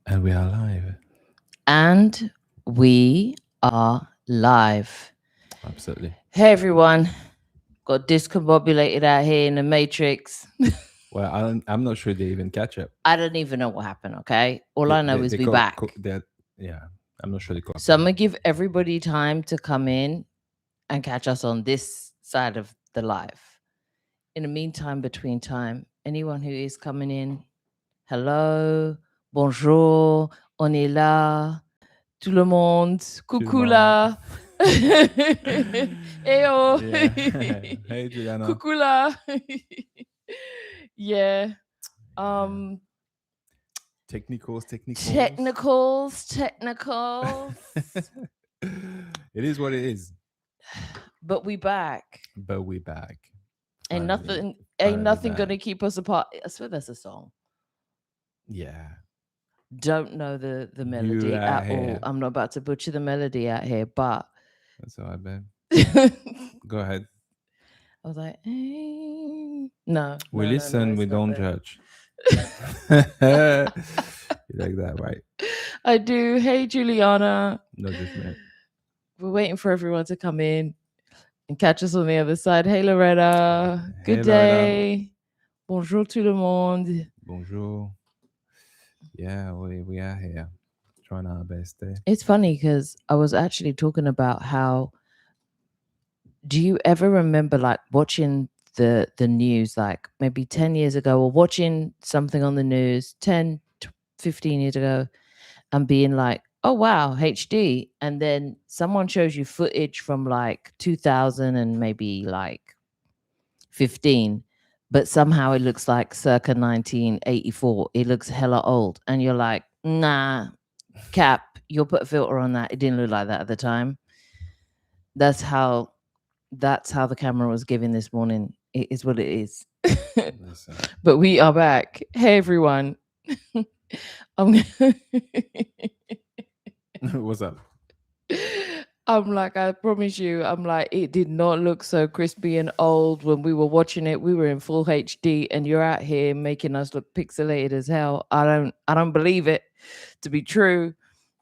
And we are live. And we are live. Absolutely. Hey everyone, got discombobulated out here in the Matrix. Well, I'm not sure they even catch up. I don't even know what happened, okay? All They I know they, is they we call, back. yeah. I'm not sure they call up So I'm again. gonna give everybody time to come in and catch us on this side of the live. In the meantime, between time, anyone who is coming in, hello, bonjour, on est là, tout le monde, To the coucou mall. là. Eyo. Yeah. Hey, Juliana. Coucou là. Yeah. Um Technicals. technicals. It is what it is. But we back. But we back. Ain't Finally. nothing Finally gonna back. keep us apart. I swear that's a song. Yeah. Don't know the You melody are at all. here. I'm not about to butcher the melody out here, but That's all right, babe. I Go ahead. was like, no. We listen, we don't judge. You like that, right? I do. Hey, Juliana. No judgment. We're waiting for everyone to come in and catch us on the other side. Hey, Loretta. Hey, Good Loretta. day. Bonjour tout le monde. Bonjour. Yeah, we are here trying our best there. It's funny because I was actually talking about how, do you ever remember like watching the news like maybe 10 years ago, or watching something on the news 10 15 years ago and being like, oh wow, HD, and then someone shows you footage from like 2000 and maybe like 15, but somehow it looks like circa 1984. It looks hella old, and you're like, nah, cap, you'll put a filter on that. It didn't look like that at the time. That's how the camera was giving this morning. It is what it is. Listen. But we are back. Hey everyone. What's up? I'm like, I promise you, I'm like, it did not look so crispy and old when we were watching it. We were in full HD, and you're out here making us look pixelated as hell. I don't believe it to be true.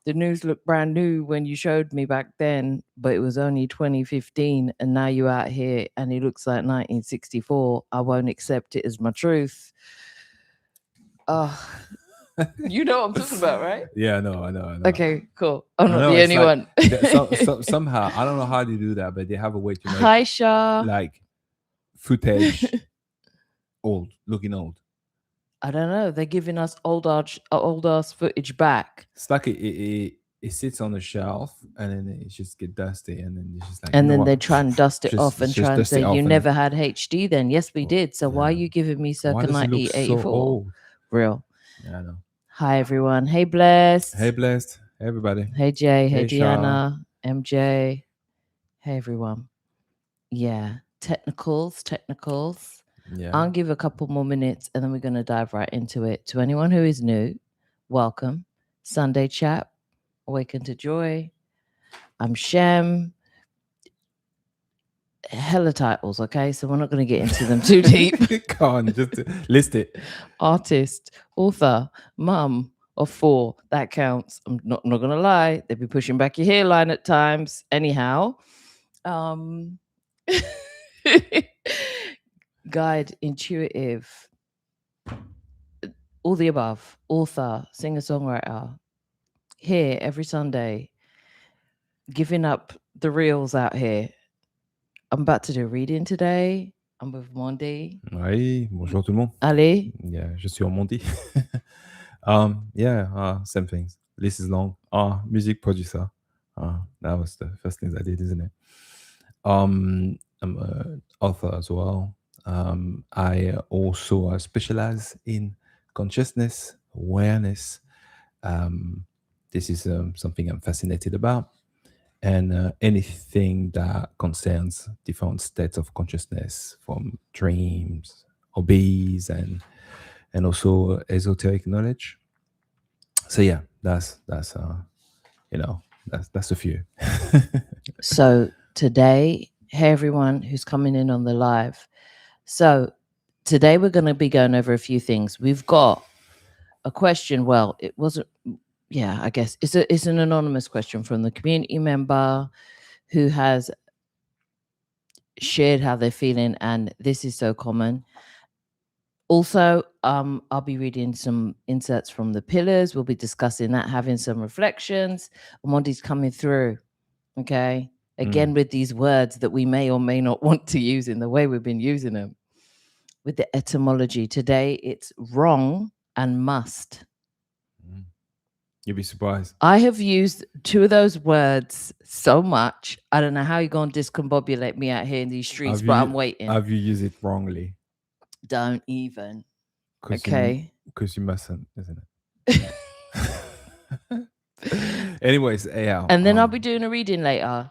The news looked brand new when you showed me back then, but it was only 2015, and now you're out here and it looks like 1964. I won't accept it as my truth. Oh, you know what I'm talking about, right? Yeah, I know. Okay, cool. I'm I not know the it's only like one. somehow I don't know how they do that, but they have a way to make Hi, Shah. like footage looking old. I don't know. They're giving us old ass footage back, It's like it sits on the shelf and then it just get dusty and then it's just like, you and know then what? they try and dust it off and Just try and dust it say off you and never had HD. Then yes, we did. So why are you giving me why circa does it look so 1984? old? Real. Yeah, I know. Hi everyone. Hey Blessed. Hey, blessed. Hey, everybody. Hey Jay. Hey Hey, Shah. Deanna. MJ. Hey everyone. Yeah. Technicals. Yeah. I'll give a couple more minutes and then we're going to dive right into it. To anyone who is new, welcome. Sunday chat. Awaken to Joy. I'm Shem. Hella titles, okay? So we're not going to get into them too deep. Come on, just list it. Artist, author, mum of 4. That counts. I'm not going to lie. They'd be pushing back your hairline at times. Anyhow, guide, intuitive, all the above, author, singer-songwriter, here every Sunday, giving up the reels out here. I'm about to do a reading today. I'm with Mondi. Oui, bonjour tout le monde. Allez. Yeah, je suis Omondi. Same things. List is long. Music producer. That was the first things I did, isn't it? I'm an author as well. I also specialize in consciousness, awareness. This is something I'm fascinated about. And anything that concerns different states of consciousness, from dreams, hobbies, and also esoteric knowledge. So yeah, that's that's a few. So today, hey everyone who's coming in on the live. So today we're going to be going over a few things. We've got a question. Well, it wasn't. Yeah, I guess it's an anonymous question from the community member who has shared how they're feeling, and this is so common. Also, I'll be reading some inserts from the pillars. We'll be discussing that, having some reflections. Omondi's coming through. Okay. Again, with these words that we may or may not want to use in the way we've been using them. With the etymology today, it's wrong and must. You'll be surprised. I have used two of those words so much. I don't know how you're going to discombobulate me out here in these streets, but I'm waiting. Have you used it wrongly? Don't even. Okay. Because you mustn't, isn't it? Anyways, yeah. And then I'll be doing a reading later.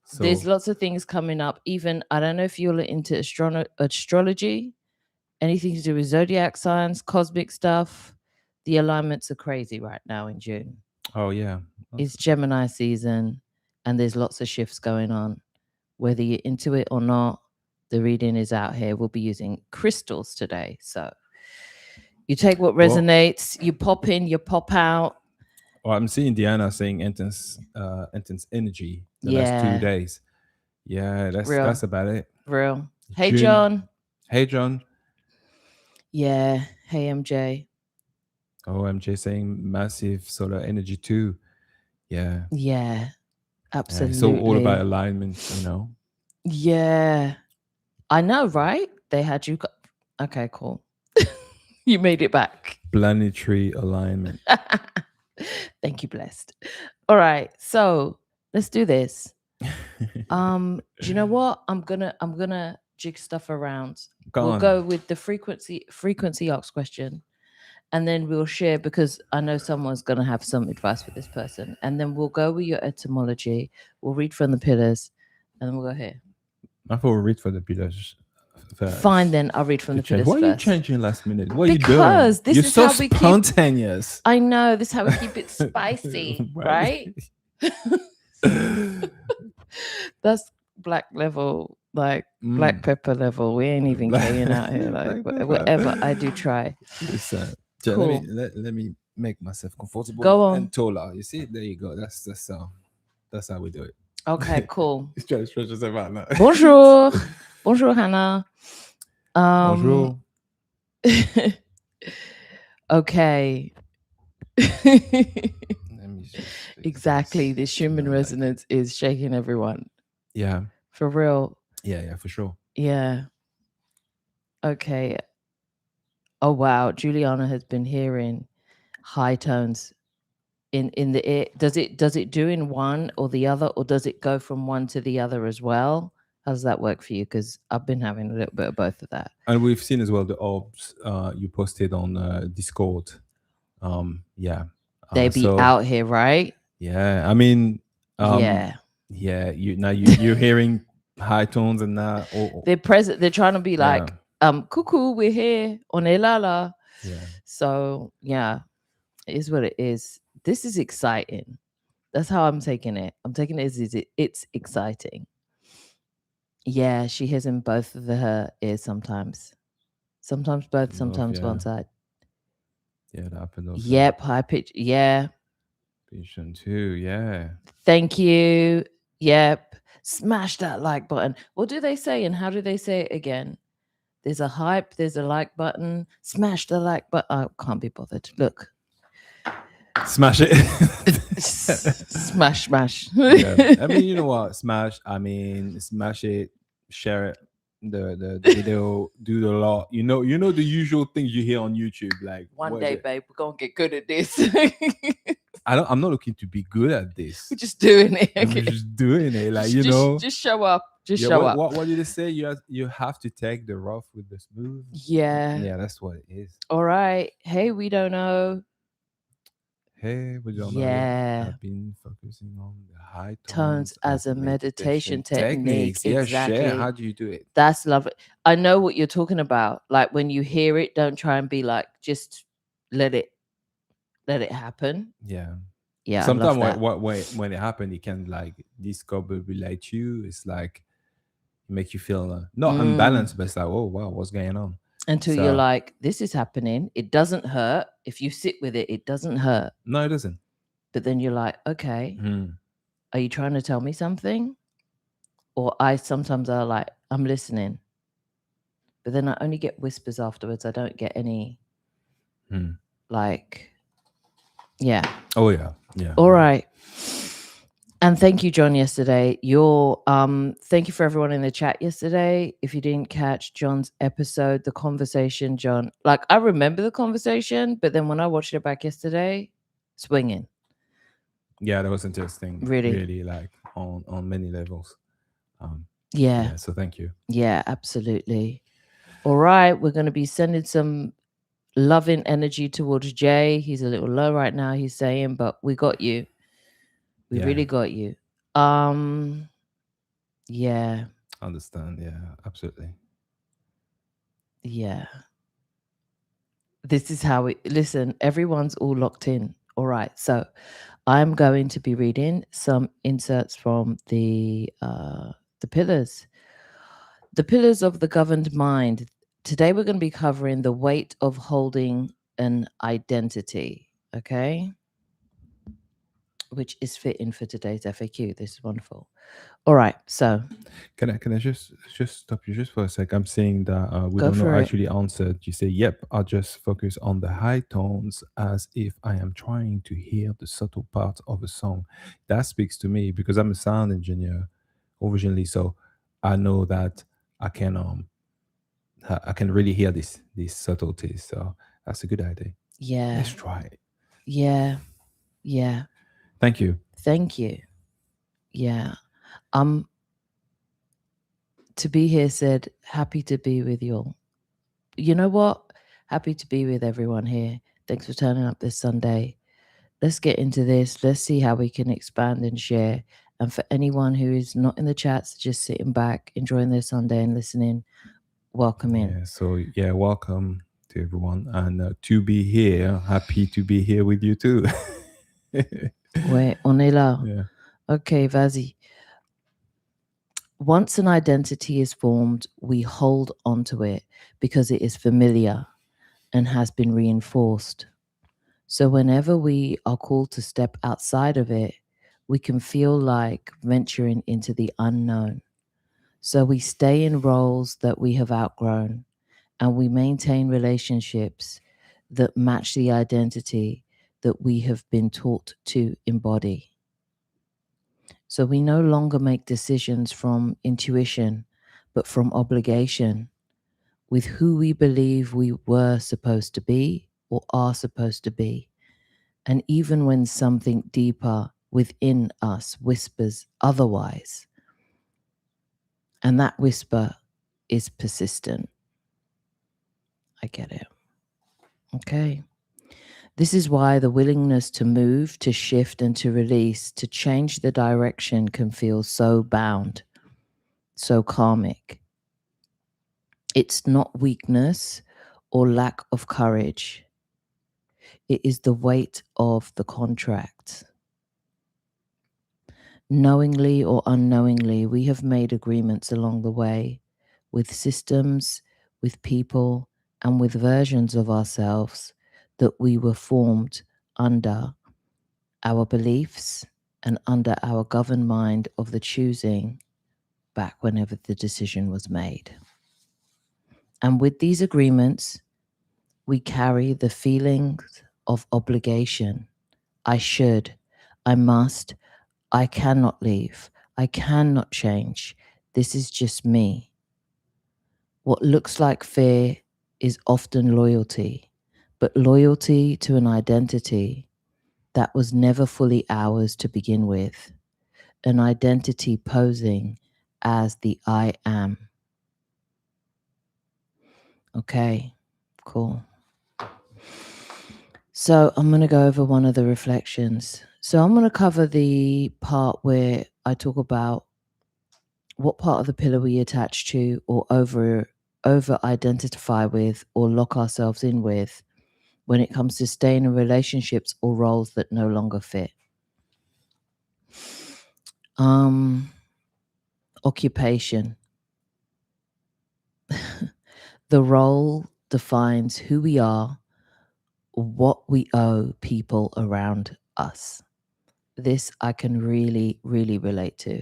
So, there's lots of things coming up. Even, I don't know if you're into astrology, anything to do with zodiac signs, cosmic stuff. The alignments are crazy right now in June. Oh, yeah. It's Gemini season, and there's lots of shifts going on. Whether you're into it or not, the reading is out here. We'll be using crystals today. So you take what resonates, you pop in, you pop out. Well, I'm seeing Diana saying intense energy the last 2 days. Yeah, that's about it. Real. Hey, John. Hey, John. Yeah. Hey, MJ. Oh, MJ saying massive solar energy too. Yeah. Yeah. Absolutely. It's all about alignment, you know. Yeah. I know, right? They had you. Okay, cool. You made it back. Planetary alignment. Thank you, blessed. All right, so let's do this. Do you know what? I'm gonna jig stuff around. We'll go with the frequency ox question, and then we'll share, because I know someone's gonna have some advice for this person, and then we'll go with your etymology. We'll read from the pillars, and then we'll go here. I thought we'll read from the pillars first. Fine, then I'll read from the pillars first. Why are you changing last minute? What are you doing? Because this is so how we spontaneous. I know, this is how we keep it spicy, right? That's black level, like black pepper level. We ain't even getting out here. Like whatever, I do try. Cool. Let me make myself comfortable. Go on. And taller. You see, there you go. That's how we do it. Okay, cool. He's trying to stretch yourself out now. Bonjour. Bonjour, Hannah. Bonjour. Okay. Exactly. This Schumann resonance is shaking everyone. Yeah. For real. Yeah, for sure. Yeah. Okay. Oh wow. Juliana has been hearing high tones in the ear. Does it do in one or the other, or does it go from one to the other as well? How does that work for you? Because I've been having a little bit of both of that. And we've seen as well the orbs you posted on Discord. Yeah. They be out here, right? Yeah. I mean, yeah. You're hearing high tones and that. They're present. They're trying to be like, cuckoo, we're here on Elala. Yeah. So yeah, it is what it is. This is exciting. That's how I'm taking it. I'm taking it as it's exciting. Yeah, she hears in both of her ears sometimes. Sometimes both, sometimes one side. Yeah, that happened also. Yep, high pitch. Yeah. Vision too, yeah. Thank you. Yep. Smash that like button. What do they say, and how do they say it again? There's a hype, there's a like button. Smash the like button. I can't be bothered. Look. Smash it. Smash. Yeah. I mean, you know what? Smash it, share it, the video, do the lot. You know the usual things you hear on YouTube. Like one day, babe, we're gonna get good at this. I'm not looking to be good at this. We're just doing it. We're just doing it. Like just show up. Show up. What did they say? You have to take the rough with the smooth. Yeah. Yeah, that's what it is. All right. Hey, we don't know. Hey, we don't know. Yeah. I've been focusing on the high tones as a meditation technique. Yeah, exactly. Share. How do you do it? That's lovely. I know what you're talking about. Like when you hear it, don't try and be like, just let it happen. Yeah. Yeah. Sometimes when it happens, it can like discombobulate you. It's like make you feel not unbalanced, but it's like, oh wow, what's going on? until you're So like, this is happening. It doesn't hurt. If you sit with it, it doesn't hurt. no, it doesn't. But then you're like, okay, Mm. are you trying to tell me something? Or I sometimes are like, I'm listening. But then I only get whispers afterwards. I don't get any like, yeah. Oh yeah, yeah. All right. And thank you, John, yesterday. Thank you for everyone in the chat yesterday. If you didn't catch John's episode, the conversation, John, like I remember the conversation, but then when I watched it back yesterday, swinging. Yeah, that was interesting. Really? like on many levels. Yeah. So thank you. Yeah, absolutely. All right. We're going to be sending some loving energy towards Jay. He's a little low right now, he's saying, but we got you. We really got you. Yeah. Understand. Yeah, absolutely. Yeah. This is how we listen. Everyone's all locked in. All right. So I'm going to be reading some inserts from the pillars. The pillars of the governed mind. Today we're going to be covering the weight of holding an identity. Okay. Which is fitting for today's FAQ. This is wonderful. All right. So Can I just stop you just for a sec? I'm saying that we Go don't know for it. actually answered. You say, "Yep, I'll just focus on the high tones as if I am trying to hear the subtle parts of a song." That speaks to me because I'm a sound engineer originally, so I know that I can I can really hear these subtleties. So that's a good idea. Yeah. Let's try it. Yeah. Yeah. Thank you. Thank you. Yeah. To be here said, happy to be with you all. You know what? Happy to be with everyone here. Thanks for turning up this Sunday. Let's get into this. Let's see how we can expand and share. And for anyone who is not in the chats, just sitting back, enjoying their Sunday and listening, welcome in. Yeah. So yeah, welcome to everyone, and to be here. Happy to be here with you too. Ouais, on est là. Yeah. Okay, vas-y. Once an identity is formed, we hold onto it because it is familiar and has been reinforced. So whenever we are called to step outside of it, we can feel like venturing into the unknown. So we stay in roles that we have outgrown, and we maintain relationships that match the identity that we have been taught to embody. So we no longer make decisions from intuition, but from obligation, with who we believe we were supposed to be or are supposed to be. And even when something deeper within us whispers otherwise, and that whisper is persistent. I get it. Okay. This is why the willingness to move, to shift, and to release, to change the direction can feel so bound, so karmic. It's not weakness or lack of courage. It is the weight of the contract. Knowingly or unknowingly, we have made agreements along the way with systems, with people, and with versions of ourselves that we were formed under our beliefs and under our governed mind of the choosing back whenever the decision was made. And with these agreements, we carry the feelings of obligation. I should, I must, I cannot leave, I cannot change. This is just me. What looks like fear is often loyalty, but loyalty to an identity that was never fully ours to begin with, an identity posing as the I am. Okay, cool. So I'm going to go over one of the reflections. So I'm going to cover the part where I talk about what part of the pillar we attach to or over identify with or lock ourselves in with when it comes to staying in relationships or roles that no longer fit. Occupation. The role defines who we are, what we owe people around us. This I can really, really relate to.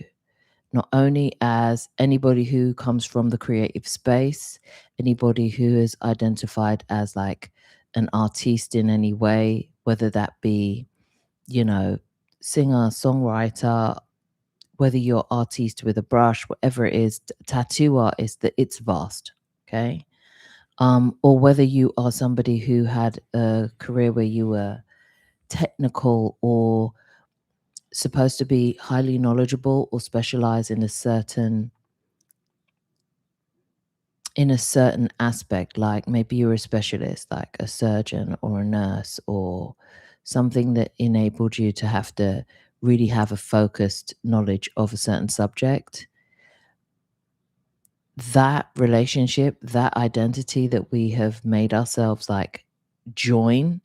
Not only as anybody who comes from the creative space, anybody who is identified as like an artiste in any way, whether that be, singer, songwriter, whether you're artiste with a brush, whatever it is, tattoo artist, that it's vast. Okay. Or whether you are somebody who had a career where you were technical or supposed to be highly knowledgeable or specialize in a certain aspect, like maybe you're a specialist, like a surgeon or a nurse, or something that enabled you to have to really have a focused knowledge of a certain subject. That relationship, that identity that we have made ourselves like join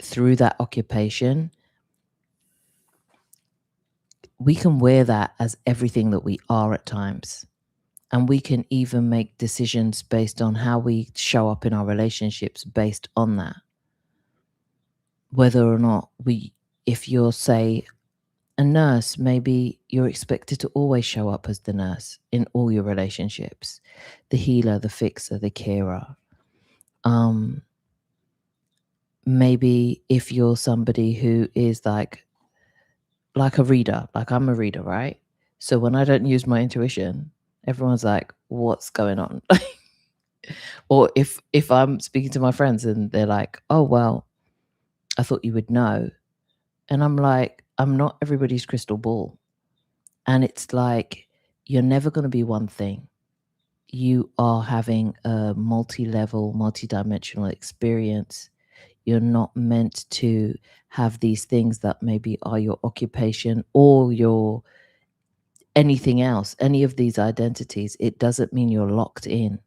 through that occupation, we can wear that as everything that we are at times. And we can even make decisions based on how we show up in our relationships based on that. Whether or not if you're, say, a nurse, maybe you're expected to always show up as the nurse in all your relationships, the healer, the fixer, the carer. Maybe if you're somebody who is like a reader, like I'm a reader, right? So when I don't use my intuition, everyone's like, what's going on? Or if I'm speaking to my friends and they're like, oh, well, I thought you would know. And I'm like, I'm not everybody's crystal ball. And it's like, you're never going to be one thing. You are having a multi-level, multi-dimensional experience. You're not meant to have these things that maybe are your occupation or your anything else, any of these identities. It doesn't mean you're locked in.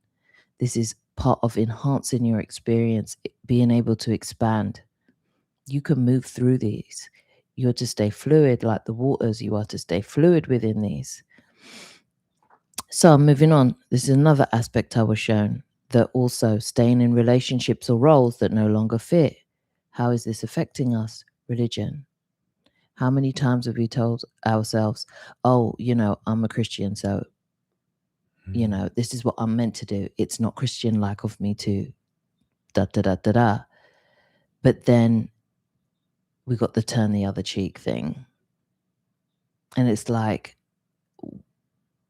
This is part of enhancing your experience, being able to expand. You can move through these. You're to stay fluid like the waters. You are to stay fluid within these. So moving on, this is another aspect I was shown, that also staying in relationships or roles that no longer fit. How is this affecting us? Religion. How many times have we told ourselves, oh, I'm a Christian, so, this is what I'm meant to do. It's not Christian-like of me to da-da-da-da-da. But then we got the turn the other cheek thing. And it's like,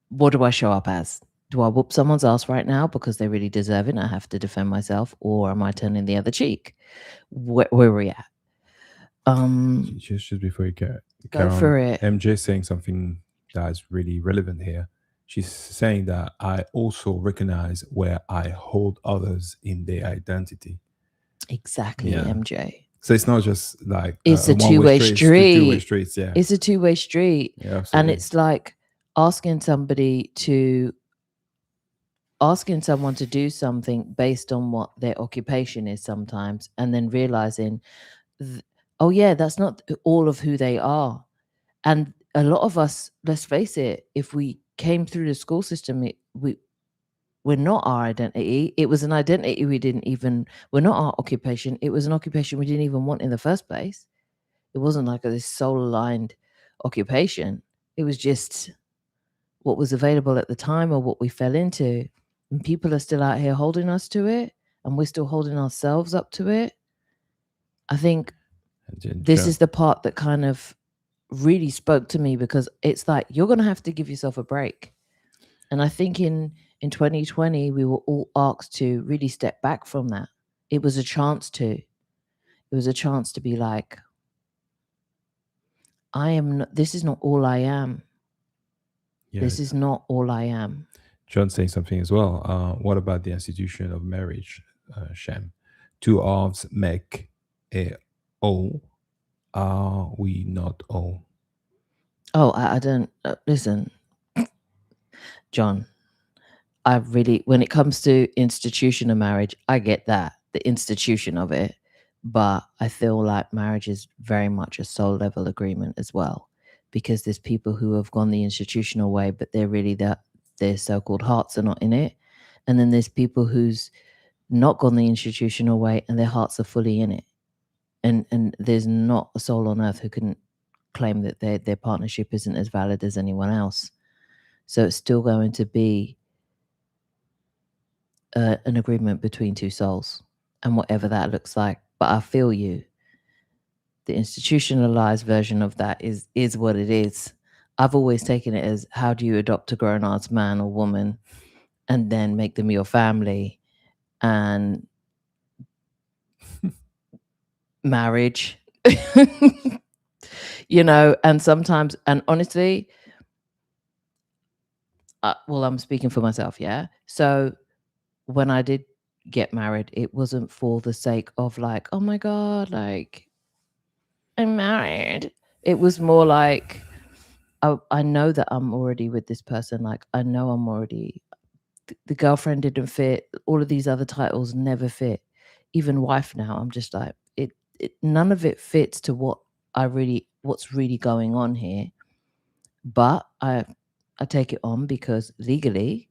what do I show up as? Do I whoop someone's ass right now because they really deserve it and I have to defend myself? Or am I turning the other cheek? Where are we at? Just before you go for it. MJ saying something that is really relevant here. She's saying that I also recognize where I hold others in their identity. Exactly, Yeah. MJ. So it's not just like it's a two-way street. It's a two-way street, yeah. It's a two-way street. Yeah, absolutely. And it's like asking someone to do something based on what their occupation is sometimes, and then realizing, oh yeah, that's not all of who they are. And a lot of us, let's face it, if we came through the school system, we're not our identity. It was an identity we're not our occupation. It was an occupation we didn't even want in the first place. It wasn't like this soul-aligned occupation. It was just what was available at the time or what we fell into. And people are still out here holding us to it, and we're still holding ourselves up to it. I think this is the part that kind of really spoke to me, because it's like, you're going to have to give yourself a break. And I think in 2020, we were all asked to really step back from that. It was a chance to. It was a chance to be like, this is not all I am. Yeah. This is not all I am. John saying something as well. What about the institution of marriage, Shem? Two halves make a whole. Are we not all? Oh, I don't listen, John. When it comes to institution of marriage, I get that, the institution of it, but I feel like marriage is very much a soul level agreement as well, because there's people who have gone the institutional way, but they're really their so-called hearts are not in it. And then there's people whose not gone the institutional way, and their hearts are fully in it. And there's not a soul on earth who can claim that their partnership isn't as valid as anyone else. So it's still going to be an agreement between two souls, and whatever that looks like. But I feel you. The institutionalized version of that is what it is. I've always taken it as, how do you adopt a grown-ass man or woman and then make them your family, and marriage, and sometimes, and honestly, well, I'm speaking for myself, yeah? So when I did get married, it wasn't for the sake of like, oh my God, like, I'm married. It was more like, I know that I'm already with this person. Like, I know I'm already, the girlfriend didn't fit. All of these other titles never fit. Even wife now, I'm just like, none of it fits to what's really going on here. But I take it on because legally,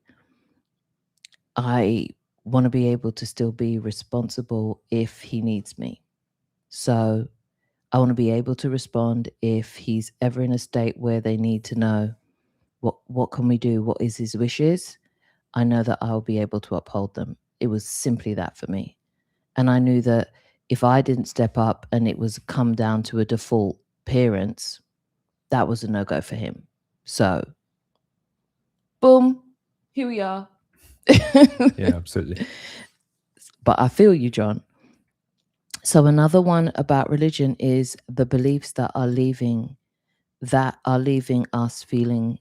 I want to be able to still be responsible if he needs me. So I want to be able to respond if he's ever in a state where they need to know what can we do, what is his wishes. I know that I'll be able to uphold them. It was simply that for me. And I knew that if I didn't step up and it was come down to a default parents, that was a no-go for him. So, boom, here we are. Yeah, absolutely. But I feel you, John. So another one about religion is the beliefs that are leaving us feeling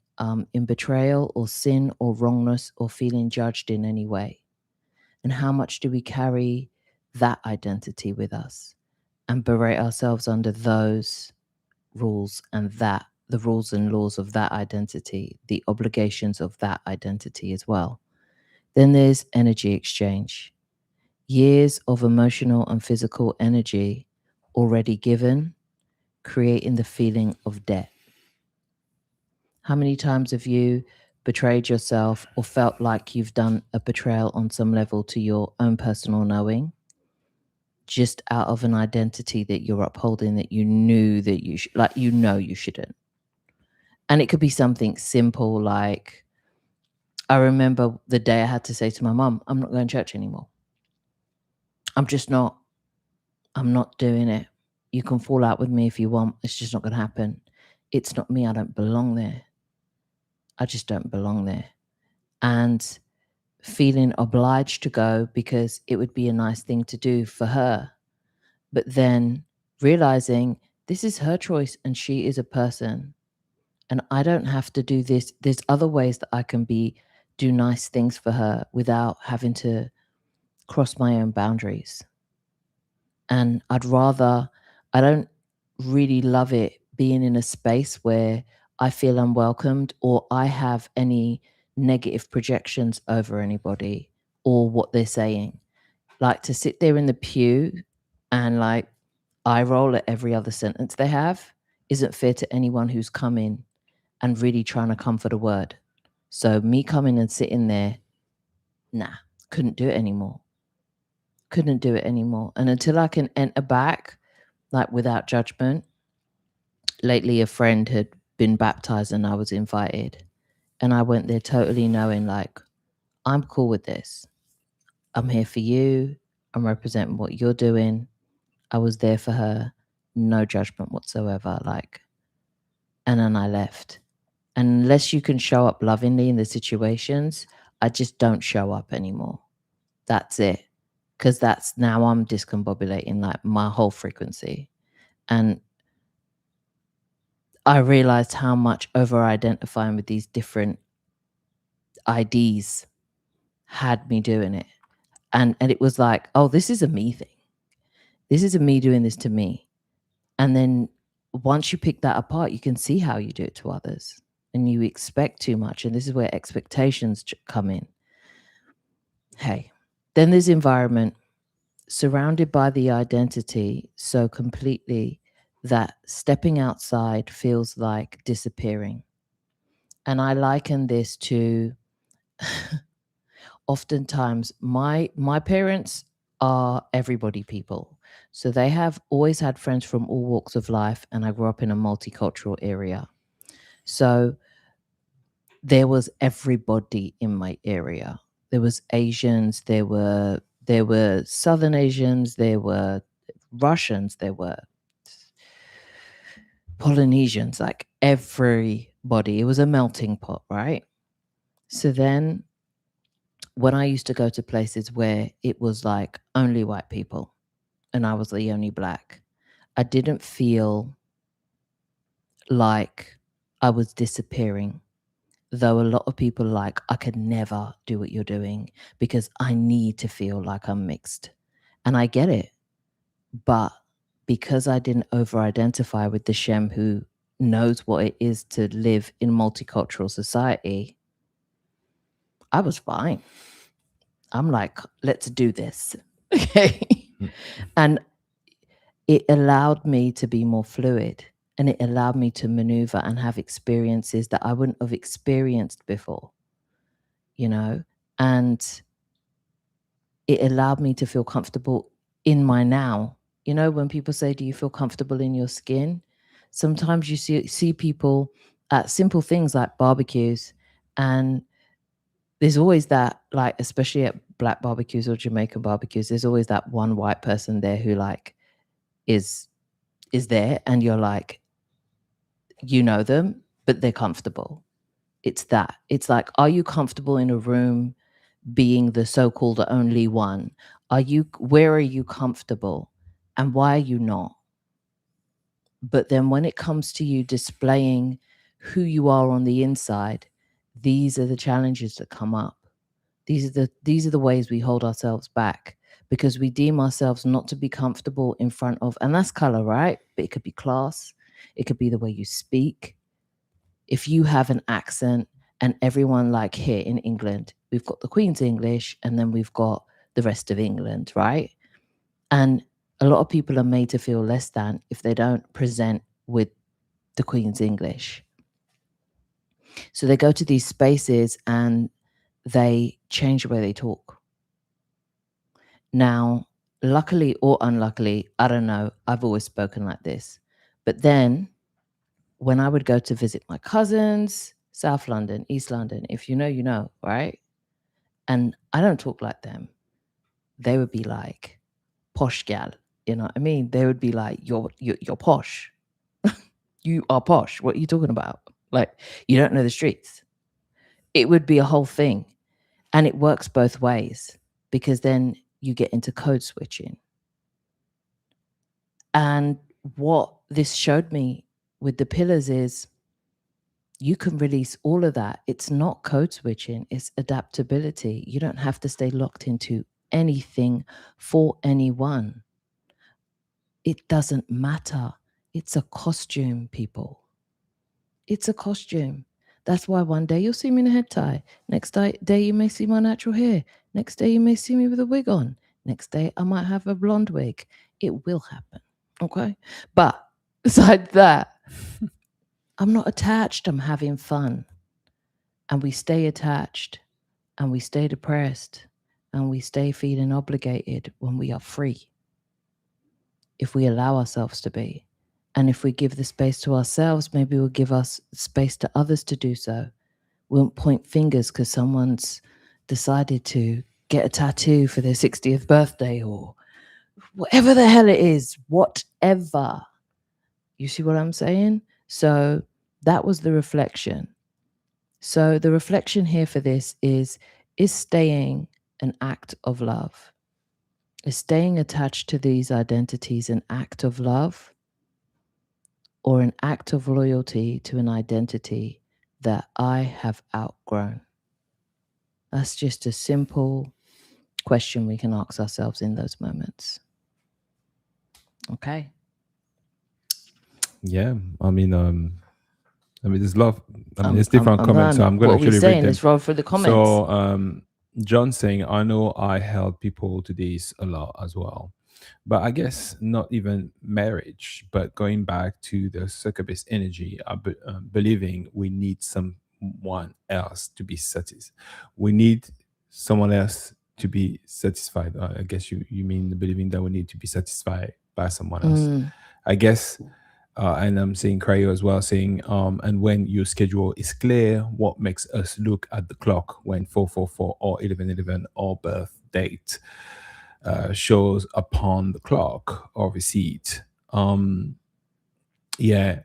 in betrayal or sin or wrongness or feeling judged in any way. And how much do we carry that identity with us and berate ourselves under those rules and the rules and laws of that identity, the obligations of that identity as well. Then there's energy exchange. Years of emotional and physical energy already given, creating the feeling of debt. How many times have you betrayed yourself or felt like you've done a betrayal on some level to your own personal knowing, just out of an identity that you're upholding that you knew that you should, like, you shouldn't? And it could be something simple like, I remember the day I had to say to my mum, I'm not going to church anymore. I'm not doing it. You can fall out with me if you want. It's just not going to happen. It's not me. I don't belong there. I just don't belong there. And feeling obliged to go because it would be a nice thing to do for her. But then realizing this is her choice and she is a person and I don't have to do this. There's other ways that I can do nice things for her without having to cross my own boundaries. And I don't really love it being in a space where I feel unwelcomed or I have any negative projections over anybody or what they're saying. Like, to sit there in the pew and like eye roll at every other sentence they have isn't fair to anyone who's come in and really trying to comfort a word. So me coming and sitting there, nah, couldn't do it anymore. Couldn't do it anymore. And until I can enter back, like without judgment. Lately, a friend had been baptized and I was invited. And I went there totally knowing, like, I'm cool with this. I'm here for you. I'm representing what you're doing. I was there for her. No judgment whatsoever. Like, and then I left. And unless you can show up lovingly in the situations, I just don't show up anymore. That's it. Because that's now I'm discombobulating like my whole frequency. And I realized how much over identifying with these different IDs had me doing it. And it was like, oh, this is a me thing. This is a me doing this to me. And then once you pick that apart, you can see how you do it to others and you expect too much. And this is where expectations come in. Hey, then there's environment, surrounded by the identity so completely that stepping outside feels like disappearing. And I liken this to oftentimes my parents are everybody people. So they have always had friends from all walks of life, and I grew up in a multicultural area. So there was everybody in my area. There was Asians, there were Southern Asians, there were Russians, there were Polynesians, like everybody. It was a melting pot, right? So then when I used to go to places where it was like only white people and I was the only black, I didn't feel like I was disappearing. Though a lot of people are like, I could never do what you're doing because I need to feel like I'm mixed. And I get it. But because I didn't over identify with the Shem who knows what it is to live in multicultural society, I was fine. I'm like, let's do this. Okay. And it allowed me to be more fluid, and it allowed me to maneuver and have experiences that I wouldn't have experienced before, you know, and it allowed me to feel comfortable in my now. You know, when people say, do you feel comfortable in your skin? Sometimes you see people at simple things like barbecues, and there's always that, like, especially at black barbecues or Jamaican barbecues, there's always that one white person there who like is there, and you're like, you know them, but they're comfortable. It's that. It's like, are you comfortable in a room being the so-called only one? Where are you comfortable and why are you not? But then when it comes to you displaying who you are on the inside, these are the challenges that come up. These are the ways we hold ourselves back, because we deem ourselves not to be comfortable in front of, and that's color, right? But it could be class. It could be the way you speak. If you have an accent, and everyone, like here in England, we've got the Queen's English and then we've got the rest of England, right? And a lot of people are made to feel less than if they don't present with the Queen's English. So they go to these spaces and they change the way they talk. Now, luckily or unluckily, I don't know, I've always spoken like this. But then when I would go to visit my cousins, South London, East London, if you know, you know, right? And I don't talk like them. They would be like, posh gal, you know what I mean? They would be like, you're posh. You are posh. What are you talking about? Like, you don't know the streets. It would be a whole thing. And it works both ways, because then you get into code switching. And what this showed me with the pillars is you can release all of that. It's not code switching, it's adaptability. You don't have to stay locked into anything for anyone. It doesn't matter. It's a costume, people. It's a costume. That's why one day you'll see me in a head tie. Next day you may see my natural hair. Next day you may see me with a wig on. Next day I might have a blonde wig. It will happen. Okay? But besides that, I'm not attached. I'm having fun. And we stay attached, and we stay depressed, and we stay feeling obligated when we are free. If we allow ourselves to be. And if we give the space to ourselves, maybe we'll give us space to others to do so. We won't point fingers because someone's decided to get a tattoo for their 60th birthday or whatever the hell it is, whatever. You see what I'm saying? So that was the reflection. So the reflection here for this is staying an act of love? Is staying attached to these identities an act of love, or an act of loyalty to an identity that I have outgrown? That's just a simple question we can ask ourselves in those moments. Okay. Yeah, there's love. It's different comments, so I'm What gonna are we actually read saying? them. Let's roll through the comments. So, John saying, I know I held people to this a lot as well, but I guess not even marriage, but going back to the succubus energy, believing we need someone else to be satisfied. We need someone else to be satisfied. I guess you mean believing that we need to be satisfied by someone else. Mm, I guess, and I'm saying Cryo as well, saying, and when your schedule is clear, what makes us look at the clock when 444 or 1111 or birth date shows upon the clock or receipt? Um, yeah.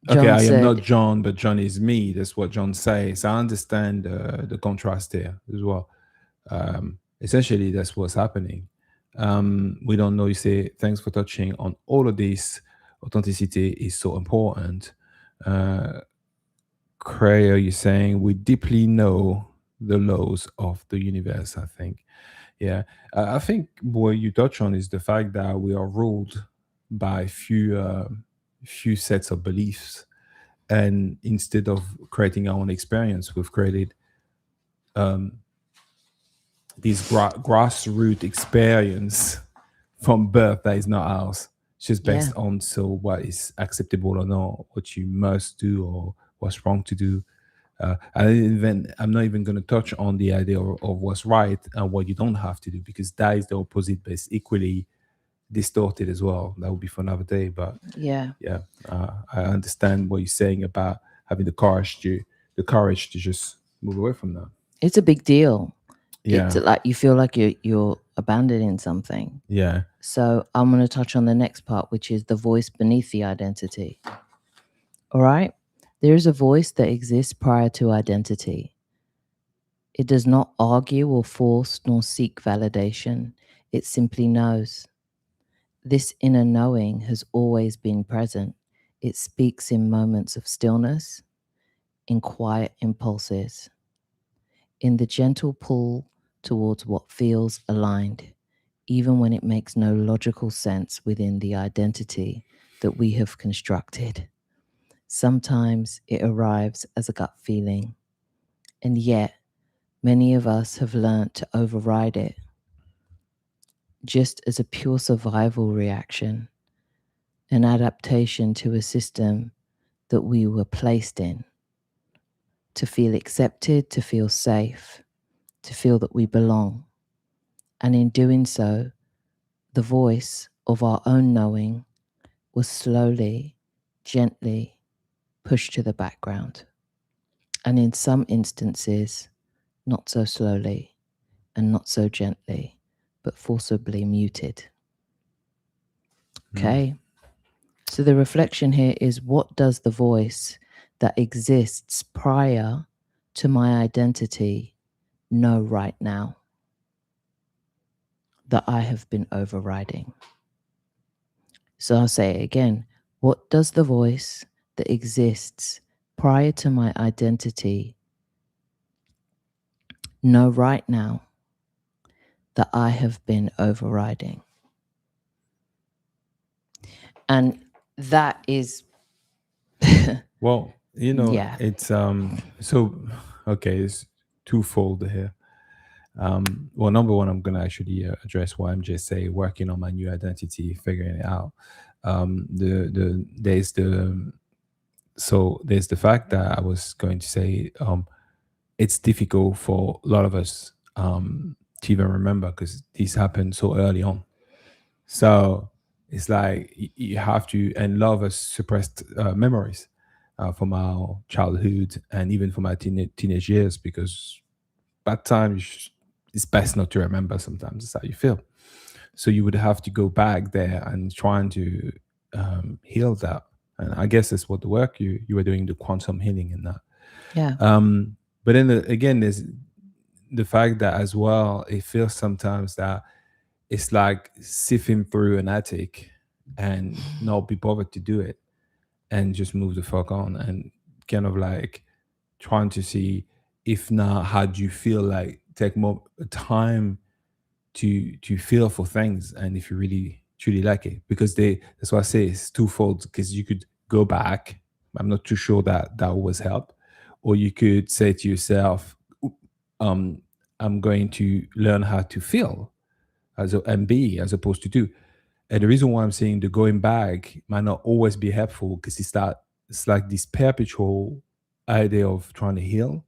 Okay, John I am not said, John, but John is me. That's what John says. I understand the contrast here as well. Essentially, that's what's happening. We don't know. You say, thanks for touching on all of this. Authenticity is so important. Uh, Craig, you're saying we deeply know the laws of the universe, I think. Yeah. I think what you touch on is the fact that we are ruled by few sets of beliefs, and instead of creating our own experience, we've created um, this grassroots experience from birth that is not ours, just yeah, based on so what is acceptable or not, what you must do or what's wrong to do. I'm not even going to touch on the idea of what's right and what you don't have to do, because that is the opposite, but it's equally distorted as well. That would be for another day. But yeah. yeah, I understand what you're saying about having the courage to just move away from that. It's a big deal. It's Yeah, like you feel like you're abandoning something. yeah. So I'm going to touch on the next part, which is the voice beneath the identity. All right. There is a voice that exists prior to identity. It does not argue or force nor seek validation. It simply knows. This inner knowing has always been present. It speaks in moments of stillness, in quiet impulses, in the gentle pull towards what feels aligned, even when it makes no logical sense within the identity that we have constructed. Sometimes it arrives as a gut feeling, and yet many of us have learnt to override it just as a pure survival reaction, an adaptation to a system that we were placed in, to feel accepted, to feel safe, to feel that we belong. And in doing so, the voice of our own knowing was slowly, gently pushed to the background. And in some instances, not so slowly and not so gently, but forcibly muted. Mm. Okay. So the reflection here is, what does the voice that exists prior to my identity know right now that I have been overriding? So I'll say it again. What does the voice that exists prior to my identity know right now that I have been overriding? And that is, Well, yeah, it's so okay, it's twofold here. Well, number one, I'm gonna actually address what MJ say, working on my new identity, figuring it out. There's the fact that I was going to say, it's difficult for a lot of us to even remember, because these happened so early on. So it's like you have to, and love us suppressed memories from our childhood and even from our teenage years, because bad times, it's best not to remember sometimes. It's how you feel. So you would have to go back there and trying to heal that. And I guess that's what the work you were doing, the quantum healing in that. yeah, But then again, there's the fact that as well, it feels sometimes that it's like sifting through an attic and not be bothered to do it and just move the fuck on, and kind of like trying to see, if not, how do you feel, like take more time to feel for things, and if you really truly like it, because that's why I say it's twofold, because you could go back. I'm not too sure that that always help, or you could say to yourself, um I'm going to learn how to feel and be, as opposed to do. And the reason why I'm saying the going back might not always be helpful, because it's like this perpetual idea of trying to heal,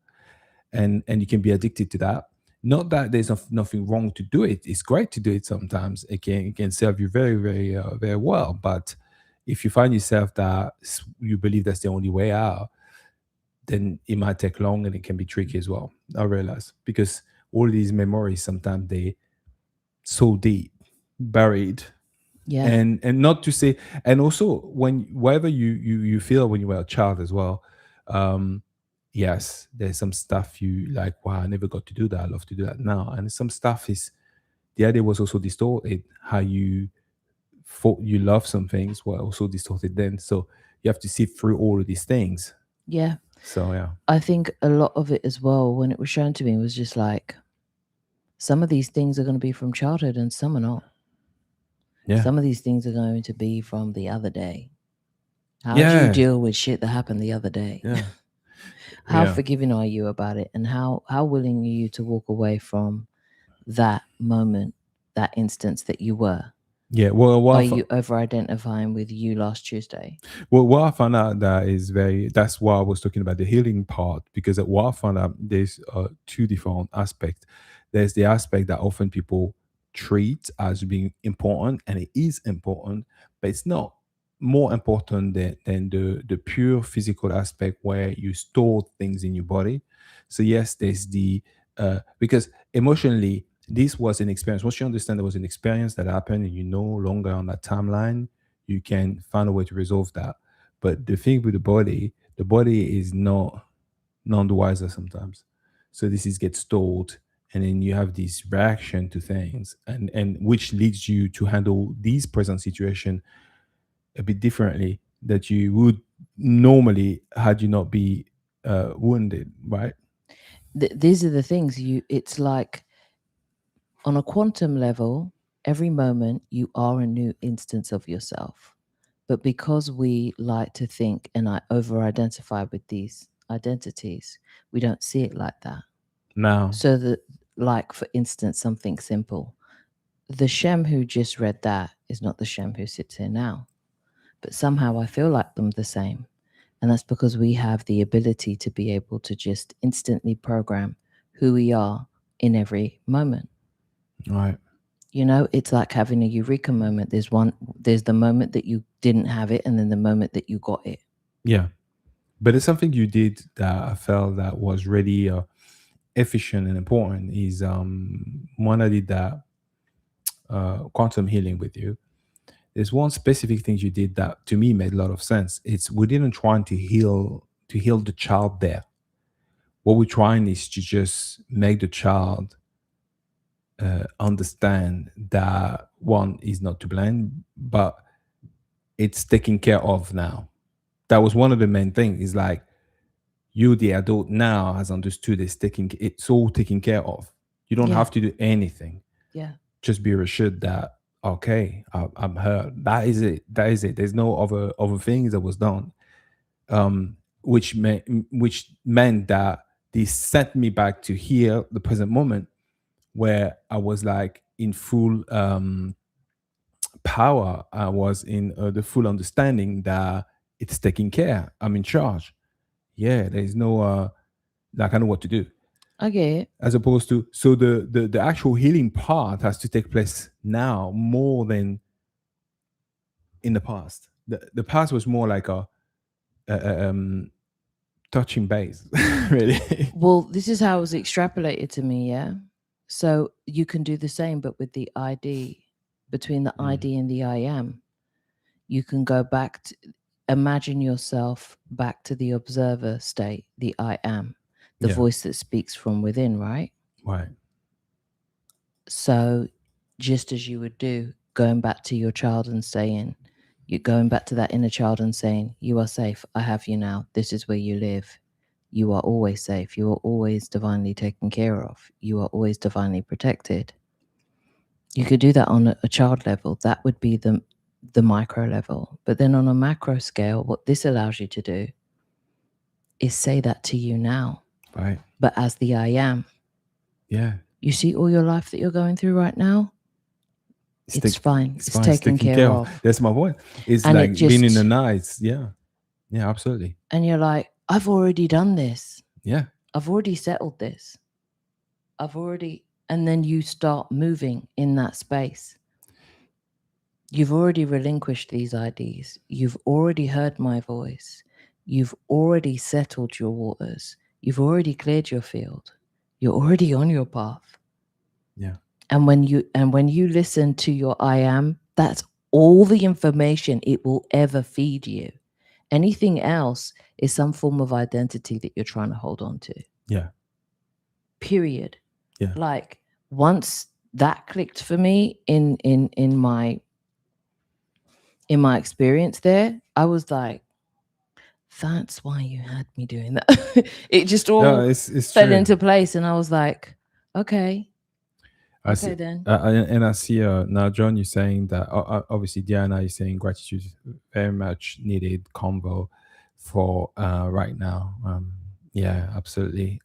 and you can be addicted to that. Not that there's nothing wrong to do it. It's great to do it sometimes. It can serve you very, very, very well. But if you find yourself that you believe that's the only way out, then it might take long and it can be tricky as well. I realize, because all these memories sometimes they so deep, buried, Yeah. and not to say, and also when whatever you feel when you were a child as well. um yes, there's some stuff you like, wow, I never got to do that, I love to do that now. And some stuff is, the idea was also distorted. How you thought you love some things were also distorted then. So you have to see through all of these things. Yeah. So yeah. I think a lot of it as well, when it was shown to me, was just like, some of these things are going to be from childhood and some are not. Yeah. Some of these things are going to be from the other day. How do you Yeah. deal with shit that happened the other day? Yeah. How Yeah. forgiving are you about it? And how willing are you to walk away from that moment, that instance that you were? Yeah. Well, Are you over-identifying with you last Tuesday? well, what I found out that is very, that's why I was talking about the healing part, because what I found out, there's two different aspects. There's the aspect that often people treat as being important, and it is important, but it's not more important than the pure physical aspect where you store things in your body. So yes, there's the because emotionally this was an experience. Once you understand there was an experience that happened and you're no longer on that timeline, you can find a way to resolve that. But the thing with the body is not none the wiser sometimes. So this is gets stored, and then you have this reaction to things, and which leads you to handle these present situation a bit differently that you would normally had you not be wounded, right? These are the things it's like, on a quantum level, every moment you are a new instance of yourself. But because we like to think, and I over-identify with these identities, we don't see it like that. Now, So that, like, for instance, something simple. The Shem who just read that is not the Shem who sits here now. But somehow I feel like them the same. And that's because we have the ability to be able to just instantly program who we are in every moment. right. You know, it's like having a eureka moment. There's the moment that you didn't have it, and then the moment that you got it. Yeah. But it's something you did that I felt that was really efficient and important is when I did that quantum healing with you. There's one specific thing you did that to me made a lot of sense. It's we didn't try to heal the child there. What we're trying is to just make the child understand that one is not to blame, but it's taken care of now. That was one of the main things. Is like you, the adult, now has understood it's all taken care of. You don't Yeah. have to do anything. Yeah. Just be assured that okay, I'm hurt. That is it. That is it. There's no other things that was done. Which meant that they sent me back to here, the present moment, where I was like in full power. I was in the full understanding that it's taking care. I'm in charge. Yeah, there's no like I know what to do. I get it. As opposed to, so the actual healing part has to take place now more than in the past. The past was more like a touching base, really. Well, this is how it was extrapolated to me, yeah? So you can do the same, but with the ID, between the ID and the I am. You can go back to, imagine yourself back to the observer state, the I am, the Yeah. voice that speaks from within, right? Right. So just as you would do, going back to your child and saying, you're going back to that inner child and saying, you are safe. I have you now. This is where you live. You are always safe. You are always divinely taken care of. You are always divinely protected. You could do that on a child level. That would be the micro level. But then on a macro scale, what this allows you to do is say that to you now. Right. But as the I am. Yeah. You see all your life that you're going through right now? It's fine. It's fine. taken care of. That's my point. It's And like it just, being in the nights. Yeah. Yeah, absolutely. And you're like, I've already done this. Yeah. I've already settled this. And then you start moving in that space. You've already relinquished these IDs. You've already heard my voice. You've already settled your waters. You've already cleared your field. You're already on your path. Yeah. And when you listen to your I am, that's all the information it will ever feed you. Anything else is some form of identity that you're trying to hold on to. Yeah. Period. Yeah. Like once that clicked for me in my experience there, I was like, that's why you had me doing that. It just all it's fell true. into place, and I was like, okay, I see, then. and I see now, John, you're saying that obviously Diana is saying gratitude is very much needed convo for right now. Yeah, absolutely.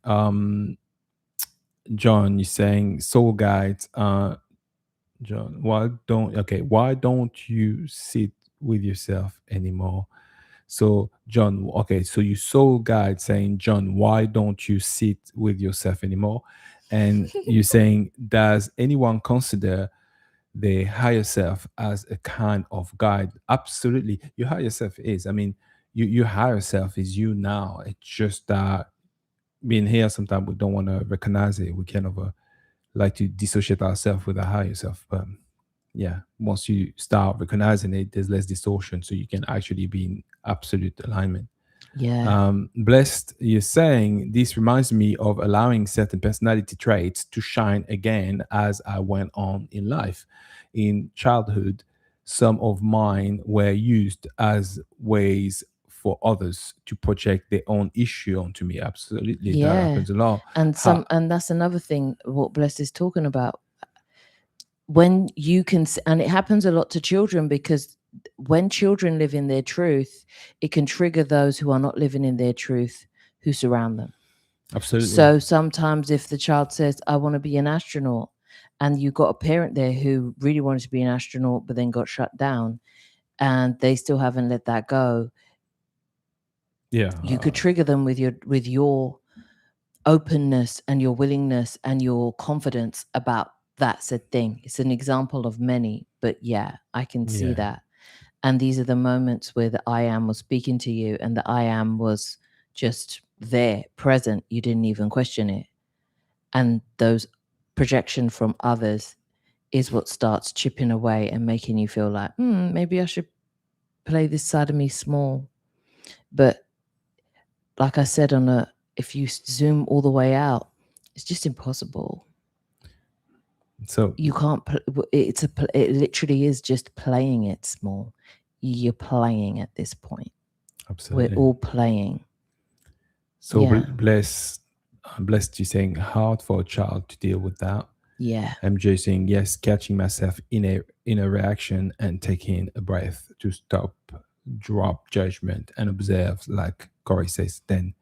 John, you're saying soul guides. John, why don't you sit with yourself anymore? So, John, okay, so you soul guide saying, John, why don't you sit with yourself anymore? And you're saying, does anyone consider the higher self as a kind of guide? Absolutely. Your higher self is. I mean, your higher self is you now. It's just that being here, sometimes we don't want to recognize it. We kind of like to dissociate ourselves with a higher self. But yeah, once you start recognizing it, there's less distortion, so you can actually be in absolute alignment. Yeah. Blessed, you're saying this reminds me of allowing certain personality traits to shine again as I went on in life. In childhood, some of mine were used as ways for others to project their own issue onto me. Absolutely, that Yeah. happens a lot. And that's another thing what Bless is talking about. When you can, and it happens a lot to children, because when children live in their truth, it can trigger those who are not living in their truth who surround them. Absolutely. So sometimes if the child says, I want to be an astronaut, and you got a parent there who really wanted to be an astronaut but then got shut down, and they still haven't let that go, yeah, you could trigger them with your openness and your willingness and your confidence about that said thing. It's an example of many, but yeah, I can see Yeah. that. And these are the moments where the I am was speaking to you, and the I am was just there, present. You didn't even question it. And those projection from others is what starts chipping away and making you feel like, maybe I should play this side of me small. But like I said, if you zoom all the way out, it's just impossible. So You can't. It literally is just playing it small. You're playing at this point. absolutely. We're all playing. So Yeah. blessed, you saying hard for a child to deal with that. Yeah. MJ saying yes, catching myself in a reaction and taking a breath to stop, drop judgment and observe, like Corey says, then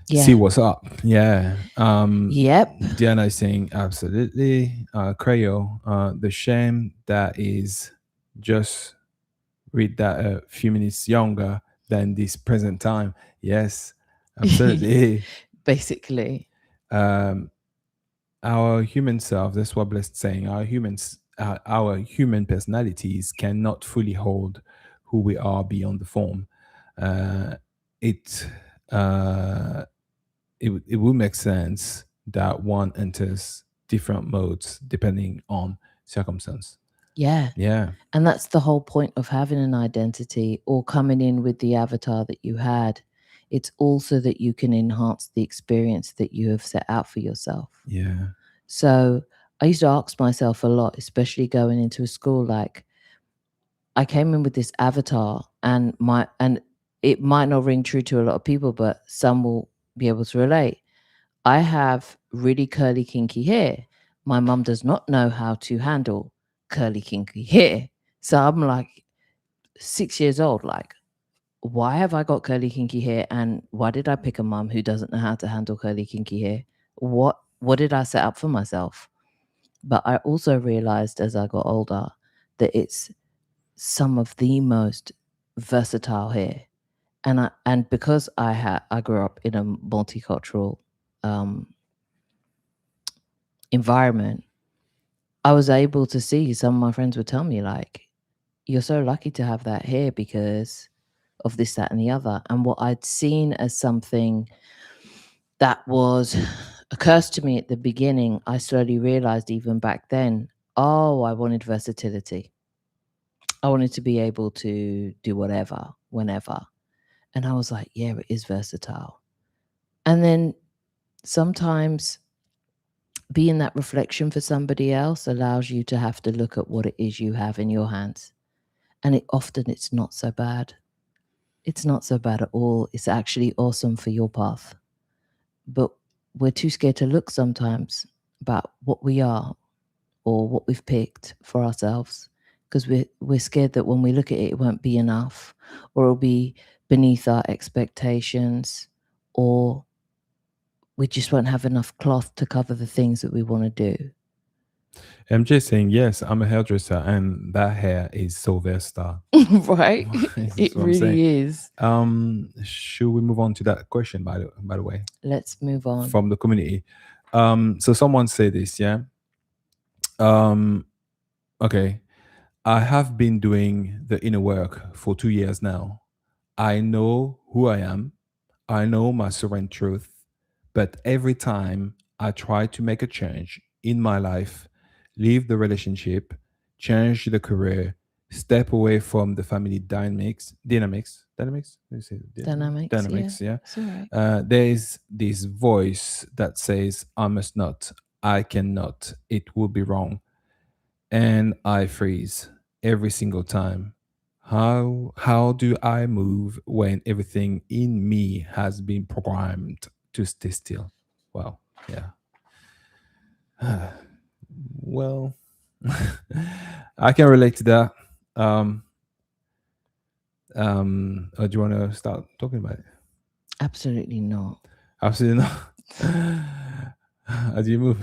see Yeah. what's up. Yeah. Yep. Diana is saying absolutely. Creo, the shame that is just with that a few minutes younger than this present time. Yes, absolutely. Basically. Our human self, that's what Blessed saying, our human personalities cannot fully hold who we are beyond the form. uh, it uh, it will make sense that one enters different modes depending on circumstance. Yeah. Yeah. And that's the whole point of having an identity or coming in with the avatar that you had. It's also that you can enhance the experience that you have set out for yourself. Yeah. So I used to ask myself a lot, especially going into a school, like, I came in with this avatar, and it might not ring true to a lot of people, but some will be able to relate. I have really curly, kinky hair. My mum does not know how to handle curly, kinky hair. So I'm like 6 years old, like, why have I got curly, kinky hair? And why did I pick a mum who doesn't know how to handle curly, kinky hair? What did I set up for myself? But I also realized as I got older that it's some of the most versatile hair. And because I grew up in a multicultural um, environment, I was able to see some of my friends would tell me like, "You're so lucky to have that hair because of this, that, and the other." And what I'd seen as something that was a curse to me at the beginning, I slowly realized even back then, oh, I wanted versatility. I wanted to be able to do whatever, whenever. And I was like, yeah, it is versatile. And then sometimes being that reflection for somebody else allows you to have to look at what it is you have in your hands. And it's not so bad. It's not so bad at all. It's actually awesome for your path. But we're too scared to look sometimes about what we are or what we've picked for ourselves, because we're scared that when we look at it, it won't be enough, or it'll be beneath our expectations, or we just won't have enough cloth to cover the things that we want to do. I'm just saying, yes, I'm a hairdresser, and that hair is so versatile. Right? That's It what I'm saying. really is. Should we move on to that question, by the way, Let's move on. from the community? So someone said this, yeah. Um, okay. I have been doing the inner work for 2 years now. I know who I am. I know my sovereign truth. But every time I try to make a change in my life, leave the relationship, change the career, step away from the family dynamics, Let me say Dynamics, yeah. dynamics, yeah. It's all right. There is this voice that says, I must not, I cannot, it will be wrong, and I freeze every single time. How do I move when everything in me has been programmed to stay still? Well, yeah. Well, I can relate to that. Um, do you want to start talking about it? Absolutely not. Absolutely not. How do you move?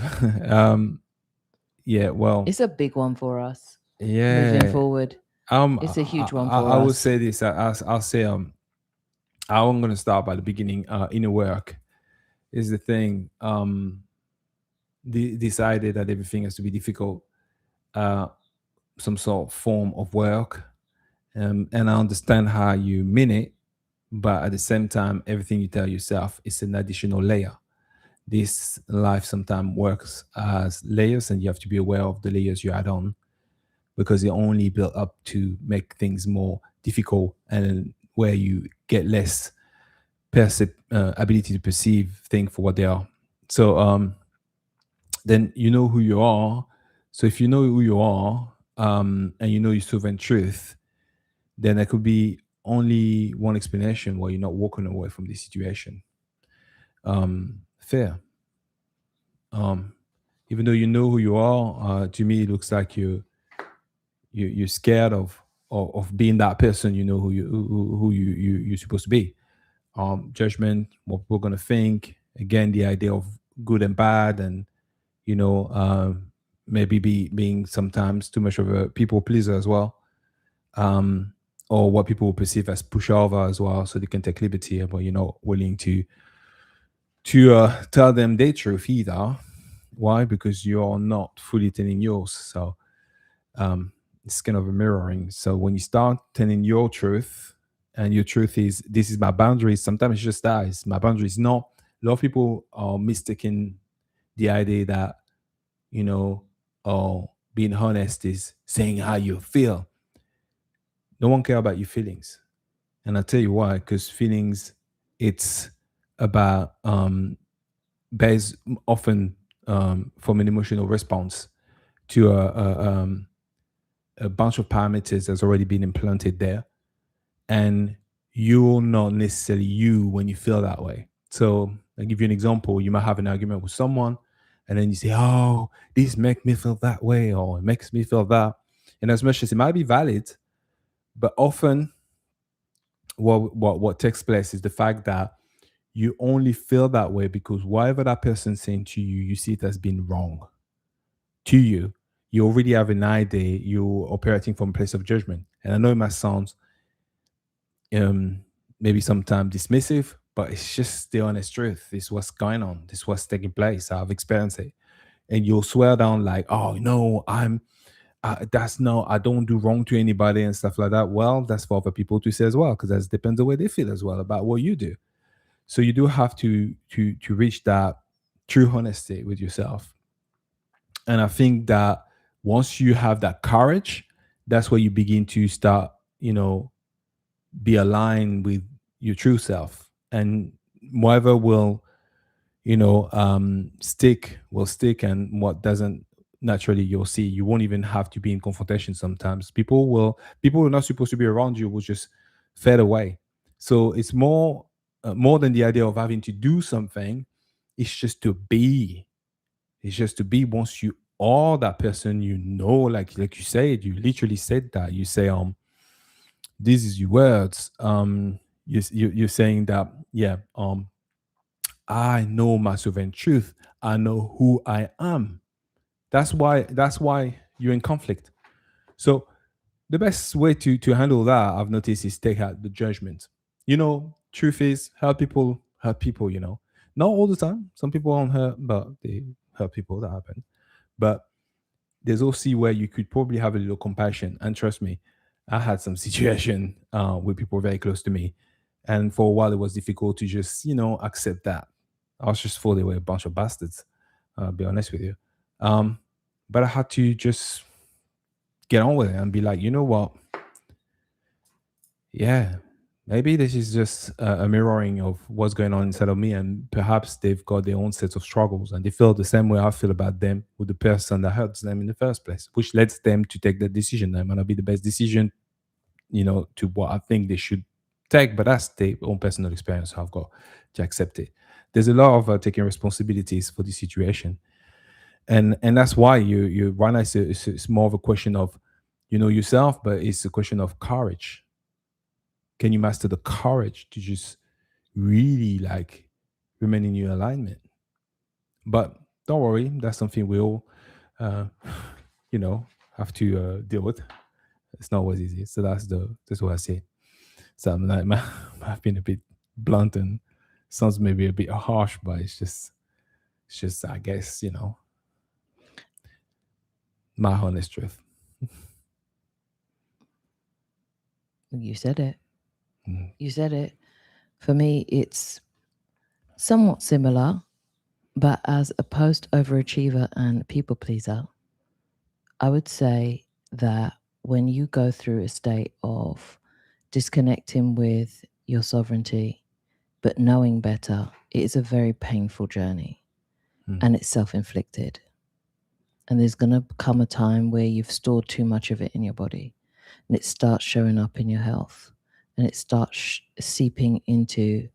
Yeah. Well, It's a big one for us moving yeah. forward. It's a huge one for I will us. say this. I'll say I'm gonna start by the beginning. Inner work is the thing. Decided that everything has to be difficult. Uh, some sort of form of work, and I understand how you mean it, but at the same time, everything you tell yourself is an additional layer. This life sometimes works as layers, and you have to be aware of the layers you add on, because they're only built up to make things more difficult, and where you get less ability to perceive things for what they are. So then you know who you are. So if you know who you are, and you know your sovereign truth, then there could be only one explanation why you're not walking away from this situation. Fear. Um, Even though you know who you are, to me it looks like you're scared of being that person. You know who you're supposed to be. Judgment, what people are gonna think. Again, the idea of good and bad, and you know, maybe being sometimes too much of a people pleaser as well, um, or what people will perceive as pushover as well, so they can take liberty, but you're not willing to tell them their truth either. Why? Because you're not fully telling yours. So it's kind of a mirroring. So when you start telling your truth, and your truth is, this is my boundaries, sometimes it's just that, it's my boundaries. No, a lot of people are mistaking the idea that, you know, being honest is saying how you feel. No one care about your feelings, and I'll tell you why. Because feelings, it's about based often from an emotional response to a bunch of parameters that's already been implanted there, and you're not necessarily you when you feel that way. So I'll give you an example. You might have an argument with someone, and then you say, oh, this makes me feel that way, or it makes me feel that. And as much as it might be valid, but often what takes place is the fact that you only feel that way because whatever that person's saying to you, you see it as being wrong to you. You already have an idea. You're operating from a place of judgment. And I know it might sound um, maybe sometimes dismissive, but it's just the honest truth. This is what's going on. This is what's taking place. I've experienced it. And you'll swear down like, oh no, that's no, I don't do wrong to anybody and stuff like that. Well, that's for other people to say as well, because that depends the way they feel as well about what you do. So you do have to reach that true honesty with yourself. And I think that once you have that courage, that's where you begin to start, be aligned with your true self. And whatever will, stick will stick, and what doesn't, naturally you'll see. You won't even have to be in confrontation. Sometimes people who are not supposed to be around you will just fade away. So it's more than the idea of having to do something. It's just to be. It's just to be. Once you are that person, like you said, you literally said that. You say, this is your words. You're saying that, yeah, I know my sovereign truth. I know who I am. That's why you're in conflict. So the best way to handle that, I've noticed, is take out the judgment. Truth is, help people, Not all the time. Some people don't hurt, but they hurt people. That happen. But there's also where you could probably have a little compassion. And trust me, I had some situation with people very close to me. And for a while, it was difficult to just, accept that. I was just thought they were a bunch of bastards, I'll be honest with you. Um, but I had to just get on with it and be like, you know what? Yeah, maybe this is just a mirroring of what's going on inside of me, and perhaps they've got their own sets of struggles, and they feel the same way I feel about them with the person that hurts them in the first place, which leads them to take that decision. That might not be the best decision, to what I think they should take, but that's their own personal experience. So I've got to accept it. There's a lot of taking responsibilities for the situation, and that's why you right now it's more of a question of yourself, but it's a question of courage. Can you master the courage to just really like remain in your alignment? But don't worry, that's something we all uh you know have to deal with. It's not always easy. So that's what I say. So I'm like I've been a bit blunt and sounds maybe a bit harsh, but it's just I guess, my honest truth. You said it. Mm. You said it. For me, it's somewhat similar, but as a post overachiever and people pleaser, I would say that when you go through a state of disconnecting with your sovereignty, but knowing better, it is a very painful journey and it's self inflicted. And there's going to come a time where you've stored too much of it in your body and it starts showing up in your health and it starts seeping into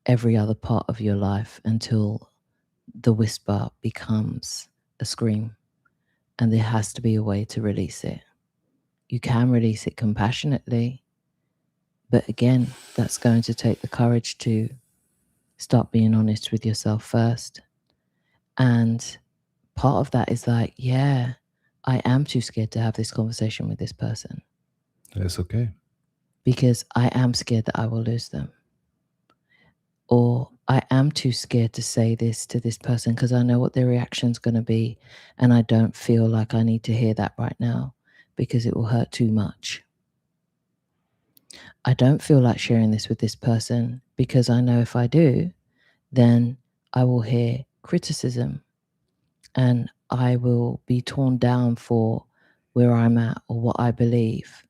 every other part of your life until the whisper becomes a scream. And there has to be a way to release it. You can release it compassionately, but again, that's going to take the courage to start being honest with yourself first. And part of that is like, yeah, I am too scared to have this conversation with this person That's okay. because I am scared that I will lose them. Or I am too scared to say this to this person because I know what their reaction's going to be. And I don't feel like I need to hear that right now because it will hurt too much. I don't feel like sharing this with this person because I know if I do, then I will hear criticism and I will be torn down for where I'm at or what I believe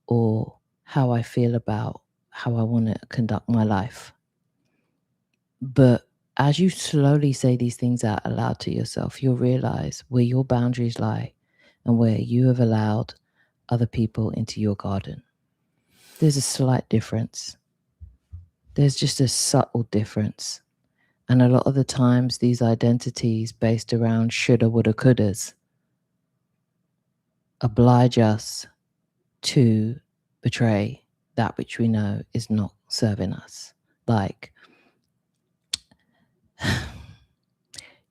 or how I feel about how I want to conduct my life. But as you slowly say these things out aloud to yourself, you'll realize where your boundaries lie and where you have allowed other people into your garden. There's a slight difference. There's just a subtle difference. And a lot of the times, these identities based around shoulda, woulda, couldas oblige us to betray that which we know is not serving us. Like,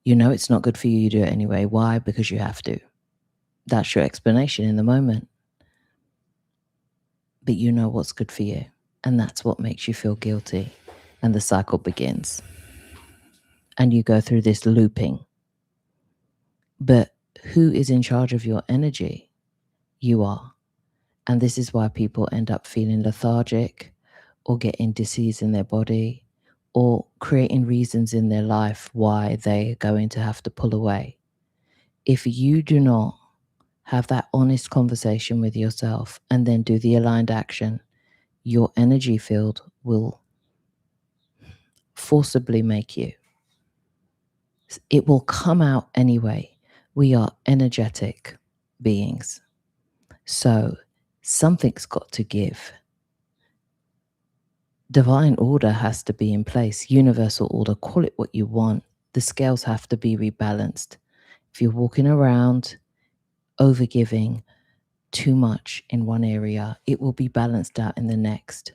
it's not good for you, you do it anyway. Why? Because you have to. That's your explanation in the moment. But you know what's good for you. And that's what makes you feel guilty. And the cycle begins. And you go through this looping. But who is in charge of your energy? You are. And this is why people end up feeling lethargic or getting disease in their body or creating reasons in their life why they're going to have to pull away. If you do not have that honest conversation with yourself and then do the aligned action, your energy field will forcibly make you. It will come out anyway. We are energetic beings. So something's got to give. Divine order has to be in place. Universal order, call it what you want. The scales have to be rebalanced. If you're walking around overgiving too much in one area, it will be balanced out in the next.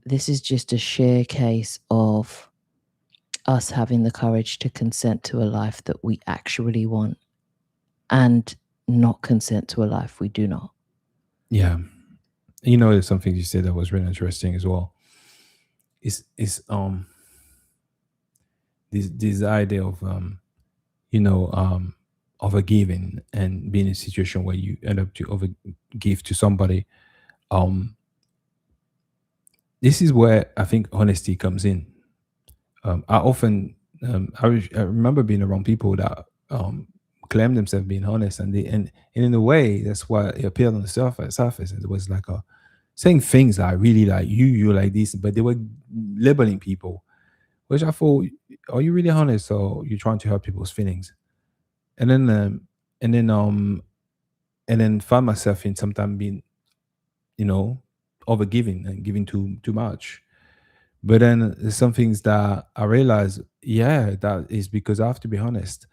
This is just a sheer case of us having the courage to consent to a life that we actually want and not consent to a life we do not. Yeah. There's something you said that was really interesting as well. Is this idea of overgiving and being in a situation where you end up to overgive to somebody. um this is where I think honesty comes in. I often I remember being around people that claim themselves being honest, and in a way that's why it appeared on the surface. It was like saying things like really like you like this, but they were labeling people, which I thought, are you really honest or you trying to hurt people's feelings? And then and then find myself in sometimes being, you know, overgiving and giving too much. But then there's some things that I realize, yeah, that is because I have to be honest.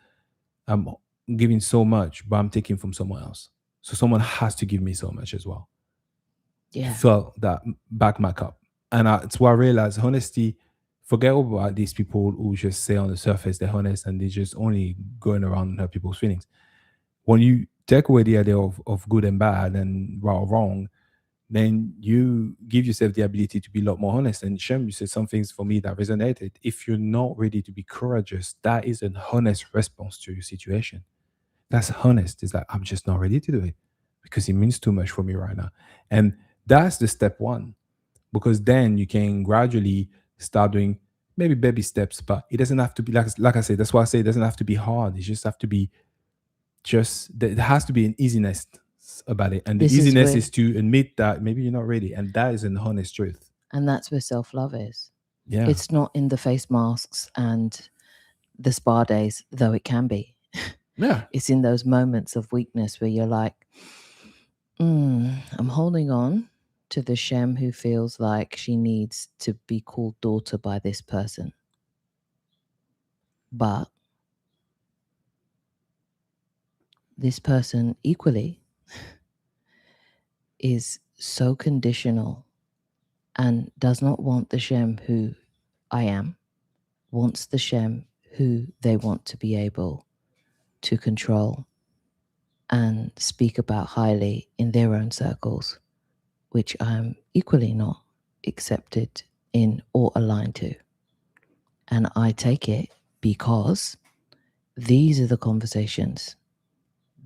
I'm giving so much, but I'm taking from someone else. So someone has to give me so much as well to Yeah. fill that back my cup. And it's why I realize honesty, forget about these people who just say on the surface they're honest and they just only going around and hurt people's feelings. When you take away the idea of good and bad and right or wrong, then you give yourself the ability to be a lot more honest. And Shem, you said some things for me that resonated. If you're not ready to be courageous, that is an honest response to your situation. That's honest. It's like, I'm just not ready to do it because it means too much for me right now. And that's the step one, because then you can gradually start doing maybe baby steps, but it doesn't have to be like I said, that's why I say it doesn't have to be hard. It just have to be there has to be an easiness about it. And the This is easiness where, is to admit that maybe you're not ready. And that is an honest truth. and that's where self-love is. Yeah. It's not in the face masks and the spa days, though it can be. Yeah. It's in those moments of weakness where you're like, I'm holding on to the Shem who feels like she needs to be called daughter by this person. But this person equally is so conditional and does not want the Shem who I am, wants the Shem who they want to be able to control and speak about highly in their own circles, which I'm equally not accepted in or aligned to. And I take it because these are the conversations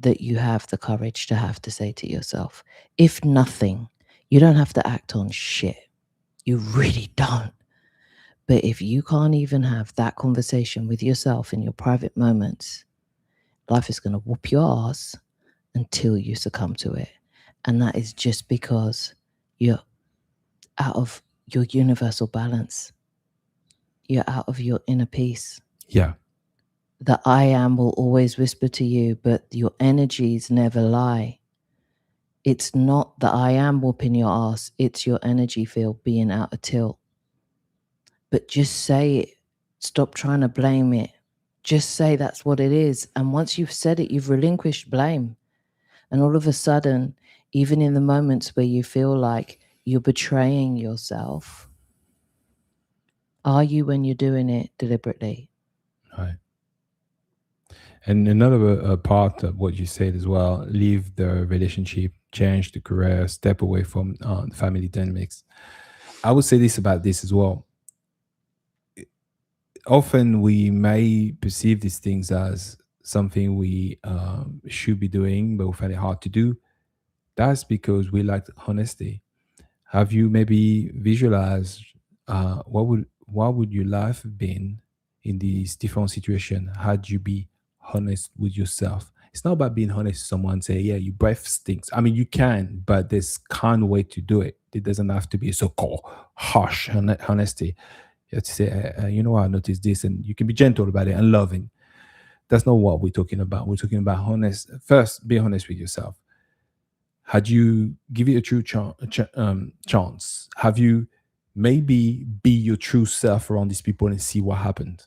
that you have the courage to have to say to yourself. If nothing, you don't have to act on shit. You really don't. But if you can't even have that conversation with yourself in your private moments, life is going to whoop your ass until you succumb to it. And that is just because you're out of your universal balance. You're out of your inner peace. Yeah. The I am will always whisper to you, but your energies never lie. It's not the I am whooping your ass, it's your energy field being out of tilt. But just say it. Stop trying to blame it. Just say that's what it is. And once you've said it, you've relinquished blame. And all of a sudden, even in the moments where you feel like you're betraying yourself, are you when you're doing it deliberately? Right. And another part of what you said as well, leave the relationship, change the career, step away from the family dynamics. I would say this about this as well. Often we may perceive these things as something we should be doing, but we find it hard to do. That's because we lack honesty. Have you maybe visualized what would your life have been in these different situations had you be honest with yourself? It's not about being honest to someone, say, yeah, your breath stinks. I mean, you can, but there's kind way to do it. It doesn't have to be so-called harsh honesty. You have to say, you know what, I noticed this, and you can be gentle about it and loving. That's not what we're talking about. We're talking about honest. First, be honest with yourself. Had you give it a true chance? Have you maybe be your true self around these people and see what happened?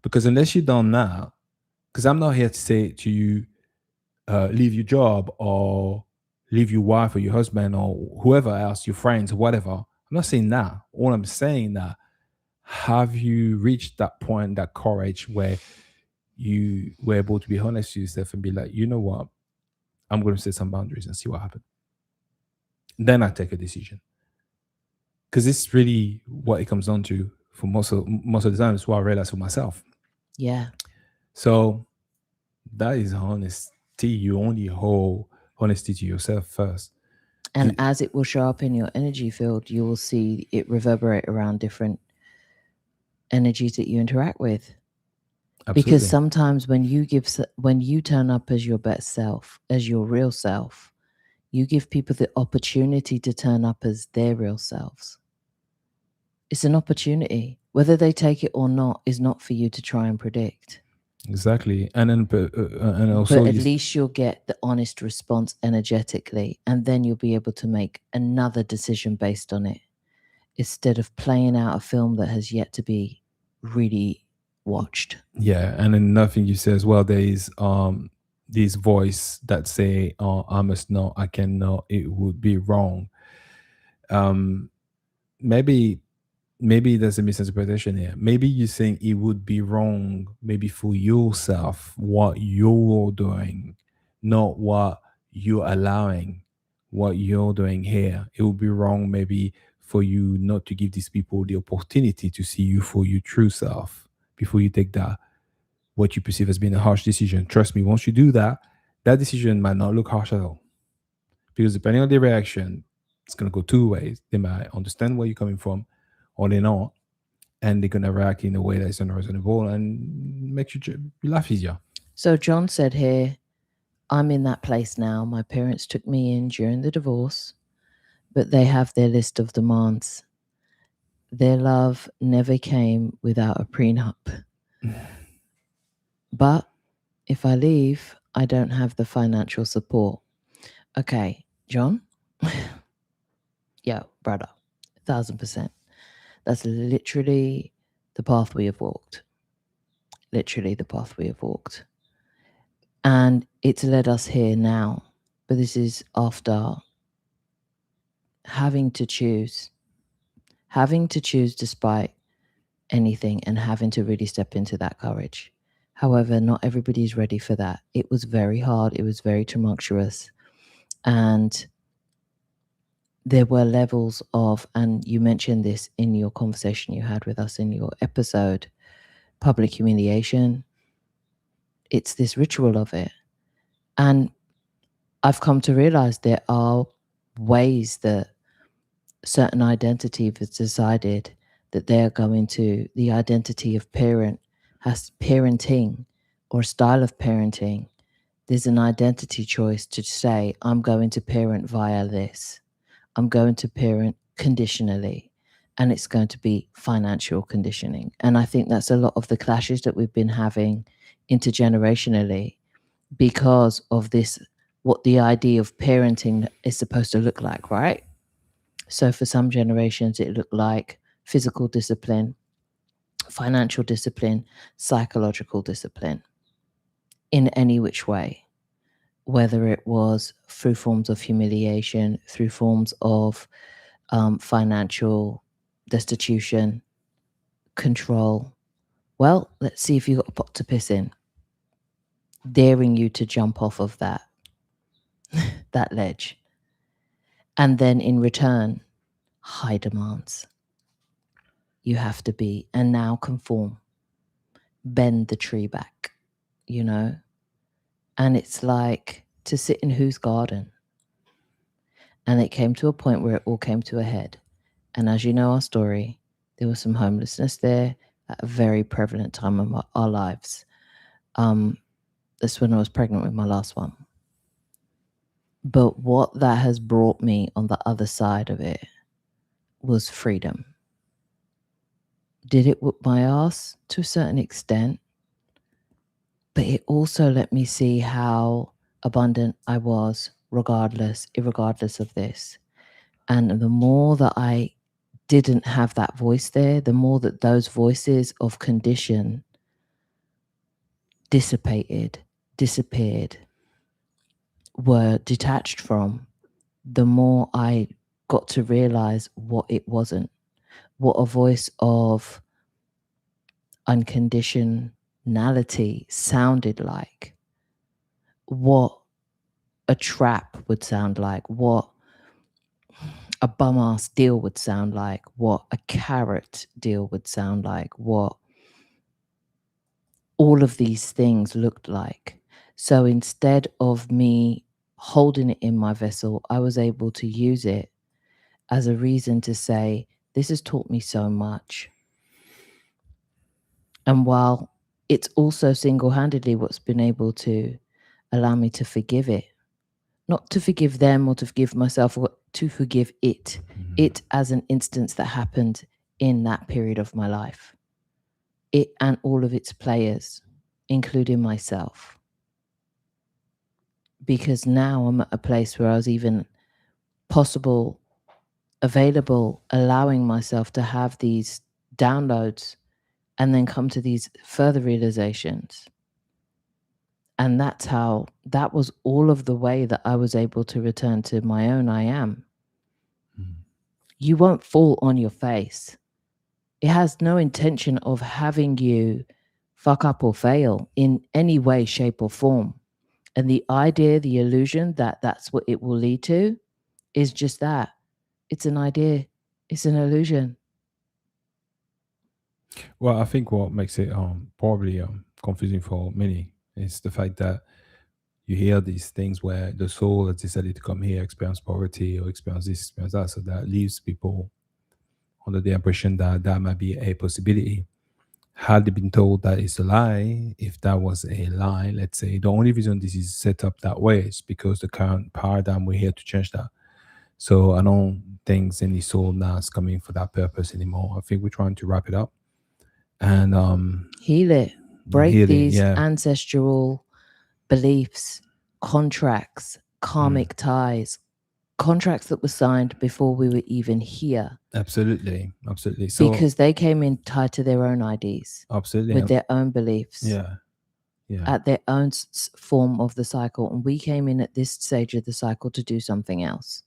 Because unless you don't now, because I'm not here to say to you, leave your job or leave your wife or your husband or whoever else, your friends, whatever. I'm not saying that. All I'm saying that have you reached that point, that courage where you were able to be honest with yourself and be like, you know what, I'm going to set some boundaries and see what happens. Then I take a decision. Because it's really what it comes down to for most of the time. It's what I realize for myself. Yeah. So that is honesty. You only hold honesty to yourself first. And as it will show up in your energy field, you will see it reverberate around different energies that you interact with. Absolutely. Because sometimes when you turn up as your best self, as your real self, you give people the opportunity to turn up as their real selves. It's an opportunity. Whether they take it or not is not for you to try and predict. Exactly. And then and also But at least you'll get the honest response energetically, and then you'll be able to make another decision based on it, instead of playing out a film that has yet to be really watched. yeah, and then nothing you say as well. There is this voice that say, "Oh, I must know, I can know." It would be wrong. Um, maybe there's a misinterpretation here. Maybe you think it would be wrong, maybe for yourself, what you're doing, not what you're allowing, what you're doing here. It would be wrong, maybe, for you not to give these people the opportunity to see you for your true self before you take that, what you perceive as being a harsh decision. Trust me, once you do that, that decision might not look harsh at all. Because depending on their reaction, it's going to go two ways. They might understand where you're coming from, or they not, and they're gonna react in a way that's unreasonable and makes your life easier. So John said here, I'm in that place now. My parents took me in during the divorce, but they have their list of demands. Their love never came without a prenup. But if I leave, I don't have the financial support. Okay, John? Yeah, brother, 1,000%. That's literally the path we have walked. Literally the path we have walked. And it's led us here now. But this is after having to choose despite anything, and having to really step into that courage. However, not everybody's ready for that. It was very hard. It was very tumultuous. And there were levels of, and you mentioned this in your conversation you had with us in your episode, public humiliation. It's this ritual of it. And I've come to realize there are ways that certain identity has decided that they are going to, the identity of parent has parenting or style of parenting. There's an identity choice to say, I'm going to parent via this. I'm going to parent conditionally, and it's going to be financial conditioning. And I think that's a lot of the clashes that we've been having intergenerationally because of this, what the idea of parenting is supposed to look like, right? So for some generations, it looked like physical discipline, financial discipline, psychological discipline in any which way, whether it was through forms of humiliation, through forms of financial destitution, control. Well, let's see if you've got a pot to piss in. daring you to jump off of that ledge. And then in return, high demands. You have to be, and now conform, bend the tree back, you know? And it's like to sit in whose garden? And it came to a point where it all came to a head. And as you know our story, there was some homelessness there at a very prevalent time of our lives. That's when I was pregnant with my last one. But what that has brought me on the other side of it was freedom. Did it whoop my ass to a certain extent? But it also let me see how abundant I was, irregardless of this. And the more that I didn't have that voice there, the more that those voices of condition disappeared, were detached from, the more I got to realize what it wasn't, what a voice of unconditionality sounded like, what a trap would sound like, what a bum-ass deal would sound like, what a carrot deal would sound like, what all of these things looked like. So instead of me holding it in my vessel, I was able to use it as a reason to say, this has taught me so much. And while it's also single-handedly what's been able to allow me to forgive it, not to forgive them or to forgive myself, or to forgive it, it as an instance that happened in that period of my life. It and all of its players, including myself. Because now I'm at a place where I was even possible, available, allowing myself to have these downloads and then come to these further realizations. And that was all of the way that I was able to return to my own I am. You won't fall on your face. It has no intention of having you fuck up or fail in any way, shape, or form. And the idea, the illusion that that's what it will lead to is just that. It's an idea. It's an illusion. Well, I think what makes it probably confusing for many is the fact that you hear these things where the soul has decided to come here, experience poverty, or experience this, experience that. So that leaves people under the impression that that might be a possibility. Had they been told that it's a lie, if that was a lie, let's say, the only reason this is set up that way is because the current paradigm, we're here to change that. So I don't think any soul now is coming for that purpose anymore. I think we're trying to wrap it up and heal it, break heal it, these yeah. ancestral beliefs, contracts, karmic ties, contracts that were signed before we were even here. Absolutely. So because they came in tied to their own IDs, absolutely, with their own beliefs, yeah, at their own form of the cycle. And we came in at this stage of the cycle to do something else.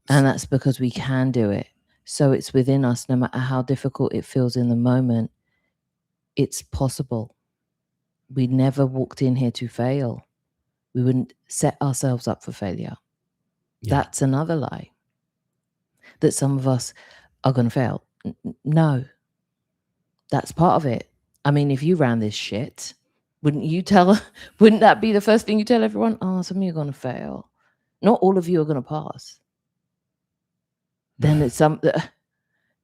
And that's because we can do it. So it's within us, no matter how difficult it feels in the moment, it's possible. We never walked in here to fail. We wouldn't set ourselves up for failure. Yeah. That's another lie. That some of us are going to fail. No. That's part of it. I mean, if you ran this shit, wouldn't that be the first thing you tell everyone? Oh, some of you are going to fail. Not all of you are going to pass. Then it's and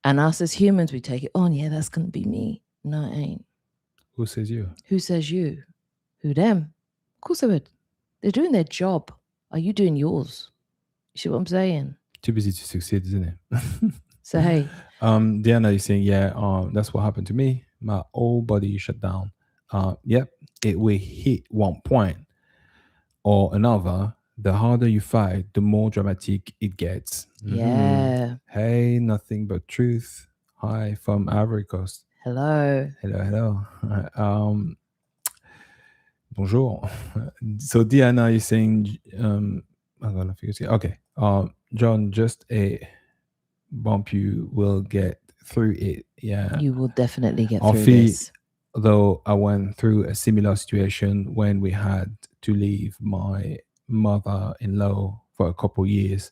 us as humans, we take it on. Yeah, that's going to be me. No, it ain't. Who says you? Who says you? Who them? Of course they would. They're doing their job. Are you doing yours? You see what I'm saying? Too busy to succeed, isn't it? So, hey. Diana is saying, yeah, that's what happened to me. My whole body shut down. Yep, it will hit one point or another. The harder you fight, the more dramatic it gets. Yeah. Hey, nothing but truth. Hi, from Ivory Coast. Hello. Bonjour. So Diana is saying, I'm gonna figure it. Okay. John, just a bump, you will get through it. Yeah. You will definitely get En through fait, this. though I went through a similar situation when we had to leave my mother-in-law for a couple years.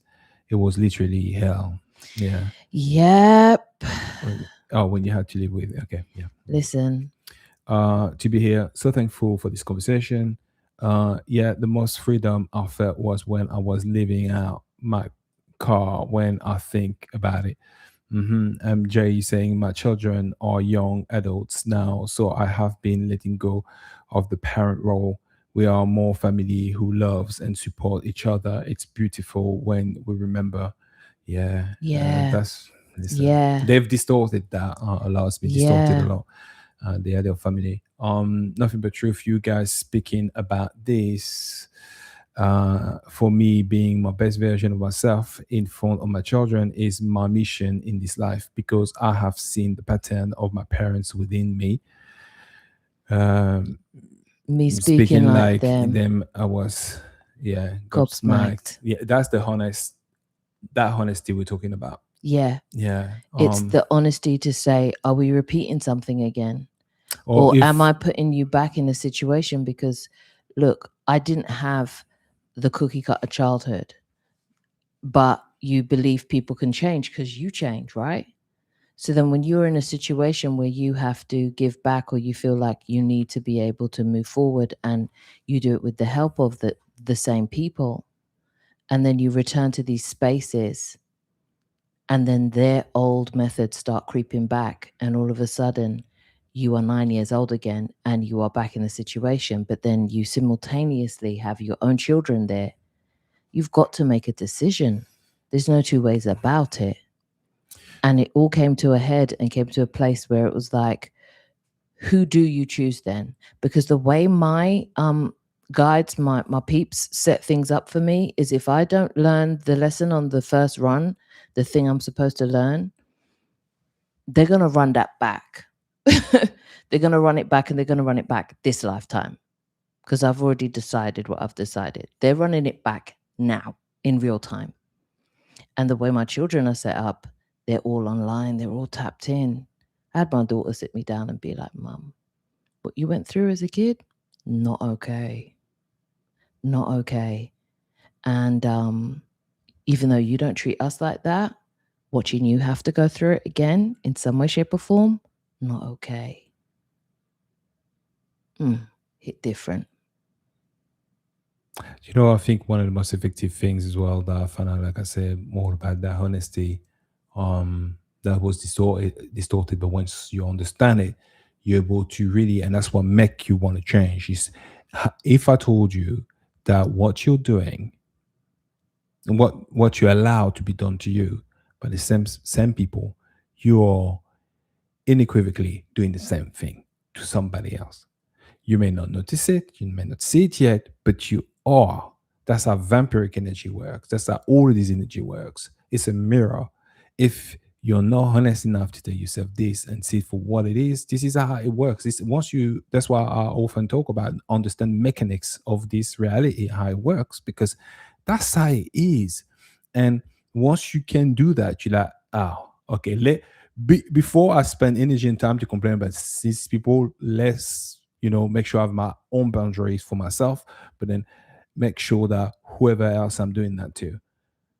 It was literally hell. Yeah. Yep. Oh, when you had to live with. Okay. Yeah. Listen, To be here. So thankful for this conversation. Yeah, the most freedom I felt was when I was living out my car when I think about it. Jay saying my children are young adults now, so I have been letting go of the parent role. We are more family who loves and support each other. It's beautiful when we remember. Yeah, yeah, that's listen. yeah, They've distorted that a lot. It's been distorted a yeah. lot. The idea of family. Nothing but truth. You guys speaking about this. For me, being my best version of myself in front of my children is my mission in this life because I have seen the pattern of my parents within me. Um, Me speaking Speaking like like them, them, I was, yeah, gobsmacked. gobsmacked. Yeah, that's the honest, that honesty we're talking about. Yeah, Yeah. it's the honesty to say, are we repeating something again? Or Or am if I putting you back in a situation? Because look, I didn't have the cookie cutter childhood, but you believe people can change because you change, right? So then when you're in a situation where you have to give back or you feel like you need to be able to move forward and you do it with the help of the same people, and then you return to these spaces and then their old methods start creeping back, and all of a sudden you are 9 years old again and you are back in the situation, but then you simultaneously have your own children there. You've got to make a decision. There's no two ways about it. And it all came to a head and came to a place where it was like, who do you choose then? Because the way my guides, my peeps set things up for me is if I don't learn the lesson on the first run, the thing I'm supposed to learn, they're going to run that back. They're going to run it back, and they're going to run it back this lifetime because I've already decided what I've decided. They're running it back now in real time. And the way my children are set up, they're all online, they're all tapped in. I had my daughter sit me down and be like, Mum, what you went through as a kid, not okay. Not okay. And even though you don't treat us like that, watching you have to go through it again in some way, shape, or form, not okay. Hit different. You know, I think one of the most effective things as well that I found out, like I said, more about that honesty, that was distorted, but once you understand it, you're able to really, and that's what make you want to change. Is if I told you that what you're doing and what you allow to be done to you by the same people, you're unequivocally doing the same thing to somebody else. You may not notice it, you may not see it yet, but you are. That's how vampiric energy works. That's how all of this energy works. It's a mirror. If you're not honest enough to tell yourself this and see it for what it is, this is how it works. This once you that's why I often talk about understand mechanics of this reality, how it works, because that's how it is. And once you can do that, you're like, oh, okay, before I spend energy and time to complain about these people, let's make sure I have my own boundaries for myself, but then make sure that whoever else I'm doing that to,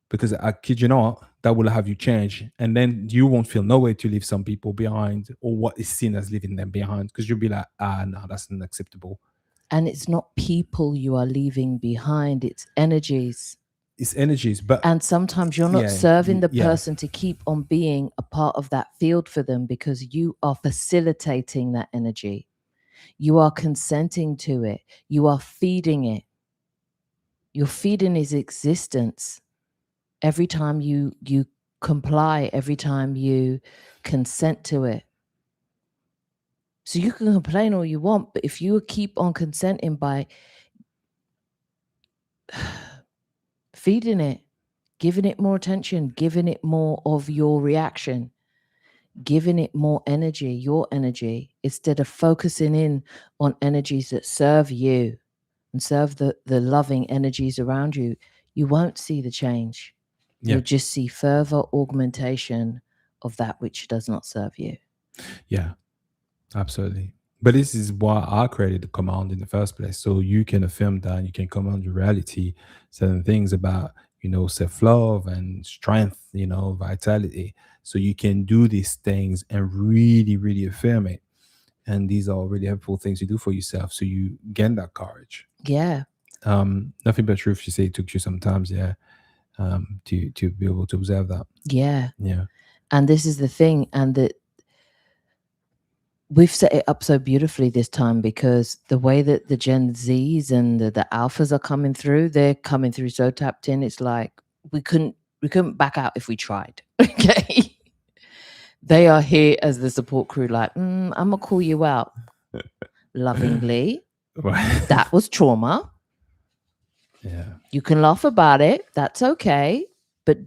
because I kid you not, that will have you change, and then you won't feel no way to leave some people behind or what is seen as leaving them behind, because you'll be like, no, that's unacceptable. And it's not people you are leaving behind, it's energies. It's energies, but And sometimes you're not yeah, serving the yeah, person to keep on being a part of that field for them because you are facilitating that energy. You are consenting to it. You are feeding it. You're feeding his existence every time you comply, every time you consent to it. So you can complain all you want, but if you keep on consenting by feeding it, giving it more attention, giving it more of your reaction, giving it more energy, your energy, instead of focusing in on energies that serve you and serve the loving energies around you, you won't see the change. yeah, You'll just see further augmentation of that which does not serve you. yeah, absolutely. But this is why I created the command in the first place, so you can affirm that and you can command your reality, certain things about, self love and strength, vitality. So you can do these things and really, really affirm it. And these are really helpful things to do for yourself, so you gain that courage. Yeah. Nothing but truth. You say it took you sometimes, yeah, to be able to observe that. Yeah. Yeah, And this is the thing, and that we've set it up so beautifully this time, because the way that the Gen Zs and the alphas are coming through, they're coming through so tapped in. It's like we couldn't back out if we tried. Okay. They are here as the support crew, like, I'm gonna call you out lovingly. right. That was trauma. Yeah, You can laugh about it. That's okay. But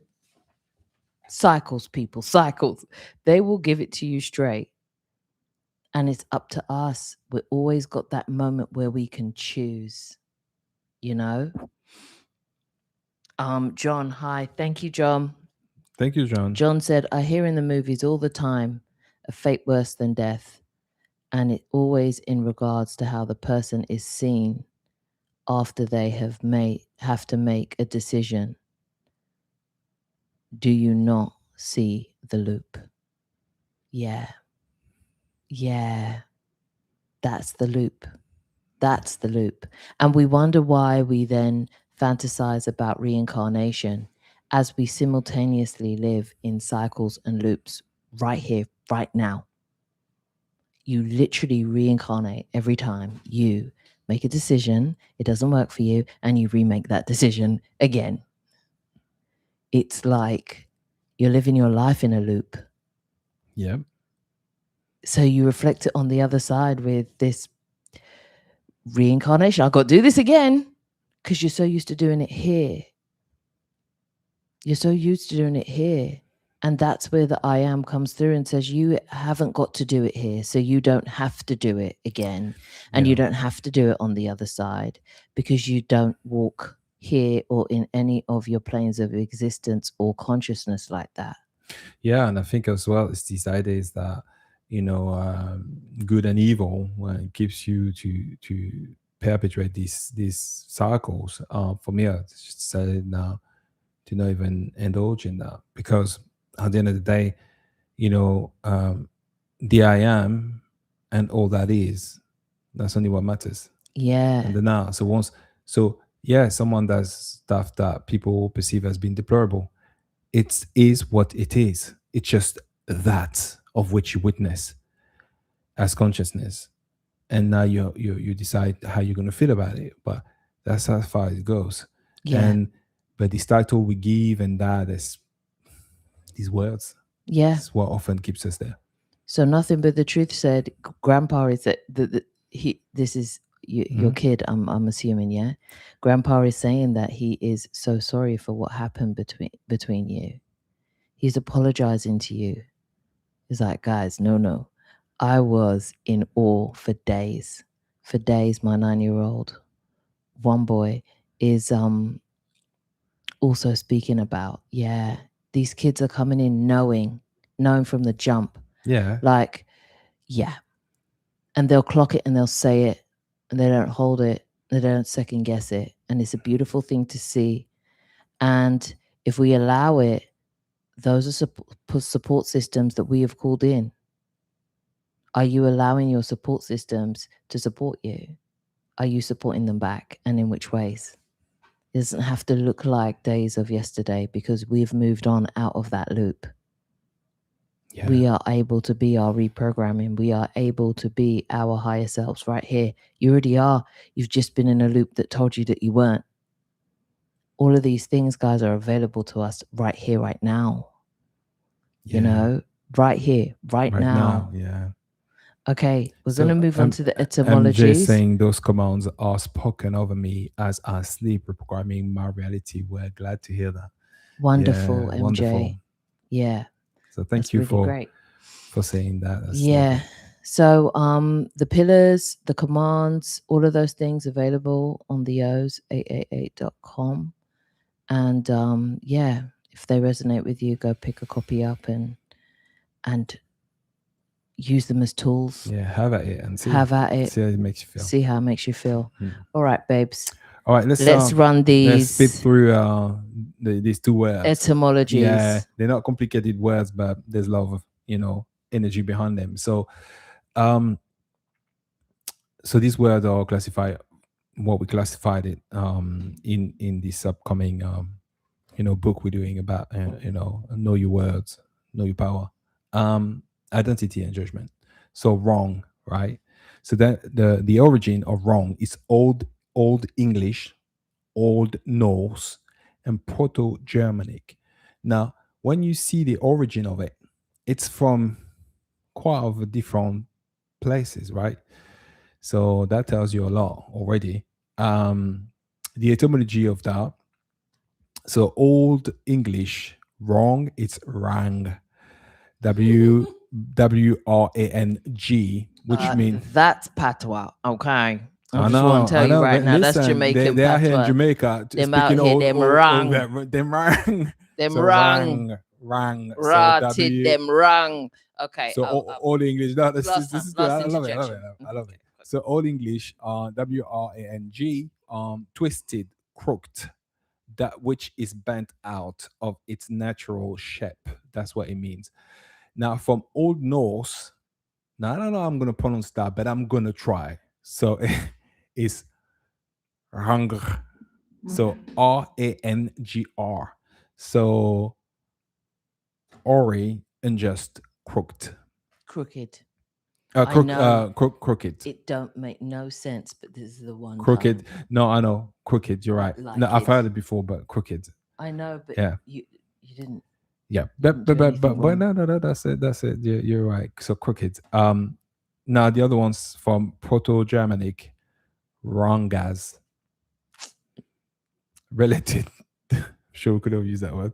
cycles, people, cycles. They will give it to you straight. And it's up to us. We always got that moment where we can choose, you know? John, hi. Thank you, John. thank you, John. John said, I hear in the movies all the time a fate worse than death. And it always in regards to how the person is seen after they have to make a decision. Do you not see the loop? Yeah. Yeah. That's the loop. That's the loop. And we wonder why we then fantasize about reincarnation as we simultaneously live in cycles and loops right here, right now. You literally reincarnate every time you make a decision, it doesn't work for you, and you remake that decision again. It's like you're living your life in a loop. Yep. So you reflect it on the other side with this reincarnation. I've got to do this again because you're so used to doing it here. You're so used to doing it here. And that's where the I am comes through and says, you haven't got to do it here. So you don't have to do it again. And you don't have to do it on the other side, because you don't walk here or in any of your planes of existence or consciousness like that. Yeah, and I think as well it's these ideas that, good and evil, when it keeps you to perpetuate these cycles. For me, I just decided now to not even indulge in that, because at the end of the day, the I am and all that is, that's only what matters. Yeah. And the now. So yeah, someone does stuff that people perceive as being deplorable. It is what it is. It's just that of which you witness as consciousness, and now you decide how you're going to feel about it. But that's how far it goes. Yeah. And but this title we give and that is these words. Yeah. It's what often keeps us there. So Nothing But the Truth said, Grandpa is that this is your kid, I'm assuming, yeah. Grandpa is saying that he is so sorry for what happened between you. He's apologizing to you. He's like, guys, no. I was in awe for days. For days, my 9-year-old, one boy, is also speaking about, yeah, these kids are coming in knowing from the jump. Yeah. Like, yeah. And they'll clock it and they'll say it, and they don't hold it, they don't second guess it. And it's a beautiful thing to see. And if we allow it, those are support systems that we have called in. Are you allowing your support systems to support you? Are you supporting them back? And in which ways? It doesn't have to look like days of yesterday, because we've moved on out of that loop. Yeah. We are able to be our reprogramming. We are able to be our higher selves right here. You already are. You've just been in a loop that told you that you weren't. All of these things, guys, are available to us right here, right now. Yeah. Right here, right now. Yeah. Okay, we're going to move on to the MJ etymologies. saying those commands are spoken over me as I sleep, reprogramming my reality. We're glad to hear that. Wonderful, Yeah, MJ. wonderful. Yeah. So thank That's you really great. for saying that. That's Yeah. lovely. So the pillars, the commands, all of those things available on the O's888.com. And yeah, if they resonate with you, go pick a copy up and use them as tools. Yeah, have at it and Have at it. see how it makes you feel. See how it makes you feel. Mm. All right, babes. All right, Let's run let's spit these through these two words. etymologies. Yeah, they're not complicated words, but there's a lot of energy behind them. Um, so these words are classified what we classified it in this upcoming book we're doing about know your words, know your power, identity and judgment. So wrong, right? So that the origin of wrong is old English, Old Norse, and Proto Germanic. Now, when you see the origin of it, it's from quite of different places, right? So that tells you a lot already. The etymology of that. So Old English wrong, it's rang. WRANG, which means That's patois. Okay. I I just want know, to tell you right but now, that's listen, Jamaican they are here in patois. Jamaica Them out speaking here, old, them old, rang. them rang. Them So rang. rang. So Rotted them rang. Okay. So old English. No, this Last is time, good. last I love it. interjection. I love it. So old English, WRANG, twisted, crooked, that which is bent out of its natural shape. That's what it means. Now, from Old Norse, now I don't know how I'm going to pronounce that, but I'm going to try. So it's rangr. So RANGR. So Ori and just crooked. Crooked. Crooked. It don't make no sense, but this is the one. Crooked. Time. No, I know. Crooked. You're right. Like No, I've it. heard it before, but crooked. I know, but yeah, you didn't. Yeah, didn't do anything wrong. no, that's it. That's it. You're right. So crooked. Now the other one's from Proto-Germanic, rangas. Related. Sure, we could have used that word.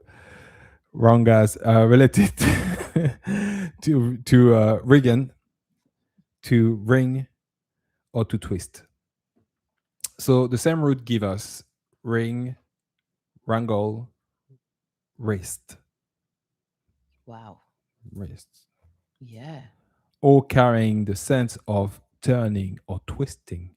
Rangas related to rigging, to ring, or to twist. So the same root give us ring, wrangle, wrist. Wow. Wrist. Yeah. All carrying the sense of turning or twisting.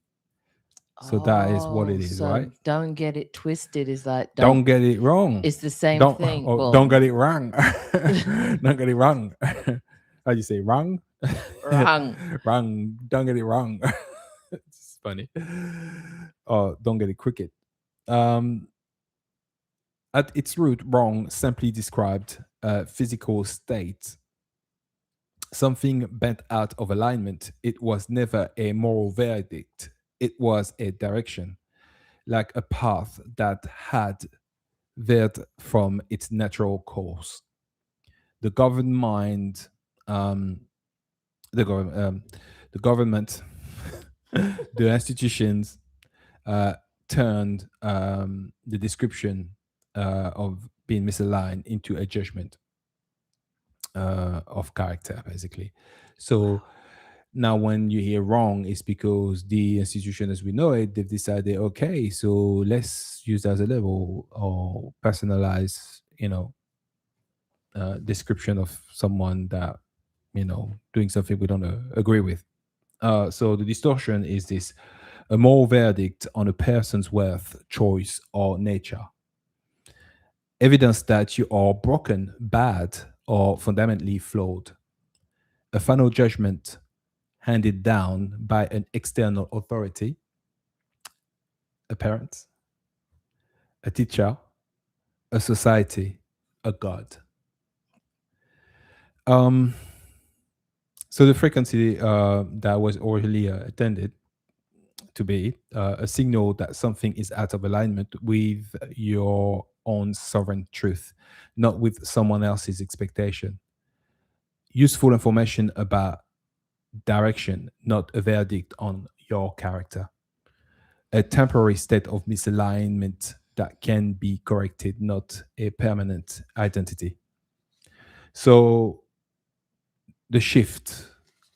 So that is what it is, right? Don't get it twisted is like don't get it wrong. It's the same thing. Don't get it wrong. Don't get it wrong. How do you say wrong? Wrong. Wrong. Don't get it wrong. It's funny. Oh, don't get it crooked. At its root, wrong simply described a physical state, something bent out of alignment. It was never a moral verdict. It was a direction, like a path that had veered from its natural course. The governed mind, the government, the institutions turned the description of being misaligned into a judgment of character, basically. So now when you hear wrong, it's because the institution as we know it, they've decided, okay, so let's use that as a level or personalize, description of someone that, doing something we don't agree with. So the distortion is this: a moral verdict on a person's worth, choice, or nature. Evidence that you are broken, bad, or fundamentally flawed. A final judgment handed down by an external authority, a parent, a teacher, a society, a god. So the frequency that was originally intended to be a signal that something is out of alignment with your own sovereign truth, not with someone else's expectation. Useful information about direction, not a verdict on your character. A temporary state of misalignment that can be corrected, not a permanent identity. So the shift,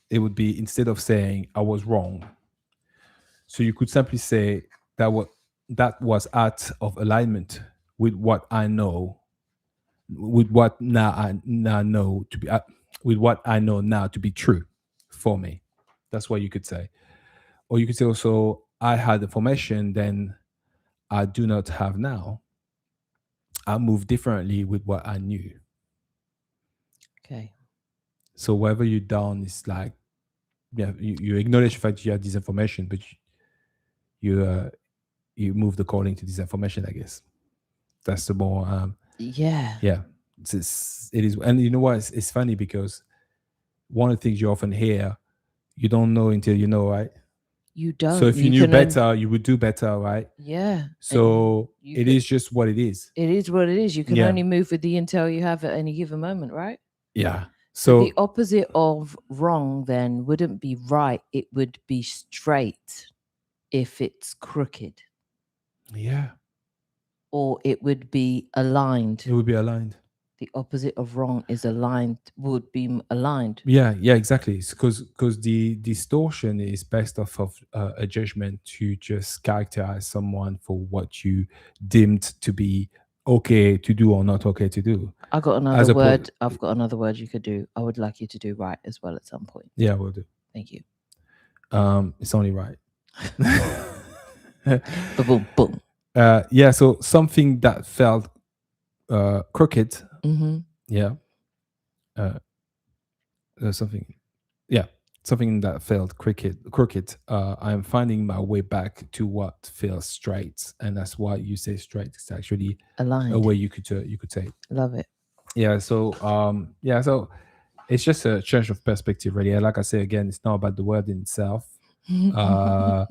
it would be, instead of saying I was wrong, so you could simply say that was out of alignment with what I know, with what now I now know to be with what I know now to be true. for me. That's what you could say. Or you could say also, I had information then I do not have now. I move differently with what I knew. Okay. So whatever you done is like, yeah, you acknowledge the fact you had this information, but you you moved according to this information, I guess. That's the more Yeah. yeah. It is, and you know what? It's funny because one of the things you often hear, you don't know until you know, right? You So don't. if you You knew can better, you would do better, right? yeah. So You it could. is just what it is. It is what it is. You can Yeah, only move with the intel you have at any given moment, right? yeah. So the So opposite of wrong then wouldn't be right. It would be straight if it's crooked, yeah, or it would be aligned. it would be aligned. The opposite of wrong is aligned, would be aligned. Yeah, yeah, exactly. Because the distortion is based off of a judgment to just characterize someone for what you deemed to be okay to do or not okay to do. I got As another a word. I've got another word you could do. I would like you to do right as well at some point. yeah, we'll do. Thank you. It's only right. Boom, boom. Yeah, so something that felt crooked. Mm-hmm. Yeah, something. Yeah, something that felt crooked. I'm finding my way back to what feels straight, and that's why you say straight. It's actually a Aligned. way you could say it. Love it. Yeah. So it's just a change of perspective, really. And like I say again, it's not about the word in itself. Uh,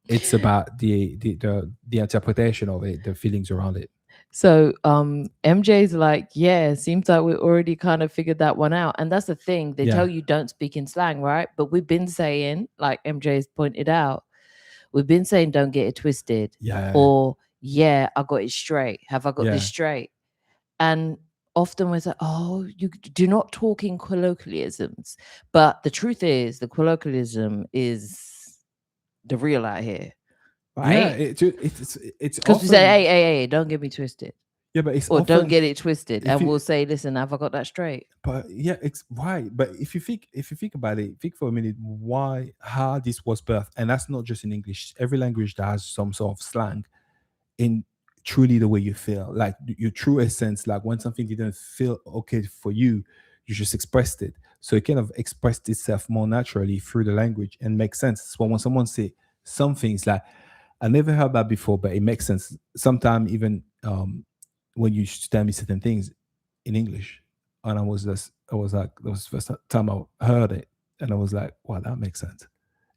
it's about the interpretation of it, the feelings around it. So MJ's like, yeah, seems like we already kind of figured that one out. And that's the thing. They Yeah. tell you don't speak in slang, right? But we've been saying, like MJ's pointed out, we've been saying don't get it twisted. Yeah. Or yeah, I got it straight. Have I got Yeah. this straight? And often we're like, oh, you do not talk in colloquialisms. But the truth is the colloquialism is the real out here. Yeah, Right? it's Because we say, hey, don't get me twisted. Yeah, but it's Or often, don't get it twisted. if And you- we'll say, listen, have I got that straight? But yeah, it's why. But if you think about it, think for a minute why how this was birthed, and that's not just in English. Every language that has some sort of slang in truly the way you feel, like your true essence. Like when something didn't feel okay for you, you just expressed it. So it kind of expressed itself more naturally through the language and makes sense. So when someone say something, it's like I never heard that before, but it makes sense. Sometimes even when you tell me certain things in English, and I was like, that was the first time I heard it, and I was like, wow, that makes sense.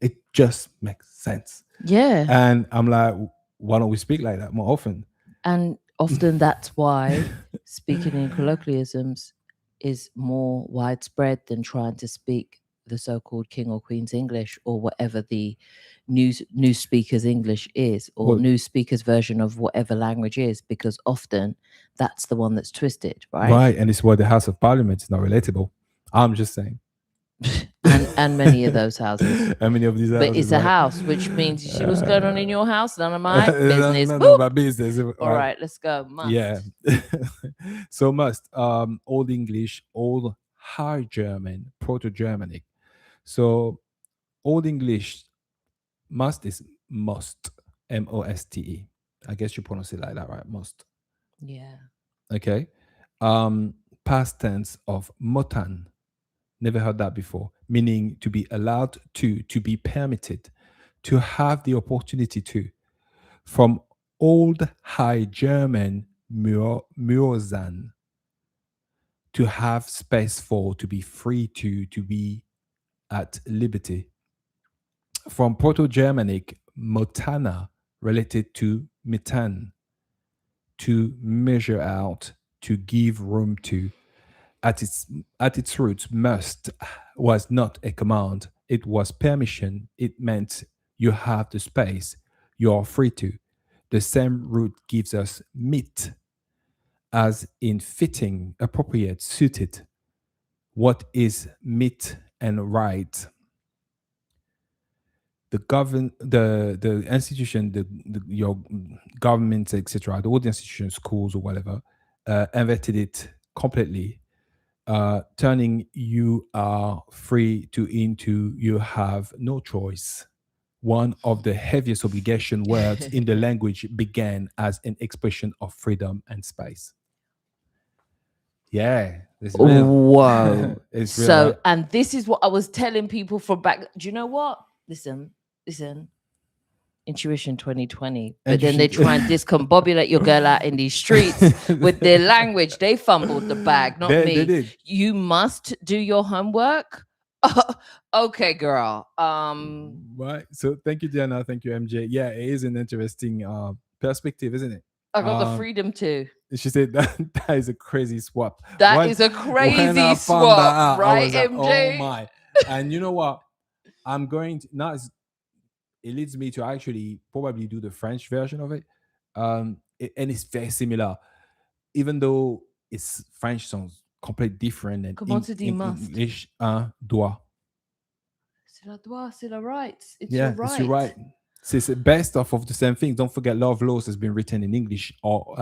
It just makes sense. Yeah. And I'm like, why don't we speak like that more often? And often that's why speaking in colloquialisms is more widespread than trying to speak the so-called king or queen's English or whatever the news speakers English is, or Well- news speakers version of whatever language is, because often that's the one that's twisted, right? Right, and it's why the House of Parliament is not relatable. I'm just saying. and many of those houses. How many of these houses? But it's a right? house, which means you see what's going on in your house. None of my business. None Woo! of my business. All right, let's go. Must. Yeah. So must. Old English, Old High German, Proto-Germanic. So Old English must is must. M-O-S-T-E. I guess you pronounce it like that, right? Must. Yeah. Okay. Past tense of motan. Never heard that before. Meaning to be allowed to be permitted, to have the opportunity to. From Old High German Murzan, to have space for, to be free to be at liberty. From Proto-Germanic Motana, related to mitan, to measure out, to give room to. At its roots, must was not a command, it was permission. It meant you have the space, you are free to. The same root gives us meet, as in fitting, appropriate, suited. What is meet and right? The institution, your governments, etc., all the institutions, schools or whatever, invented it completely. turning you are free to into you have no choice. One of the heaviest obligation words in the language began as an expression of freedom and space. Yeah, it's real. Whoa. It's real, So, right? and this is what I was telling people from back. Do you know what? Listen. Intuition 2020. But And you then they should. try and discombobulate your girl out in these streets with their language. They fumbled the bag, not They me. did. You must do your homework. Okay, girl. Right. So thank you, Diana. Thank you, MJ. Yeah, it is an interesting perspective, isn't it? I got the freedom to. She said that that is a crazy swap. That when, is a when I crazy found that swap, out, I right, was like, oh MJ? my. And you know what? I'm going to now. It leads me to actually probably do the French version of it. And it's very similar, even though it's French sounds completely different and Comment tu dis in must? English, doit. C'est la droit, c'est la right. It's Yeah, your right. it's your right. So it's the best of the same thing. Don't forget, Love Laws has been written in English or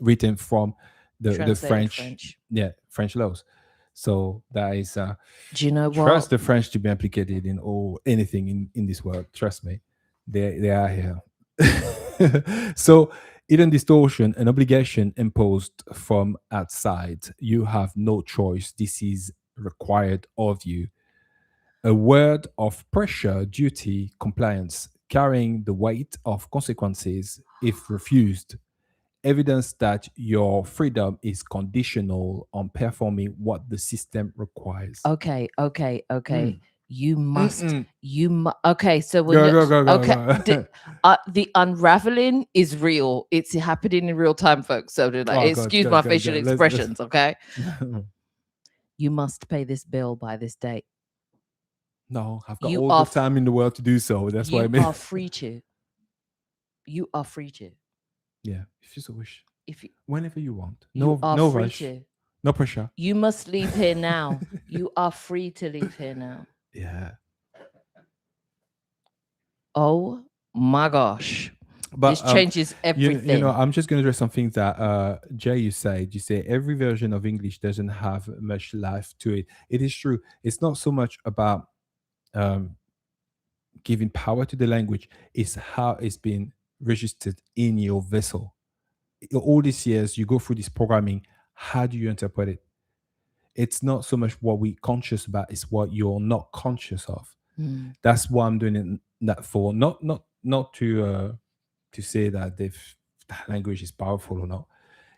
written from the French. Yeah, French laws. So that is. Do you know what? Trust the French to be implicated in all anything in this world. Trust me, they are here. So, hidden distortion, an obligation imposed from outside. You have no choice. This is required of you. A word of pressure, duty, compliance, carrying the weight of consequences if refused. Evidence that your freedom is conditional on performing what the system requires. Okay. Mm. You must. Mm-mm. Okay. So when Go. the unraveling is real. It's happening in real time, folks. So they're like, excuse my facial expressions. Okay. You must pay this bill by this date. No, I've got all the time in the world to do so. That's what I mean. You are free to. You are free to. Yeah, if you so wish. If you, whenever you want. No free rush. To. No pressure. You must leave here now. You are free to leave here now. Yeah. Oh my gosh. But this changes everything. You know, I'm just going to address something that Jay, you said. You say every version of English doesn't have much life to it. It is true. It's not so much about giving power to the language. It's how it's been registered in your vessel. All these years, you go through this programming. How do you interpret it? It's not so much what we're conscious about; it's what you're not conscious of. That's why I'm doing that for. Not to say that that language is powerful or not.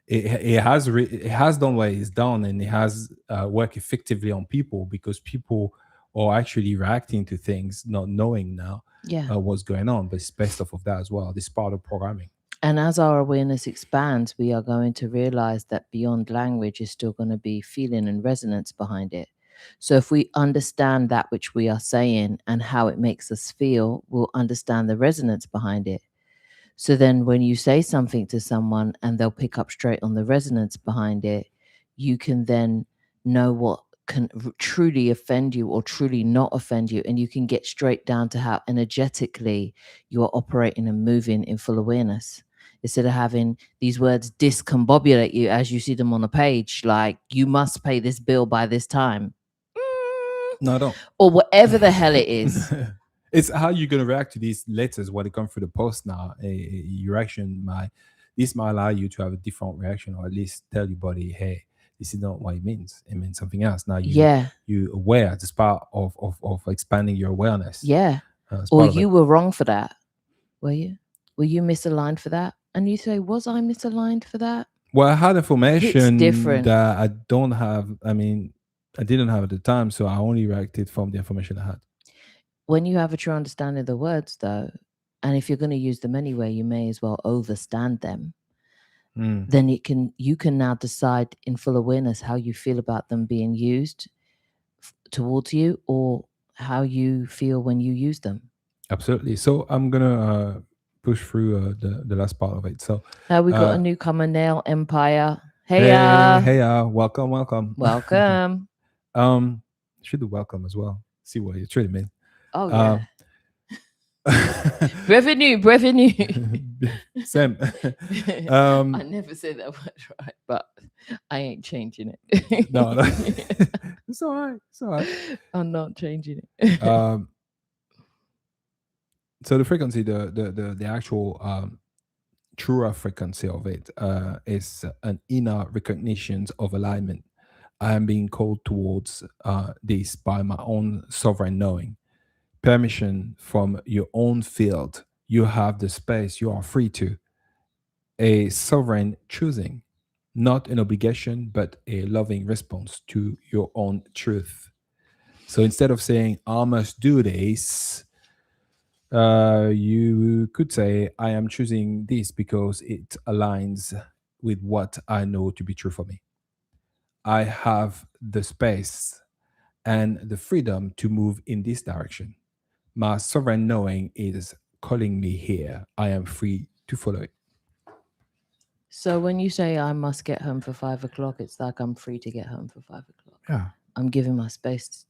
It has done what it's done, and it has worked effectively on people because people are actually reacting to things, not knowing now what's going on. But it's based off of that as well. This part of programming. And as our awareness expands, we are going to realize that beyond language is still going to be feeling and resonance behind it. So if we understand that which we are saying and how it makes us feel, we'll understand the resonance behind it. So then when you say something to someone and they'll pick up straight on the resonance behind it, you can then know what can truly offend you or truly not offend you. And you can get straight down to how energetically you are operating and moving in full awareness. Instead of having these words discombobulate you as you see them on the page, like you must pay this bill by this time. No, I don't. Or whatever the hell it is. It's how you're going to react to these letters when they come through the post now. Your reaction this might allow you to have a different reaction, or at least tell your body, hey, this is not what it means. It means something else. Now you're aware. It's part of expanding your awareness. Yeah. Or you were wrong for that. Were you? Were you misaligned for that? And you say, was I misaligned for that? Well, I had information that I don't have. I mean, I didn't have at the time, so I only reacted from the information I had. When you have a true understanding of the words, though, and if you're going to use them anyway, you may as well overstand them. Then you can now decide in full awareness how you feel about them being used towards you, or how you feel when you use them. Absolutely. So I'm gonna push through the last part of it. So we got a newcomer, Nail Empire. Hey, welcome. Should do welcome as well. See what you truly mean. Oh yeah. Revenue. Same. I never say that word right, but I ain't changing it. No, no. It's all right. It's all right. I'm not changing it. So the frequency, the actual truer frequency of it is an inner recognition of alignment. I am being called towards this by my own sovereign knowing. Permission from your own field. You have the space. You are free to. A sovereign choosing, not an obligation, but a loving response to your own truth. So instead of saying, I must do this, you could say, I am choosing this because it aligns with what I know to be true for me. I have the space and the freedom to move in this direction. My sovereign knowing is calling me here. I am free to follow it. So when you say I must get home for 5 o'clock, it's like I'm free to get home for 5 o'clock. Yeah. I'm giving my space.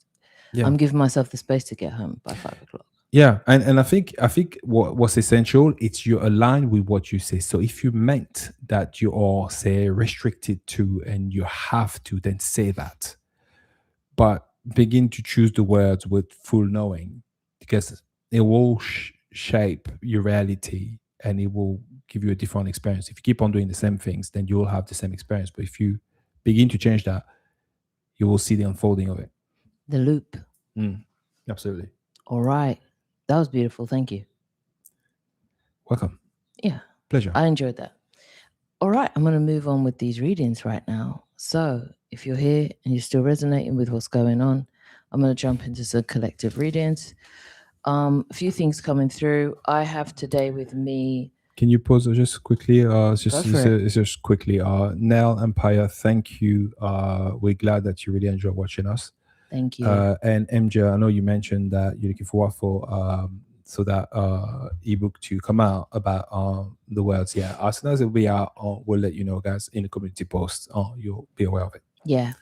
Yeah. I'm giving myself the space to get home by 5 o'clock. Yeah, and I think what's essential, it's you align with what you say. So if you meant that you are, say, restricted to and you have to, then say that. But begin to choose the words with full knowing, because it will shape your reality and it will give you a different experience. If you keep on doing the same things, then you will have the same experience. But if you begin to change that, you will see the unfolding of it. The loop. Absolutely. All right. That was beautiful. Thank you. Welcome. Yeah. Pleasure. I enjoyed that. All right. I'm going to move on with these readings right now. So if you're here and you're still resonating with what's going on, I'm going to jump into some collective readings. A few things coming through. I have today with me. Can you pause just quickly? It's just quickly. Nell Empire, thank you. We're glad that you really enjoy watching us. Thank you. And MJ, I know you mentioned that you're looking forward for so that ebook to come out about the words. Yeah, as soon as it will be out, we'll let you know, guys, in the community post. You'll be aware of it. Yeah.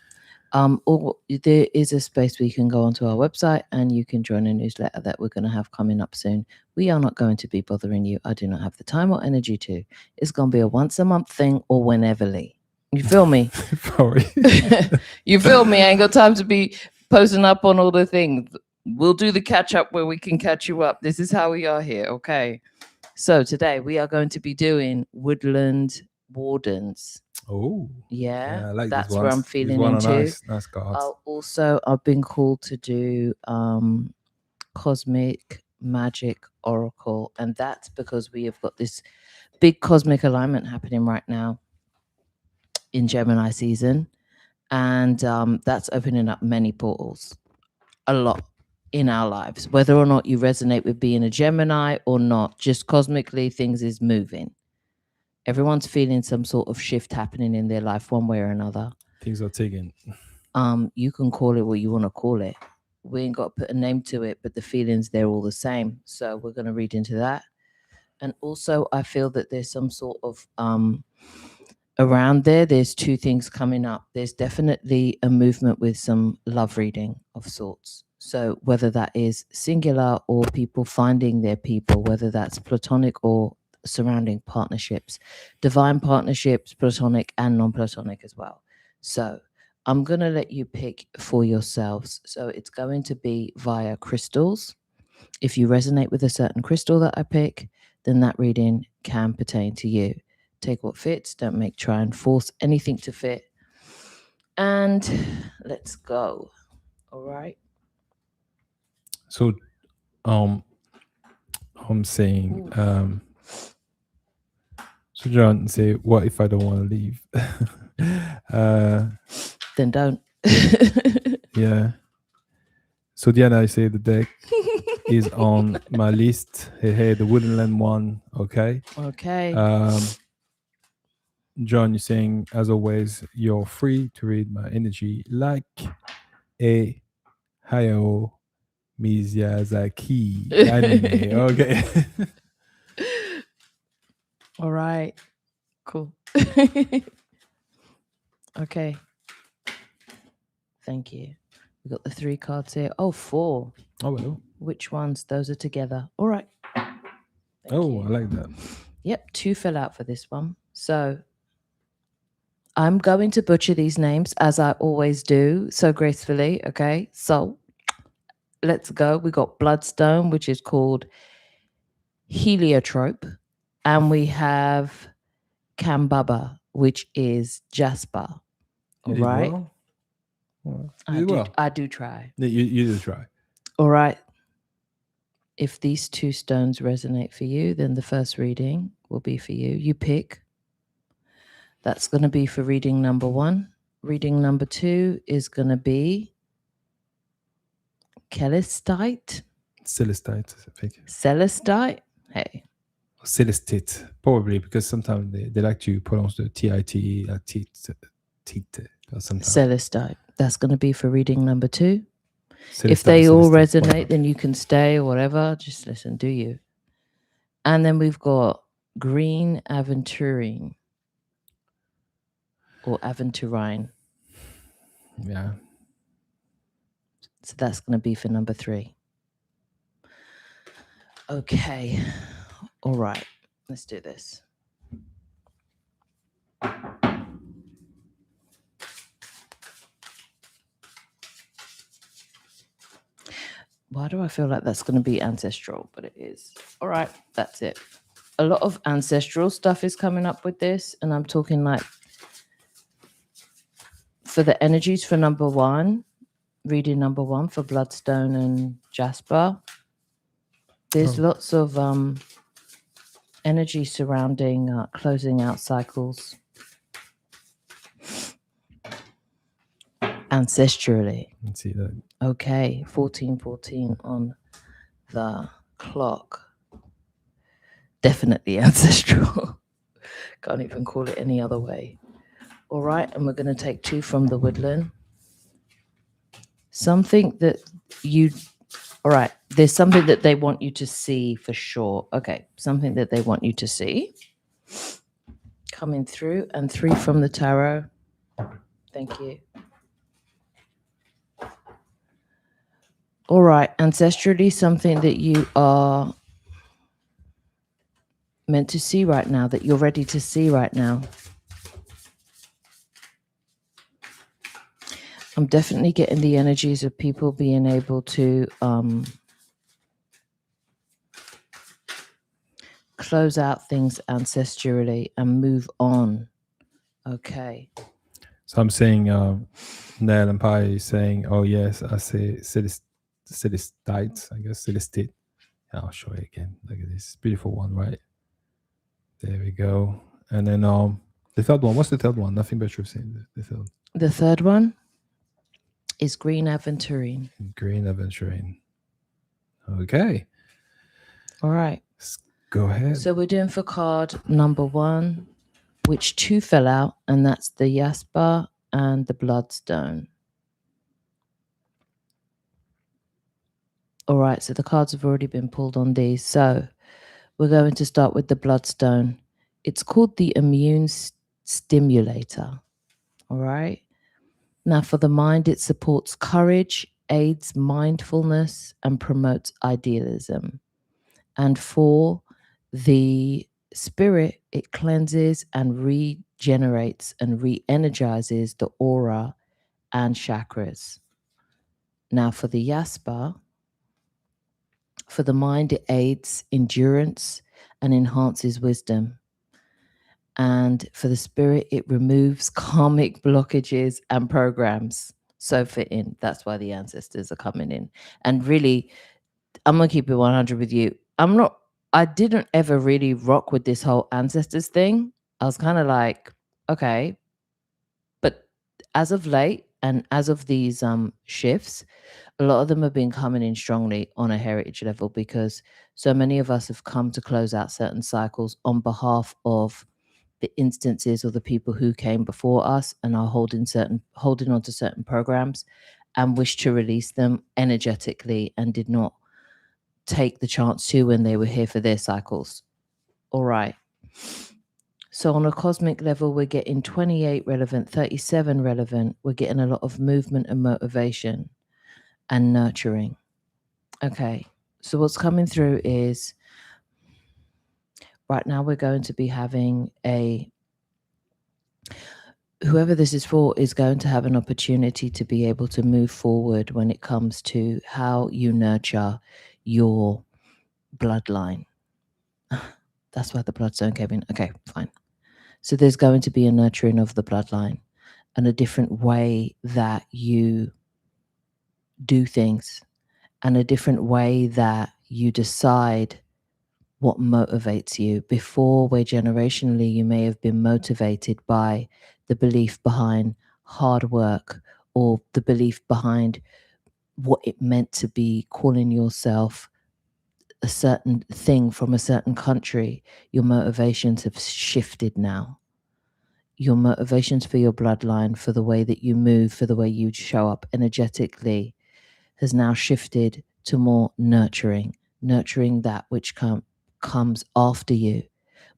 Or there is a space where you can go onto our website and you can join a newsletter that we're going to have coming up soon. We are not going to be bothering you. I do not have the time or energy to. It's going to be a once a month thing or wheneverly. You feel me? Sorry. You feel me? I ain't got time to be posting up on all the things. We'll do the catch up where we can catch you up. This is how we are here. Okay. So today we are going to be doing Woodland Wardens. Oh, yeah, I like that's where I'm feeling into. Nice cards. I've been called to do Cosmic Magic Oracle, and that's because we have got this big cosmic alignment happening right now in Gemini season, and that's opening up many portals, a lot in our lives, whether or not you resonate with being a Gemini or not. Just cosmically, things is moving. Everyone's feeling some sort of shift happening in their life one way or another. Things are taking. You can call it what you want to call it. We ain't got to put a name to it, but the feelings, they're all the same. So we're going to read into that. And also, I feel that there's some sort of around there's two things coming up. There's definitely a movement with some love reading of sorts. So whether that is singular or people finding their people, whether that's platonic or surrounding partnerships, divine partnerships, platonic and non-platonic as well. So I'm going to let you pick for yourselves. So it's going to be via crystals. If you resonate with a certain crystal that I pick, then that reading can pertain to you. Take what fits. Don't try and force anything to fit. And let's go. All right. So, I'm saying, so John say, what if I don't want to leave? Then don't. Yeah. So Diana, I say the deck is on my list. Hey, the Woodland one. Okay. Okay. John, you're saying, as always, you're free to read my energy like a Hayao Miyazaki anime. Okay. All right. Cool. Okay. Thank you. We got the 3 cards here. Oh, 4. Oh, well. Which ones? Those are together. All right. I like that. Yep, 2 fell out for this one. So I'm going to butcher these names as I always do, so gracefully. Okay, so let's go. We got Bloodstone, which is called heliotrope, and we have Kambaba, which is Jasper. You All did right. well. Well, you did well. I do try. You did try. All right. If these two stones resonate for you, then the first reading will be for you. You pick. That's going to be for reading number 1. Reading number 2 is going to be Celestite. Celestite, I think. Celestite. Hey. Celestite, probably, because sometimes they like to pronounce the T-I-T, Tite, or sometimes. Celestite. That's going to be for reading number 2. Celestite, If they all Celestite, resonate, whatever. then you can stay or whatever. Just listen, do you? And then we've got green Aventurine or Aventurine. Yeah. So that's going to be for number 3. Okay. All right. Let's do this. Why do I feel like that's going to be ancestral? But it is. All right. That's it. A lot of ancestral stuff is coming up with this. And I'm talking like for the energies for number 1, reading number 1 for Bloodstone and Jasper. There's lots of energy surrounding closing out cycles ancestrally. Let's see that. Okay, 1414 on the clock. Definitely ancestral. Can't even call it any other way. All right, and we're going to take 2 from the woodland. Something that you... All right, there's something that they want you to see for sure. Okay, something that they want you to see. Coming through, and 3 from the tarot. Thank you. All right, ancestrally, something that you are meant to see right now, that you're ready to see right now. I'm definitely getting the energies of people being able to close out things ancestrally and move on. Okay. So I'm saying, Nell and Pi is saying, oh yes, I say Celestite, I guess, Celestite. I'll show you again. Look at this beautiful one, right? There we go. And then the third one. What's the third one? Nothing but truth. The third. The third one is green Aventurine. Green Aventurine. Okay. All right. Go ahead. So we're doing for card number 1, which 2 fell out, and that's the Jasper and the Bloodstone. All right, so the cards have already been pulled on these. So we're going to start with the Bloodstone. It's called the immune stimulator. All right. Now, for the mind, it supports courage, aids mindfulness, and promotes idealism. And for the spirit, it cleanses and regenerates and re-energizes the aura and chakras. Now, for the Jasper, for the mind, it aids endurance and enhances wisdom. And for the spirit, it removes karmic blockages and programs. So fitting. That's why the ancestors are coming in. And really, I'm going to keep it 100 with you. I didn't ever really rock with this whole ancestors thing. I was kind of like, okay. But as of late and as of these shifts, a lot of them have been coming in strongly on a heritage level, because so many of us have come to close out certain cycles on behalf of the instances or the people who came before us and are holding on to certain programs and wish to release them energetically and did not take the chance to when they were here for their cycles. All right. So on a cosmic level, we're getting 28 relevant, 37 relevant. We're getting a lot of movement and motivation and nurturing. Okay. So what's coming through is right now we're going to be having whoever this is for is going to have an opportunity to be able to move forward when it comes to how you nurture your bloodline. That's why the bloodstone came in. Okay, fine. So there's going to be a nurturing of the bloodline and a different way that you do things and a different way that you decide what motivates you. Before, where generationally you may have been motivated by the belief behind hard work or the belief behind what it meant to be calling yourself a certain thing from a certain country, your motivations have shifted now. Your motivations for your bloodline, for the way that you move, for the way you show up energetically, has now shifted to more nurturing that which comes after you,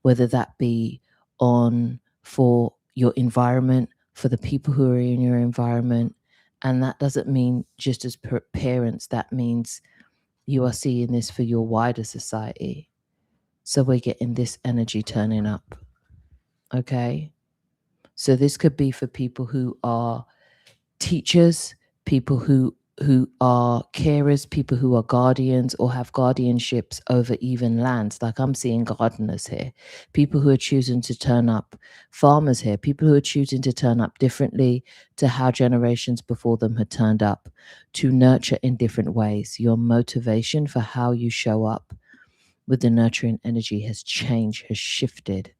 whether that be on for your environment, for the people who are in your environment. And that doesn't mean just as parents, that means you are seeing this for your wider society. So we're getting this energy turning up. Okay. So this could be for people who are teachers, people who are carers, people who are guardians or have guardianships over even lands. Like I'm seeing gardeners here, people who are choosing to turn up, farmers here, people who are choosing to turn up differently to how generations before them had turned up, to nurture in different ways. Your motivation for how you show up with the nurturing energy has changed, has shifted.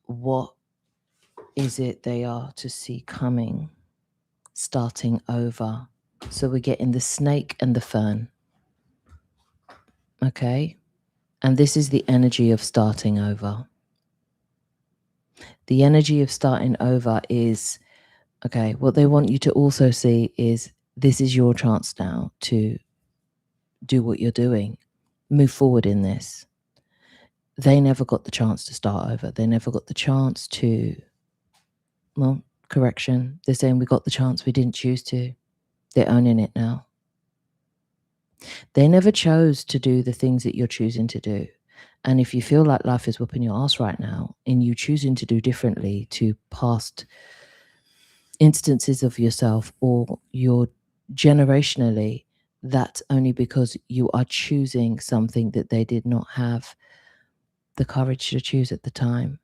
What is it they are to see coming? Starting over. So we're getting the snake and the fern. Okay. And this is the energy of starting over. The energy of starting over is, okay, what they want you to also see is this is your chance now to do what you're doing. Move forward in this. They never got the chance to start over. They never got the chance to, well, correction. They're saying we got the chance, we didn't choose to. They're owning it now. They never chose to do the things that you're choosing to do. And if you feel like life is whooping your ass right now and you choosing to do differently to past instances of yourself or your generationally, that's only because you are choosing something that they did not have the courage to choose at the time.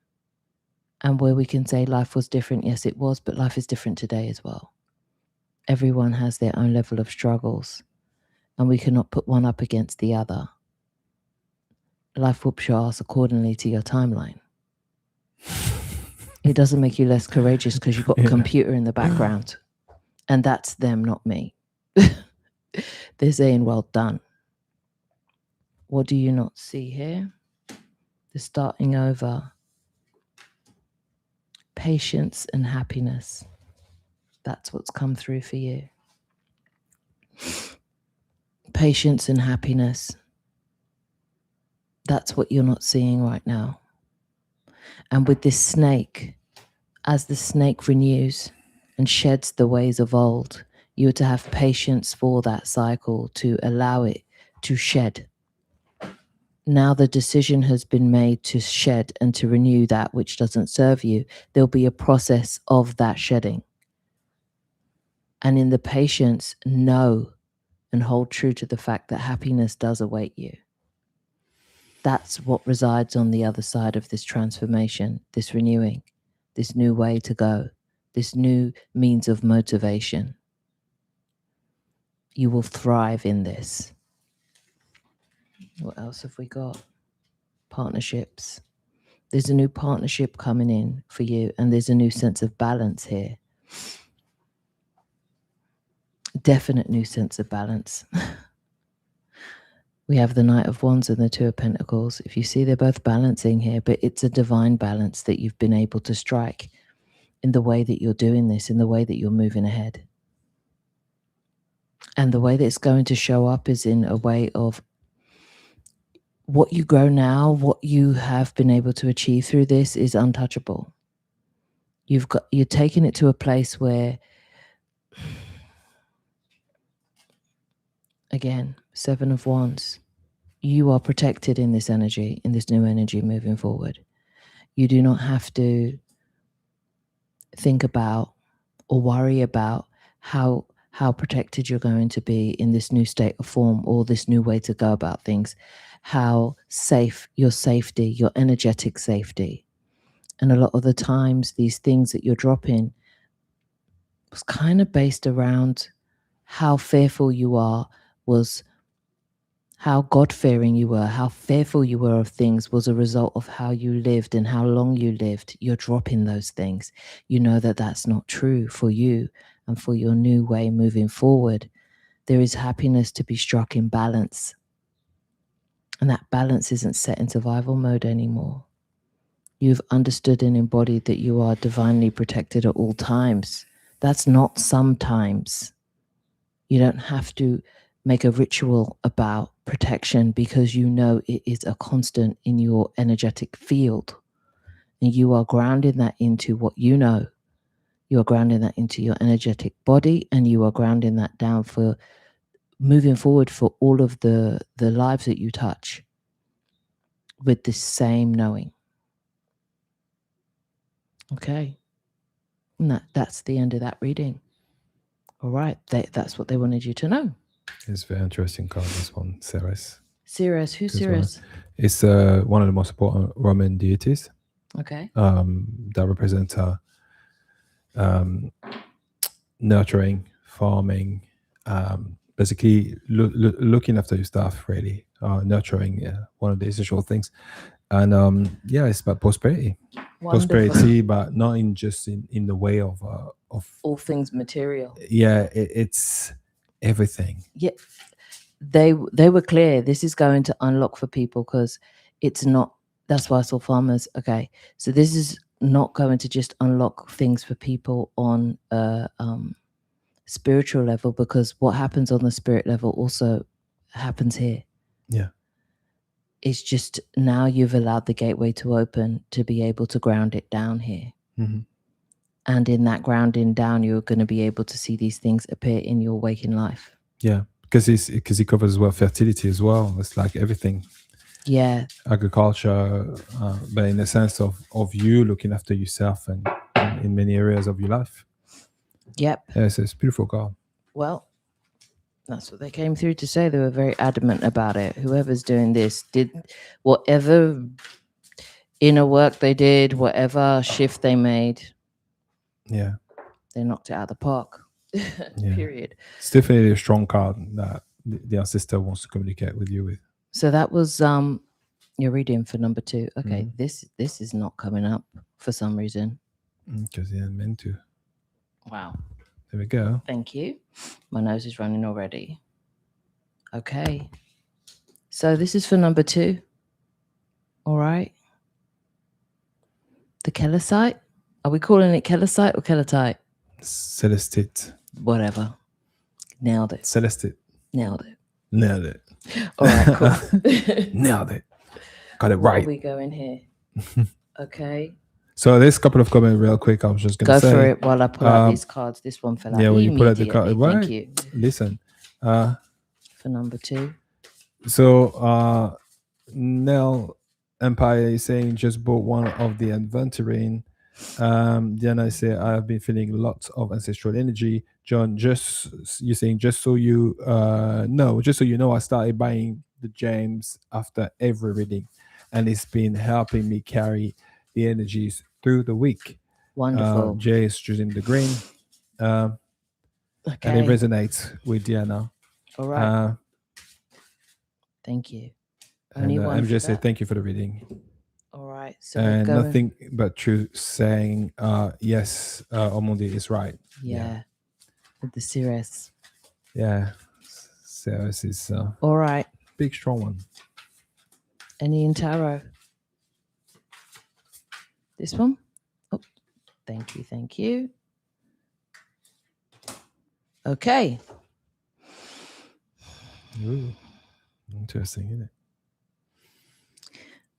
And where we can say life was different, yes, it was, but life is different today as well. Everyone has their own level of struggles, and we cannot put one up against the other. Life whoops your ass accordingly to your timeline. It doesn't make you less courageous because you've got a computer in the background. And that's them, not me. They're saying, well done. What do you not see here? The starting over. Patience and happiness. That's what's come through for you. Patience and happiness. That's what you're not seeing right now. And with this snake, as the snake renews and sheds the ways of old, you are to have patience for that cycle, to allow it to shed. Now the decision has been made to shed and to renew that which doesn't serve you. There'll be a process of that shedding. And in the patience, know and hold true to the fact that happiness does await you. That's what resides on the other side of this transformation, this renewing, this new way to go, this new means of motivation. You will thrive in this. What else have we got? Partnerships. There's a new partnership coming in for you, and there's a new sense of balance here. Definite new sense of balance. We have the Knight of Wands and the Two of Pentacles. If you see, they're both balancing here, but it's a divine balance that you've been able to strike in the way that you're doing this, in the way that you're moving ahead. And the way that it's going to show up is in a way of what you grow now, what you have been able to achieve through this is untouchable. You're taking it to a place where, again, Seven of Wands, you are protected in this energy, in this new energy moving forward. You do not have to think about or worry about how protected you're going to be in this new state of form or this new way to go about things, how safe, your safety, your energetic safety. And a lot of the times, these things that you're dropping was kind of based around how fearful you are, was how God-fearing you were, how fearful you were of things was a result of how you lived and how long you lived. You're dropping those things. You know that that's not true for you and for your new way moving forward. There is happiness to be struck in balance. And that balance isn't set in survival mode anymore. You've understood and embodied that you are divinely protected at all times. That's not sometimes. You don't have to make a ritual about protection because you know it is a constant in your energetic field. And you are grounding that into what you know. You are grounding that into your energetic body, and you are grounding that down for moving forward for all of the lives that you touch with this same knowing. Okay. And that's the end of that reading. All right. That's what they wanted you to know. It's very interesting card, this one, Ceres. Ceres. Who's Ceres? It's one of the most important Roman deities. Okay. That represent nurturing, farming, basically looking after your staff, really, nurturing, one of the essential things. And it's about prosperity. Wonderful. Prosperity, but not in just in the way of all things material. Yeah, it's everything. Yeah, they were clear. This is going to unlock for people because it's not. That's why I saw farmers. Okay, so this is not going to just unlock things for people on a spiritual level, because what happens on the spirit level also happens here. Yeah. It's just now you've allowed the gateway to open to be able to ground it down here. Mm-hmm. And in that grounding down, you're going to be able to see these things appear in your waking life. Yeah, because he covers as well fertility as well. It's like everything. Yeah. Agriculture, but in the sense of you looking after yourself and in many areas of your life. Yep. Yeah, so it's a beautiful card. Well, that's what they came through to say. They were very adamant about it. Whoever's doing this did whatever inner work they did, whatever shift they made. Yeah. They knocked it out of the park. Yeah. Period. It's definitely a strong card that the ancestor wants to communicate with you with. So that was your reading for number 2. Okay, this is not coming up for some reason. Because he hadn't meant to. Wow. There we go. Thank you. My nose is running already. Okay. So this is for number 2. All right. The Celestite. Are we calling it Celestite or Celestite? Celestite. Whatever. Nailed it. Celestite. Nailed it. Nailed it. All right, cool. Nailed it. Got it What right. are we going here? Okay. So there's a couple of comments real quick. I was just going to say. Go for it while I pull out these cards. This one fell out. Yeah, when you pull out the card. Right. Thank you. Listen. For number 2. So Nell Empire is saying just bought one of the Aventurine. Diana say I have been feeling lots of ancestral energy. John, you're saying just so you know, I started buying the gems after every reading, and it's been helping me carry the energies through the week. Wonderful. Jay is choosing the green, and it resonates with Diana. All right. Thank you. And I'm just saying thank you for the reading. All right. So and nothing but true saying, yes, Omondi is right. Yeah. With the Ceres. Yeah. Ceres is all right. Big, strong one. Any in tarot? This one? Oh, thank you. Thank you. Okay. Ooh, interesting, isn't it?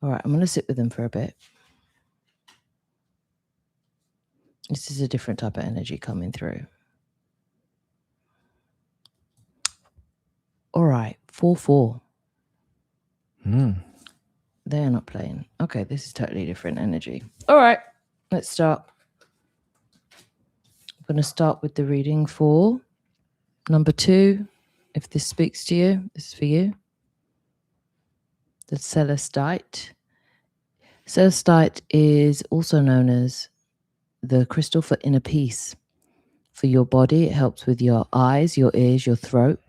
All right, I'm going to sit with them for a bit. This is a different type of energy coming through. All right, 4-4. They're not playing. Okay, this is totally different energy. All right, let's start. going to start with the reading for number 2. If this speaks to you, this is for you. The Celestite. Celestite is also known as the crystal for inner peace. For your body, it helps with your eyes, your ears, your throat,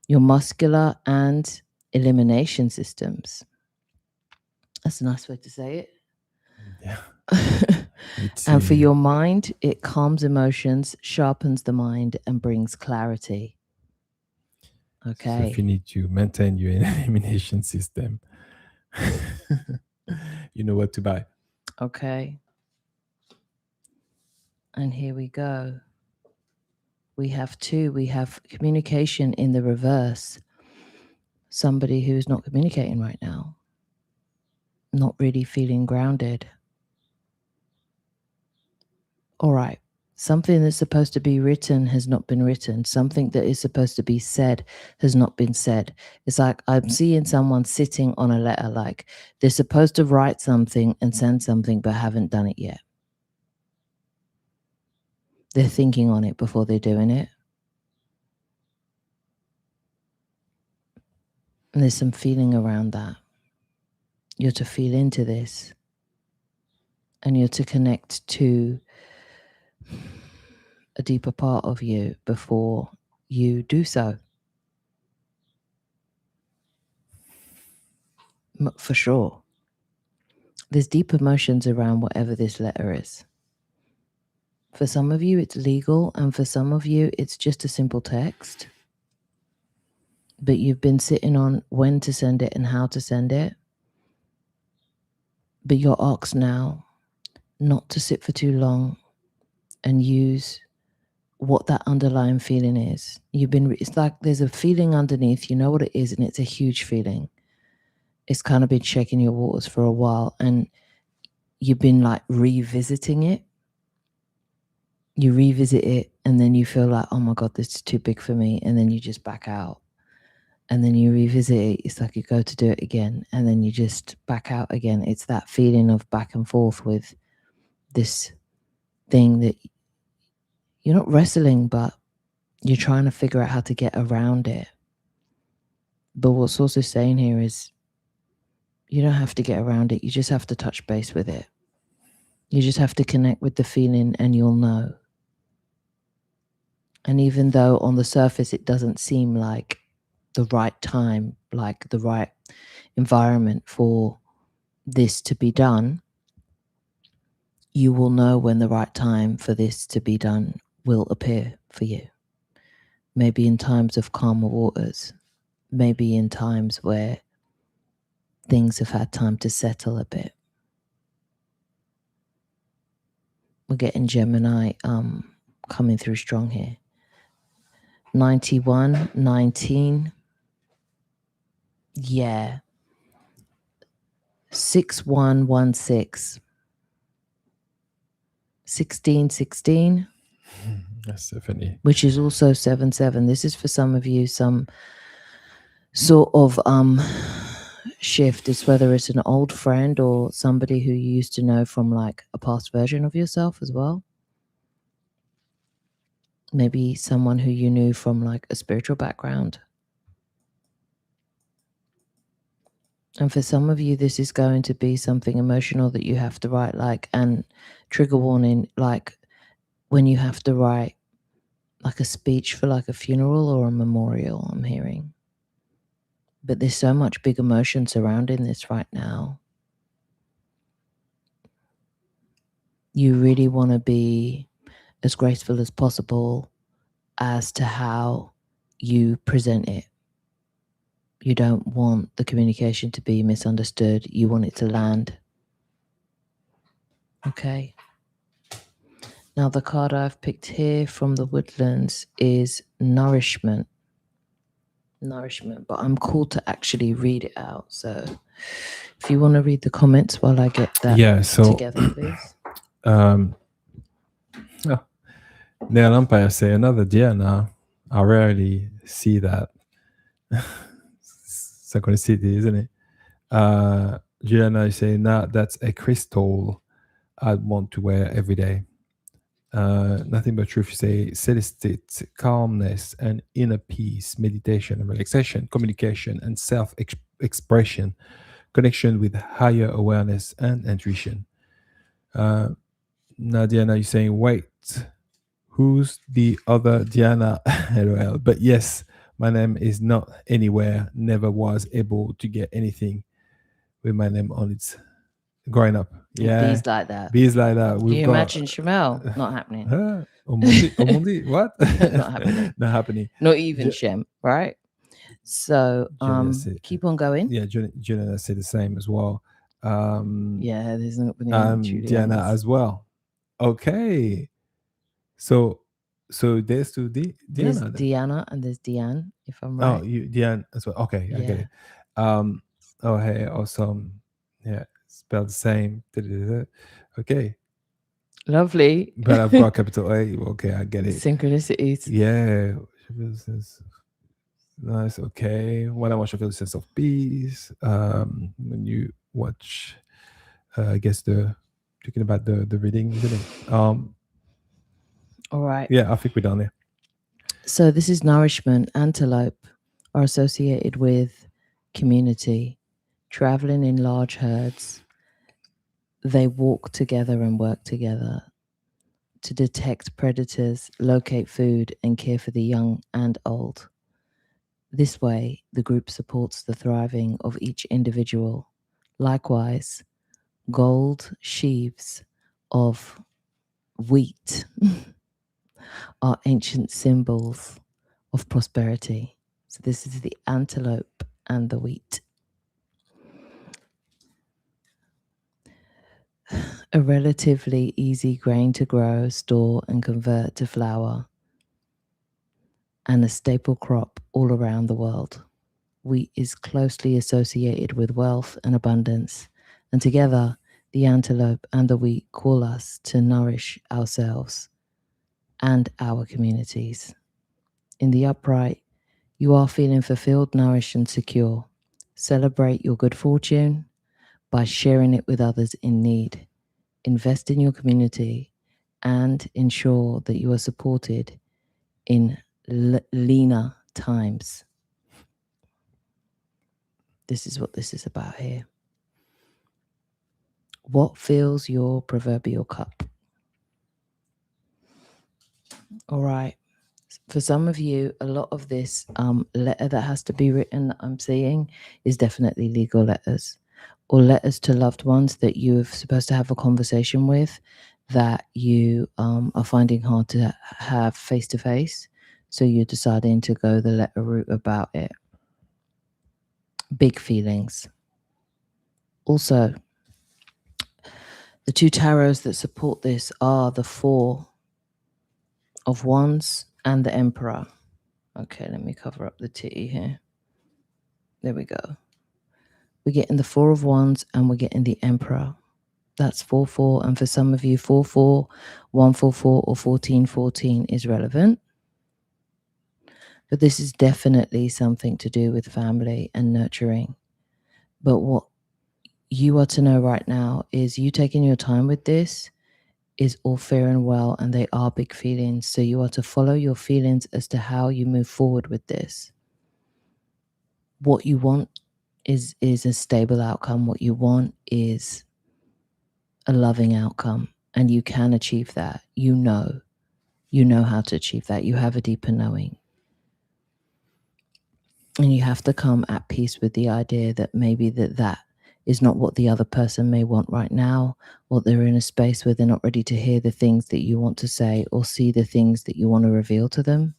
your muscular and elimination systems. That's a nice way to say it. Yeah. And for your mind, it calms emotions, sharpens the mind, and brings clarity. Okay. So if you need to maintain your elimination system, you know what to buy. Okay. And here we go. We have 2. We have communication in the reverse. Somebody who's not communicating right now, not really feeling grounded. All right. Something that's supposed to be written has not been written. Something that is supposed to be said has not been said. It's like I'm seeing someone sitting on a letter, like they're supposed to write something and send something, but haven't done it yet. They're thinking on it before they're doing it. And there's some feeling around that. You're to feel into this. And you're to connect to a deeper part of you before you do so. For sure. There's deep emotions around whatever this letter is. For some of you, it's legal, and for some of you, it's just a simple text. But you've been sitting on when to send it and how to send it. But you're asked now not to sit for too long and use what that underlying feeling is. It's like there's a feeling underneath, you know what it is, and it's a huge feeling. It's kind of been shaking your waters for a while, and you've been like revisiting it. You revisit it, and then you feel like, oh my God, this is too big for me. And then you just back out. And then you revisit it. It's like you go to do it again, and then you just back out again. It's that feeling of back and forth with this thing that you're not wrestling, but you're trying to figure out how to get around it. But what's also saying here is you don't have to get around it. You just have to touch base with it. You just have to connect with the feeling, and you'll know. And even though on the surface it doesn't seem like the right time, like the right environment for this to be done, you will know when the right time for this to be done will appear for you. Maybe in times of calmer waters, maybe in times where things have had time to settle a bit. We're getting Gemini coming through strong here. 91, 19. Yeah. 6116. 1616. That's definitely. Which is also 77. This is for some of you, some sort of shift. It's whether it's an old friend or somebody who you used to know from like a past version of yourself as well. Maybe someone who you knew from like a spiritual background. And for some of you, this is going to be something emotional that you have to write, like, and trigger warning, like when you have to write like a speech for like a funeral or a memorial, I'm hearing. But there's so much big emotion surrounding this right now. You really want to be as graceful as possible as to how you present it. You don't want the communication to be misunderstood. You want it to land. Okay. Now, the card I've picked here from the Woodlands is Nourishment. Nourishment, but I'm called to actually read it out. So if you want to read the comments while I get that together, please. Neil Umpire say another Diana. I rarely see that. Synchronicity, isn't it? Diana is saying that's a crystal I'd want to wear every day. Nothing but truth. You say celestite, calmness and inner peace, meditation and relaxation, communication and self expression, connection with higher awareness and intuition. Uh, now, Diana, you're saying, wait, who's the other Diana? LOL. But yes, my name is not anywhere, never was able to get anything with my name on it growing up. It Yeah. bees like that. Bees like that. Can We've you got imagine Shamel? Not happening. Omondi, Omondi, what? Not happening. Not happening. Not even Ju- Shem, right? So Juliana said, keep on going. yeah, Juliana said the same as well. Yeah, there's not been any Diana Julianas. as well. Okay. So there's two There's Diana then. Diana and there's Diane, if I'm Oh, right. you Diane as well. Okay, I get Yeah. it. Oh hey, awesome. Yeah, spelled the same. Da-da-da-da. Okay. Lovely. But I've got capital A. Okay, I get it. Synchronicities. Yeah. Nice. Okay. When I watch, I feel a sense of peace. When you watch, I guess talking about the reading, isn't it? All right. Yeah, I think we're done there. So this is nourishment. Antelope are associated with community, traveling in large herds. They walk together and work together to detect predators, locate food, and care for the young and old. This way, the group supports the thriving of each individual. Likewise, gold sheaves of wheat are ancient symbols of prosperity. So this is the antelope and the wheat. A relatively easy grain to grow, store, and convert to flour, and a staple crop all around the world. Wheat is closely associated with wealth and abundance, and together, the antelope and the wheat call us to nourish ourselves and our communities. In the upright, you are feeling fulfilled, nourished, and secure. Celebrate your good fortune by sharing it with others in need. Invest in your community and ensure that you are supported in leaner times. This is what this is about here. What fills your proverbial cup? All right. For some of you, a lot of this letter that has to be written that I'm seeing is definitely legal letters, or letters to loved ones that you're supposed to have a conversation with that you are finding hard to have face to face. So you're deciding to go the letter route about it. Big feelings. Also, the two tarots that support this are the Four of Wands and the Emperor. Okay, let me cover up the titty here. There we go. We're getting the Four of Wands and we're getting the Emperor. That's 4-4. And for some of you, 4-4, 1-4-4, or 14-14 is relevant. But this is definitely something to do with family and nurturing. But what you are to know right now is you taking your time with this is all fair and well, and they are big feelings. So you are to follow your feelings as to how you move forward with this. What you want is a stable outcome. What you want is a loving outcome, and you can achieve that. You know how to achieve that. You have a deeper knowing. And you have to come at peace with the idea that maybe that is not what the other person may want right now, or they're in a space where they're not ready to hear the things that you want to say or see the things that you want to reveal to them.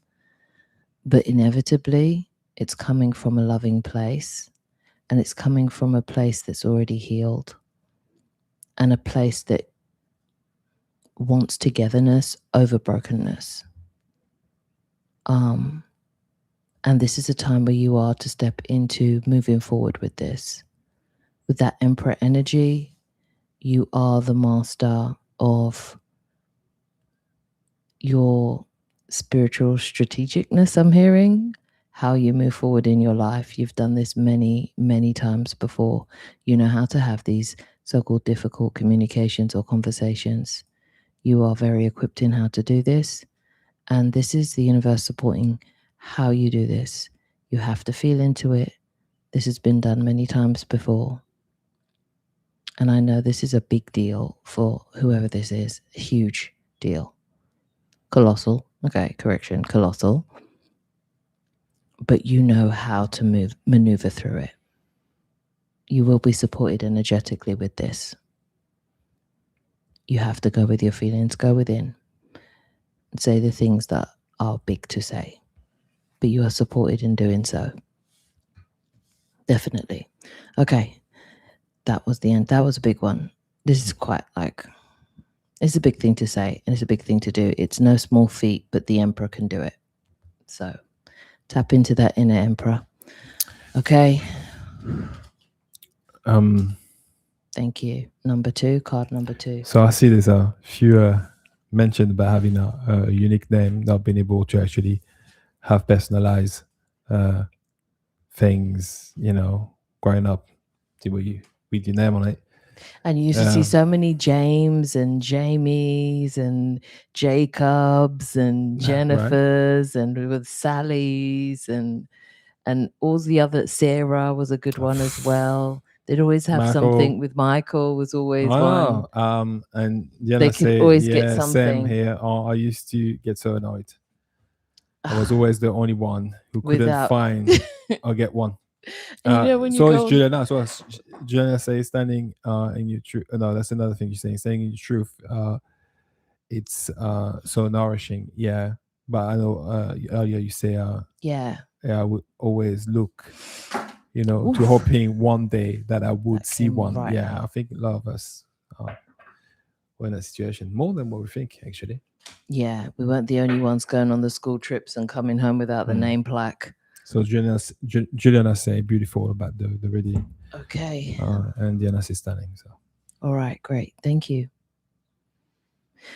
But inevitably, it's coming from a loving place, and it's coming from a place that's already healed, and a place that wants togetherness over brokenness. And this is a time where you are to step into moving forward with this. With that Emperor energy, you are the master of your spiritual strategicness, I'm hearing. How you move forward in your life. You've done this many, many times before. You know how to have these so-called difficult communications or conversations. You are very equipped in how to do this. And this is the universe supporting how you do this. You have to feel into it. This has been done many times before. And I know this is a big deal for whoever this is. A huge deal. Colossal. Okay, correction. Colossal. But you know how to maneuver through it. You will be supported energetically with this. You have to go with your feelings, go within, and say the things that are big to say. But you are supported in doing so. Definitely. Okay. That was the end. That was a big one. This is quite like, it's a big thing to say and it's a big thing to do. It's no small feat, but the emperor can do it. So tap into that inner emperor. Okay. Thank you. Number 2, card number 2. So I see there's a few mentioned about having a unique name, not being able to actually have personalized things, growing up with your name on it. And you used to see so many James and Jamies and Jacobs and Jennifers, right. And with Sally's and all the other. Sarah was a good one as well. They'd always have Michael. Something with Michael was always one. And then they could always get something. Same here. I used to get so annoyed. I was always the only one who couldn't find or get one. When so is Juliana. So Juliana says, standing in your truth. No, that's another thing you're saying. Staying in your truth. It's so nourishing. Yeah, but I know earlier you say I would always look, to hoping one day that I would see one. Right out. I think a lot of us were in that situation more than what we think, actually. Yeah, we weren't the only ones going on the school trips and coming home without the name plaque. So Juliana say beautiful about the reading. Okay. And Diana is stunning. So. All right, great. Thank you.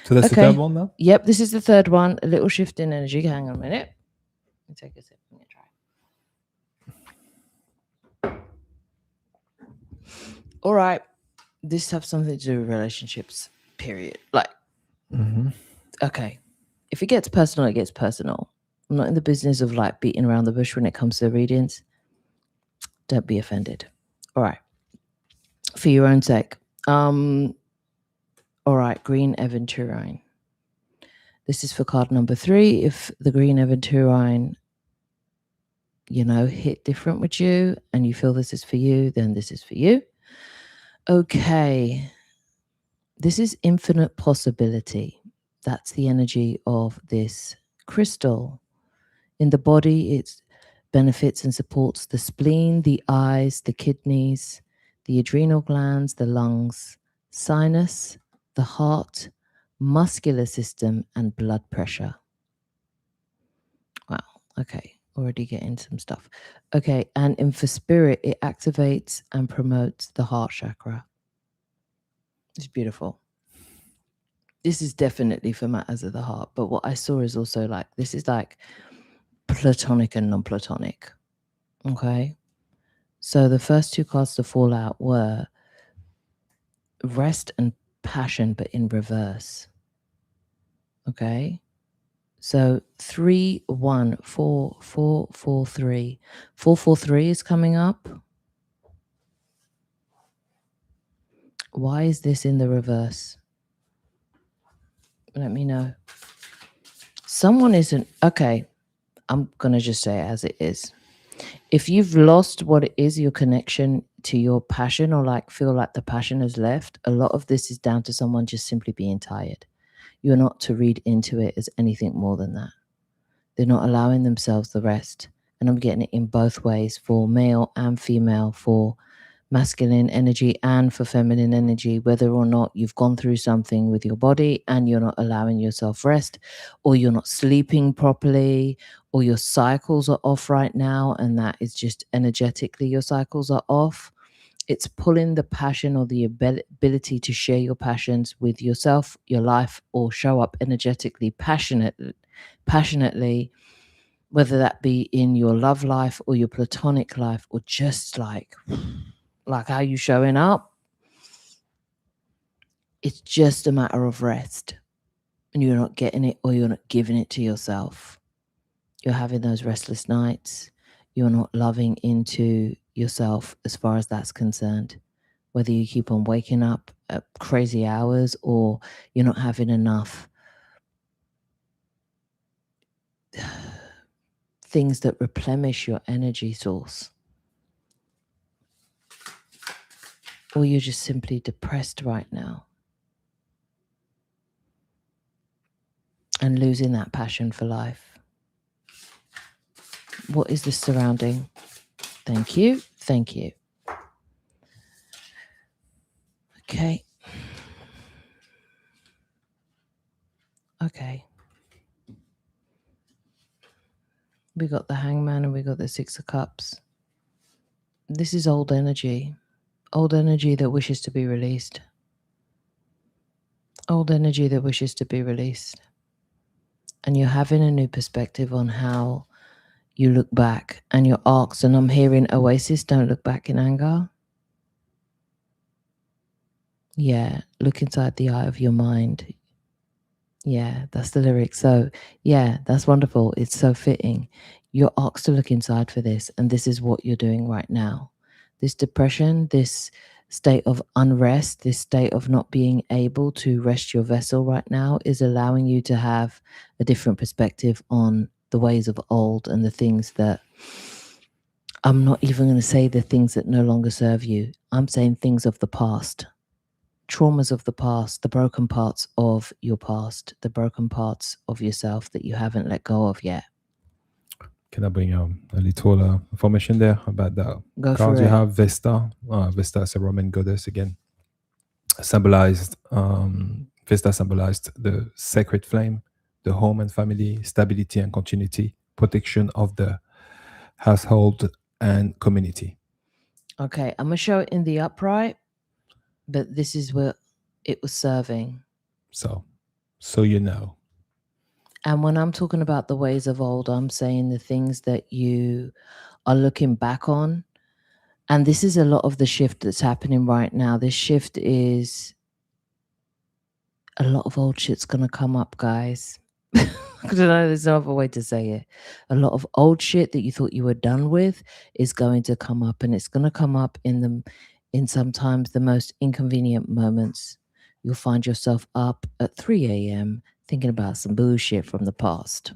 So that's the third one now? Yep, this is the third one. A little shift in energy. Hang on a minute. Let me take a sip. I'm going to try. All right. This has something to do with relationships, period. Okay. If it gets personal, it gets personal. I'm not in the business of beating around the bush when it comes to readings. Don't be offended. All right. For your own sake. All right. Green Aventurine. This is for card number 3. If the green Aventurine, hit different with you and you feel this is for you, then this is for you. Okay. This is infinite possibility. That's the energy of this crystal. In the body, it benefits and supports the spleen, the eyes, the kidneys, the adrenal glands, the lungs, sinus, the heart, muscular system, and blood pressure. Wow. Okay. Already getting some stuff. Okay. And for spirit, it activates and promotes the heart chakra. It's beautiful. This is definitely for matters of the heart. But what I saw is also this is platonic and non-platonic. Okay. So the first 2 cards to fall out were rest and passion, but in reverse. Okay. So 3, 1, 4, 4, 4, 3. 4, 4, 3 is coming up. Why is this in the reverse? Let me know. Someone isn't. Okay. I'm going to just say it as it is. If you've lost what it is, your connection to your passion, or feel like the passion has left, a lot of this is down to someone just simply being tired. You're not to read into it as anything more than that. They're not allowing themselves the rest. And I'm getting it in both ways, for male and female, for masculine energy and for feminine energy, whether or not you've gone through something with your body and you're not allowing yourself rest, or you're not sleeping properly, or your cycles are off right now, and that is just energetically your cycles are off. It's pulling the passion or the ability to share your passions with yourself, your life, or show up energetically passionately, whether that be in your love life or your platonic life, or just how you showing up. It's just a matter of rest. and you're not getting it, or you're not giving it to yourself. You're having those restless nights. You're not loving into yourself as far as that's concerned. Whether you keep on waking up at crazy hours, or you're not having enough things that replenish your energy source, or you're just simply depressed right now and losing that passion for life. What is this surrounding? Thank you. Thank you. Okay. Okay. We got the Hangman and we got the Six of Cups. This is old energy that wishes to be released. Old energy that wishes to be released. And you're having a new perspective on how you look back, and you're asked, and I'm hearing Oasis, don't look back in anger. Yeah, look inside the eye of your mind. Yeah, that's the lyric. So yeah, that's wonderful. It's so fitting. You're asked to look inside for this, and this is what you're doing right now. This depression, this state of unrest, this state of not being able to rest your vessel right now is allowing you to have a different perspective on the ways of old and the things that, I'm not even going to say the things that no longer serve you. I'm saying things of the past. Traumas of the past, the broken parts of your past, the broken parts of yourself that you haven't let go of yet. Can I bring a little information there about that? Go Cards for you it. have Vesta. Vesta is a Roman goddess again. Symbolized, Vesta symbolized the sacred flame, the home and family, stability and continuity, protection of the household and community. Okay, I'm going to show it in the upright, but this is what it was serving. So you know. And when I'm talking about the ways of old, I'm saying the things that you are looking back on. And this is a lot of the shift that's happening right now. This shift is a lot of old shit's going to come up, guys. I don't know, there's no other way to say it. A lot of old shit that you thought you were done with is going to come up, and it's going to come up in sometimes the most inconvenient moments. You'll find yourself up at 3 a.m. thinking about some bullshit from the past.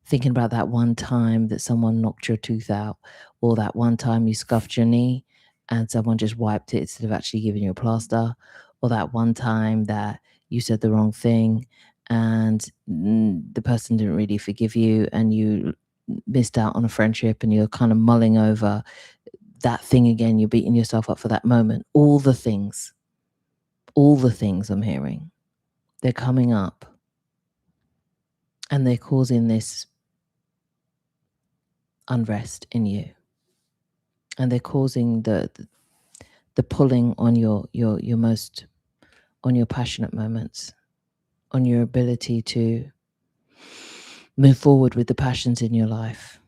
Thinking about that one time that someone knocked your tooth out, or that one time you scuffed your knee and someone just wiped it instead of actually giving you a plaster, or that one time that you said the wrong thing and the person didn't really forgive you, and you missed out on a friendship, and you're kind of mulling over that thing again. You're beating yourself up for that moment. All the things I'm hearing, they're coming up, and they're causing this unrest in you, and they're causing the pulling on your most, on your passionate moments, on your ability to move forward with the passions in your life,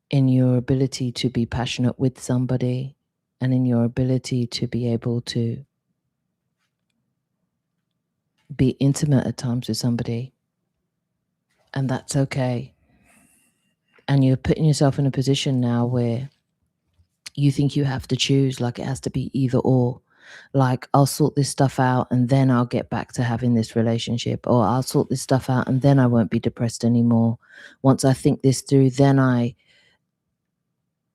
in your ability to be passionate with somebody, and in your ability to be able to be intimate at times with somebody. And that's okay. And you're putting yourself in a position now where you think you have to choose, like it has to be either or. Like, I'll sort this stuff out and then I'll get back to having this relationship, or I'll sort this stuff out and then I won't be depressed anymore. Once I think this through, then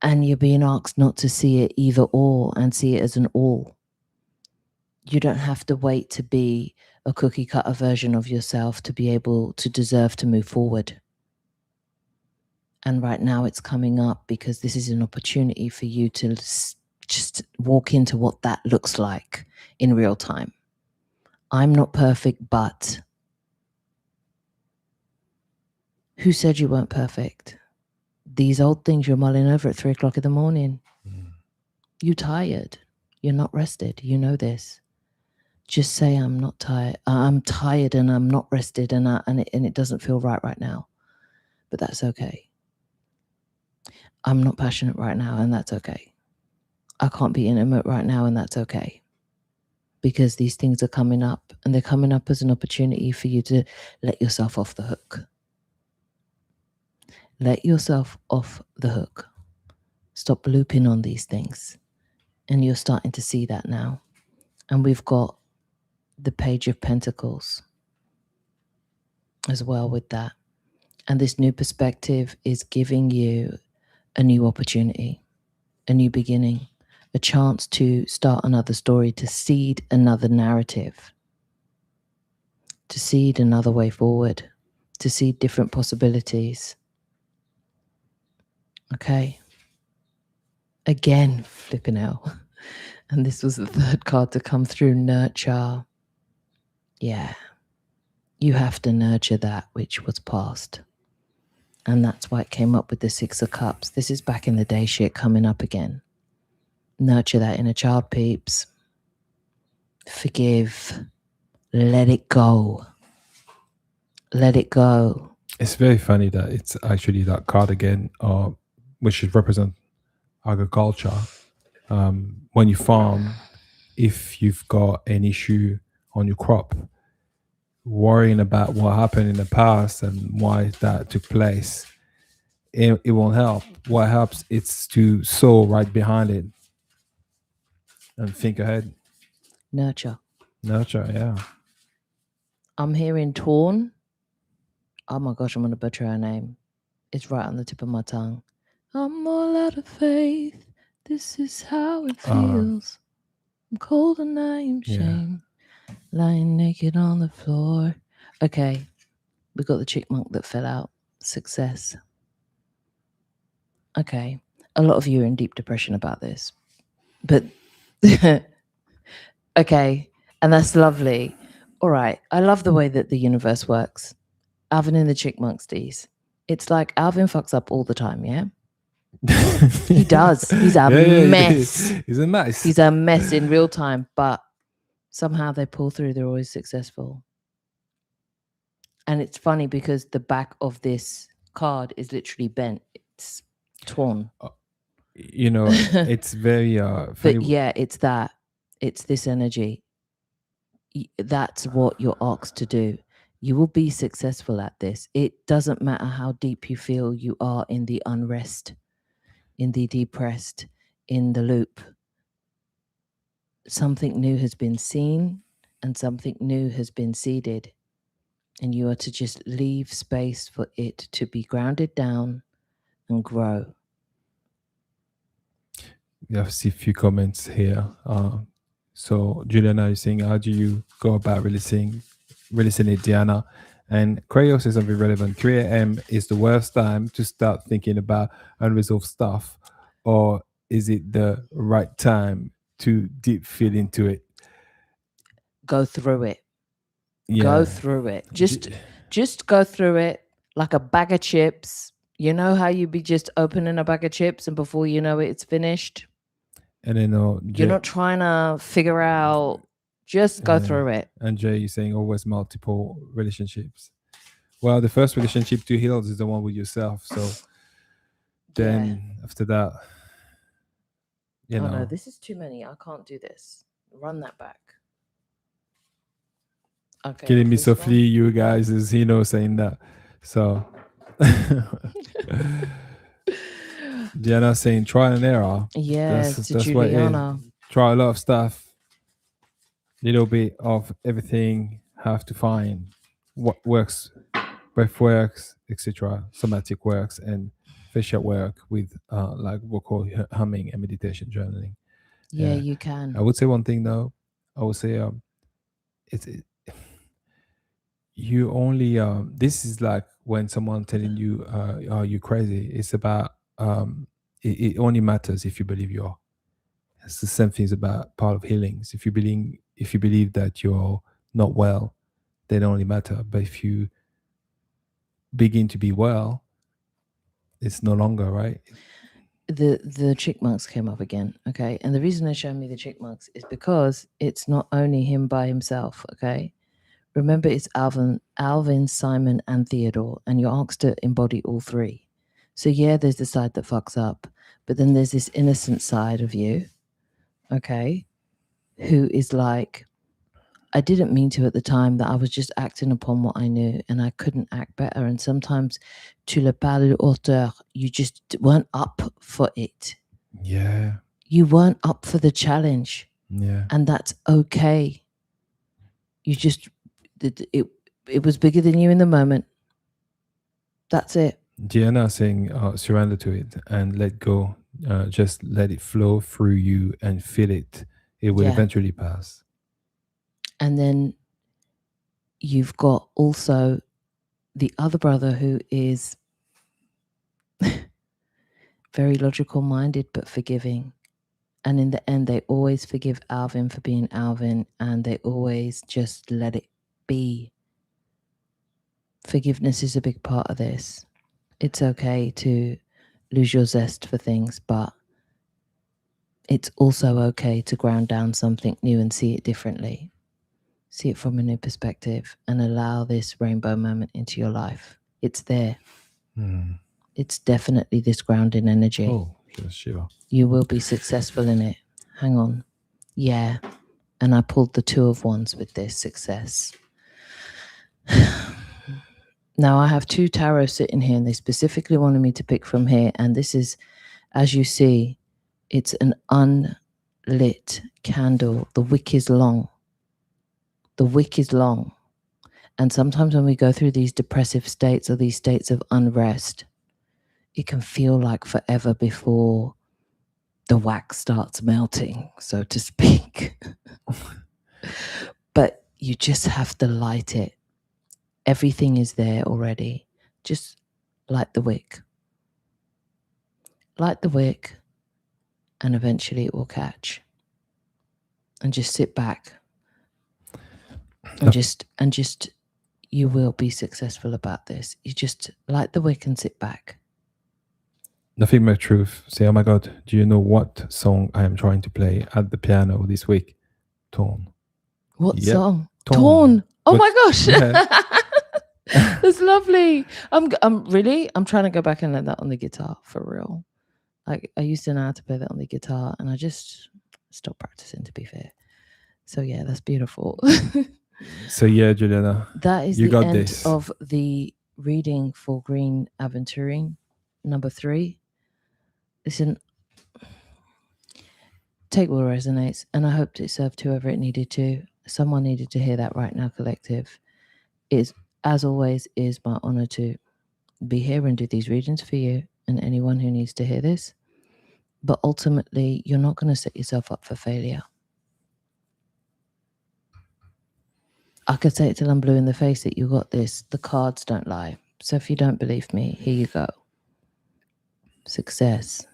and you're being asked not to see it either or, and see it as an all. You don't have to wait to be a cookie cutter version of yourself to be able to deserve to move forward. And right now it's coming up because this is an opportunity for you to just walk into what that looks like in real time. I'm not perfect, but who said you weren't perfect? These old things you're mulling over at 3 o'clock in the morning. You're tired. You're not rested. You know this. Just say, I'm not tired. I'm tired and I'm not rested, and it doesn't feel right now. But that's okay. I'm not passionate right now, and that's okay. I can't be intimate right now, and that's okay. because these things are coming up, and they're coming up as an opportunity for you to let yourself off the hook. Let yourself off the hook. Stop looping on these things. And you're starting to see that now. And we've got the Page of Pentacles as well with that. And this new perspective is giving you a new opportunity, a new beginning, a chance to start another story, to seed another narrative, to seed another way forward, to seed different possibilities. Okay. Again, flipping out. And this was the third card to come through, nurture. Yeah. You have to nurture that which was past. And that's why it came up with the Six of Cups. This is back in the day shit coming up again. Nurture that inner child, peeps. Forgive. Let it go. Let it go. It's very funny that it's actually that card again, which should represent agriculture. When you farm, if you've got an issue on your crop, worrying about what happened in the past and why that took place, it won't help. What helps is to sow right behind it and think ahead. Nurture. Nurture, yeah. I'm hearing torn. Oh my gosh, I'm going to butcher her name. It's right on the tip of my tongue. I'm all out of faith. This is how it feels. I'm cold and I am shame. Lying naked on the floor. Okay. We got the chickmunk that fell out. Success. Okay. A lot of you are in deep depression about this. But okay. And that's lovely. All right. I love the way that the universe works. Alvin and the Chickmunks, Dees. It's like Alvin fucks up all the time, yeah? He does. He's a mess. He's a mess. He's a mess in real time, but somehow they pull through. They're always successful. And it's funny because the back of this card is literally bent. It's torn. You know, it's very funny. But yeah, it's that. It's this energy. That's what you're asked to do. You will be successful at this. It doesn't matter how deep you feel you are in the unrest, in the depressed, in the loop. Something new has been seen and something new has been seeded. And you are to just leave space for it to be grounded down and grow. I see a few comments here. So Juliana is saying, how do you go about releasing it, Diana? And Creo says something relevant. 3 a.m. is the worst time to start thinking about unresolved stuff, or is it the right time to deep feel into it? Go through it. Yeah. Go through it. Just go through it like a bag of chips. You know how you be just opening a bag of chips and before you know it, it's finished? And then you're not trying to figure out, just go through it. And Jay is saying always multiple relationships. Well, the first relationship to heal is the one with yourself. So then after that, you know. No, this is too many. I can't do this. Run that back. Okay. Killing me softly, you guys, is saying that. So Diana saying try and error. Yeah, that's what it is. Try a lot of stuff. Little bit of everything. Have to find what works, breath works, etc. Somatic works and facial work with like vocal humming and meditation journaling. Yeah, you can. I would say one thing though. I would say you only this is like when someone telling you are you crazy. It's about it only matters if you believe you are. It's the same things about part of healings. If you believe that you're not well, they don't only matter. But if you begin to be well, it's no longer, right? The chickmunks came up again, okay? And the reason they're showing me the chickmunks is because it's not only him by himself, okay? Remember, it's Alvin, Simon, and Theodore, and you're asked to embody all three. So yeah, there's the side that fucks up, but then there's this innocent side of you, okay, who is like, I didn't mean to at the time, that I was just acting upon what I knew and I couldn't act better. And sometimes, tu le pas de hauteur, you just weren't up for it. Yeah. You weren't up for the challenge. Yeah. And that's okay. You just, it was bigger than you in the moment. That's it. Diana saying, surrender to it and let go. Just let it flow through you and feel it. It will Yeah. eventually pass. And then you've got also the other brother who is very logical minded but forgiving. And in the end, they always forgive Alvin for being Alvin, and they always just let it be. Forgiveness is a big part of this. It's okay to lose your zest for things, but it's also okay to ground down something new and see it differently. See it from a new perspective and allow this rainbow moment into your life. It's there. It's definitely this grounding energy. Oh, Shiva. You will be successful in it. Hang on. Yeah. And I pulled the 2 of Wands with this success. Now I have 2 tarot sitting here, and they specifically wanted me to pick from here. And this is, as you see, it's an unlit candle. The wick is long. The wick is long. And sometimes when we go through these depressive states or these states of unrest, it can feel like forever before the wax starts melting, so to speak. But you just have to light it. Everything is there already. Just light the wick. Light the wick, and eventually it will catch. And just sit back. And just you will be successful about this. You just light the wick and sit back. Nothing but truth. Say, oh my God, do you know what song I am trying to play at the piano this week? Torn. What song? Torn. Oh my gosh. Yeah. That's lovely. I'm trying to go back and learn that on the guitar for real. Like, I used to know how to play that on the guitar, and I just stopped practicing, to be fair. So yeah, that's beautiful. So yeah, Juliana, that is the end of the reading for Green Aventurine, number 3. Listen, take what resonates, and I hoped it served whoever it needed to. Someone needed to hear that right now, collective. Is, as always, is my honor to be here and do these readings for you and anyone who needs to hear this. But ultimately, you're not going to set yourself up for failure. I could say it till I'm blue in the face that you got this. The cards don't lie. So if you don't believe me, here you go. Success.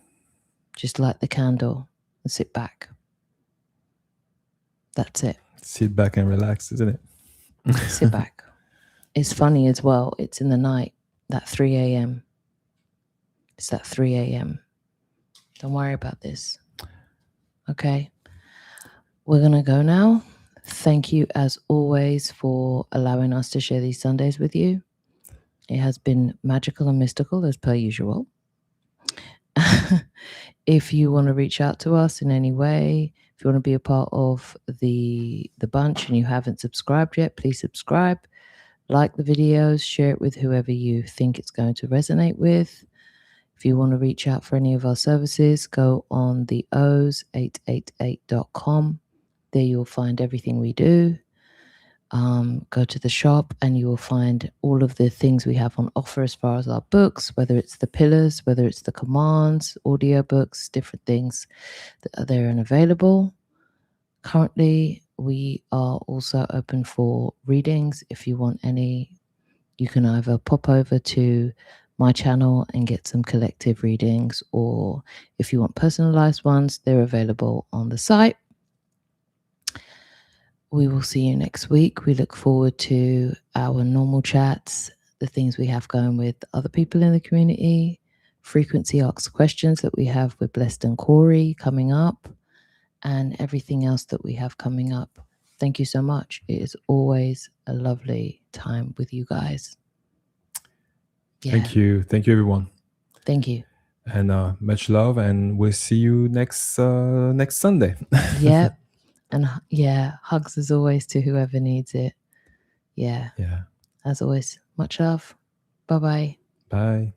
Just light the candle and sit back. That's it. Sit back and relax, isn't it? Sit back. It's funny as well. It's in the night, that 3 a.m. It's that 3 a.m. Don't worry about this. Okay. We're going to go now. Thank you, as always, for allowing us to share these Sundays with you. It has been magical and mystical, as per usual. If you want to reach out to us in any way, if you want to be a part of the bunch and you haven't subscribed yet, please subscribe. Like the videos, share it with whoever you think it's going to resonate with. If you want to reach out for any of our services, go on the os888.com. There you will find everything we do. Go to the shop and you will find all of the things we have on offer as far as our books, whether it's the pillars, whether it's the commands, audiobooks, different things that are there and available. Currently, we are also open for readings. If you want any, you can either pop over to my channel and get some collective readings, or if you want personalized ones, they're available on the site. We will see you next week. We look forward to our normal chats, the things we have going with other people in the community, frequency asked questions that we have with Blessed and Corey coming up, and everything else that we have coming up. Thank you so much. It is always a lovely time with you guys. Yeah. Thank you. Thank you, everyone. Thank you. And much love, and we'll see you next Sunday. Yep. And yeah, hugs as always to whoever needs it. Yeah. Yeah. As always, much love. Bye-bye. Bye.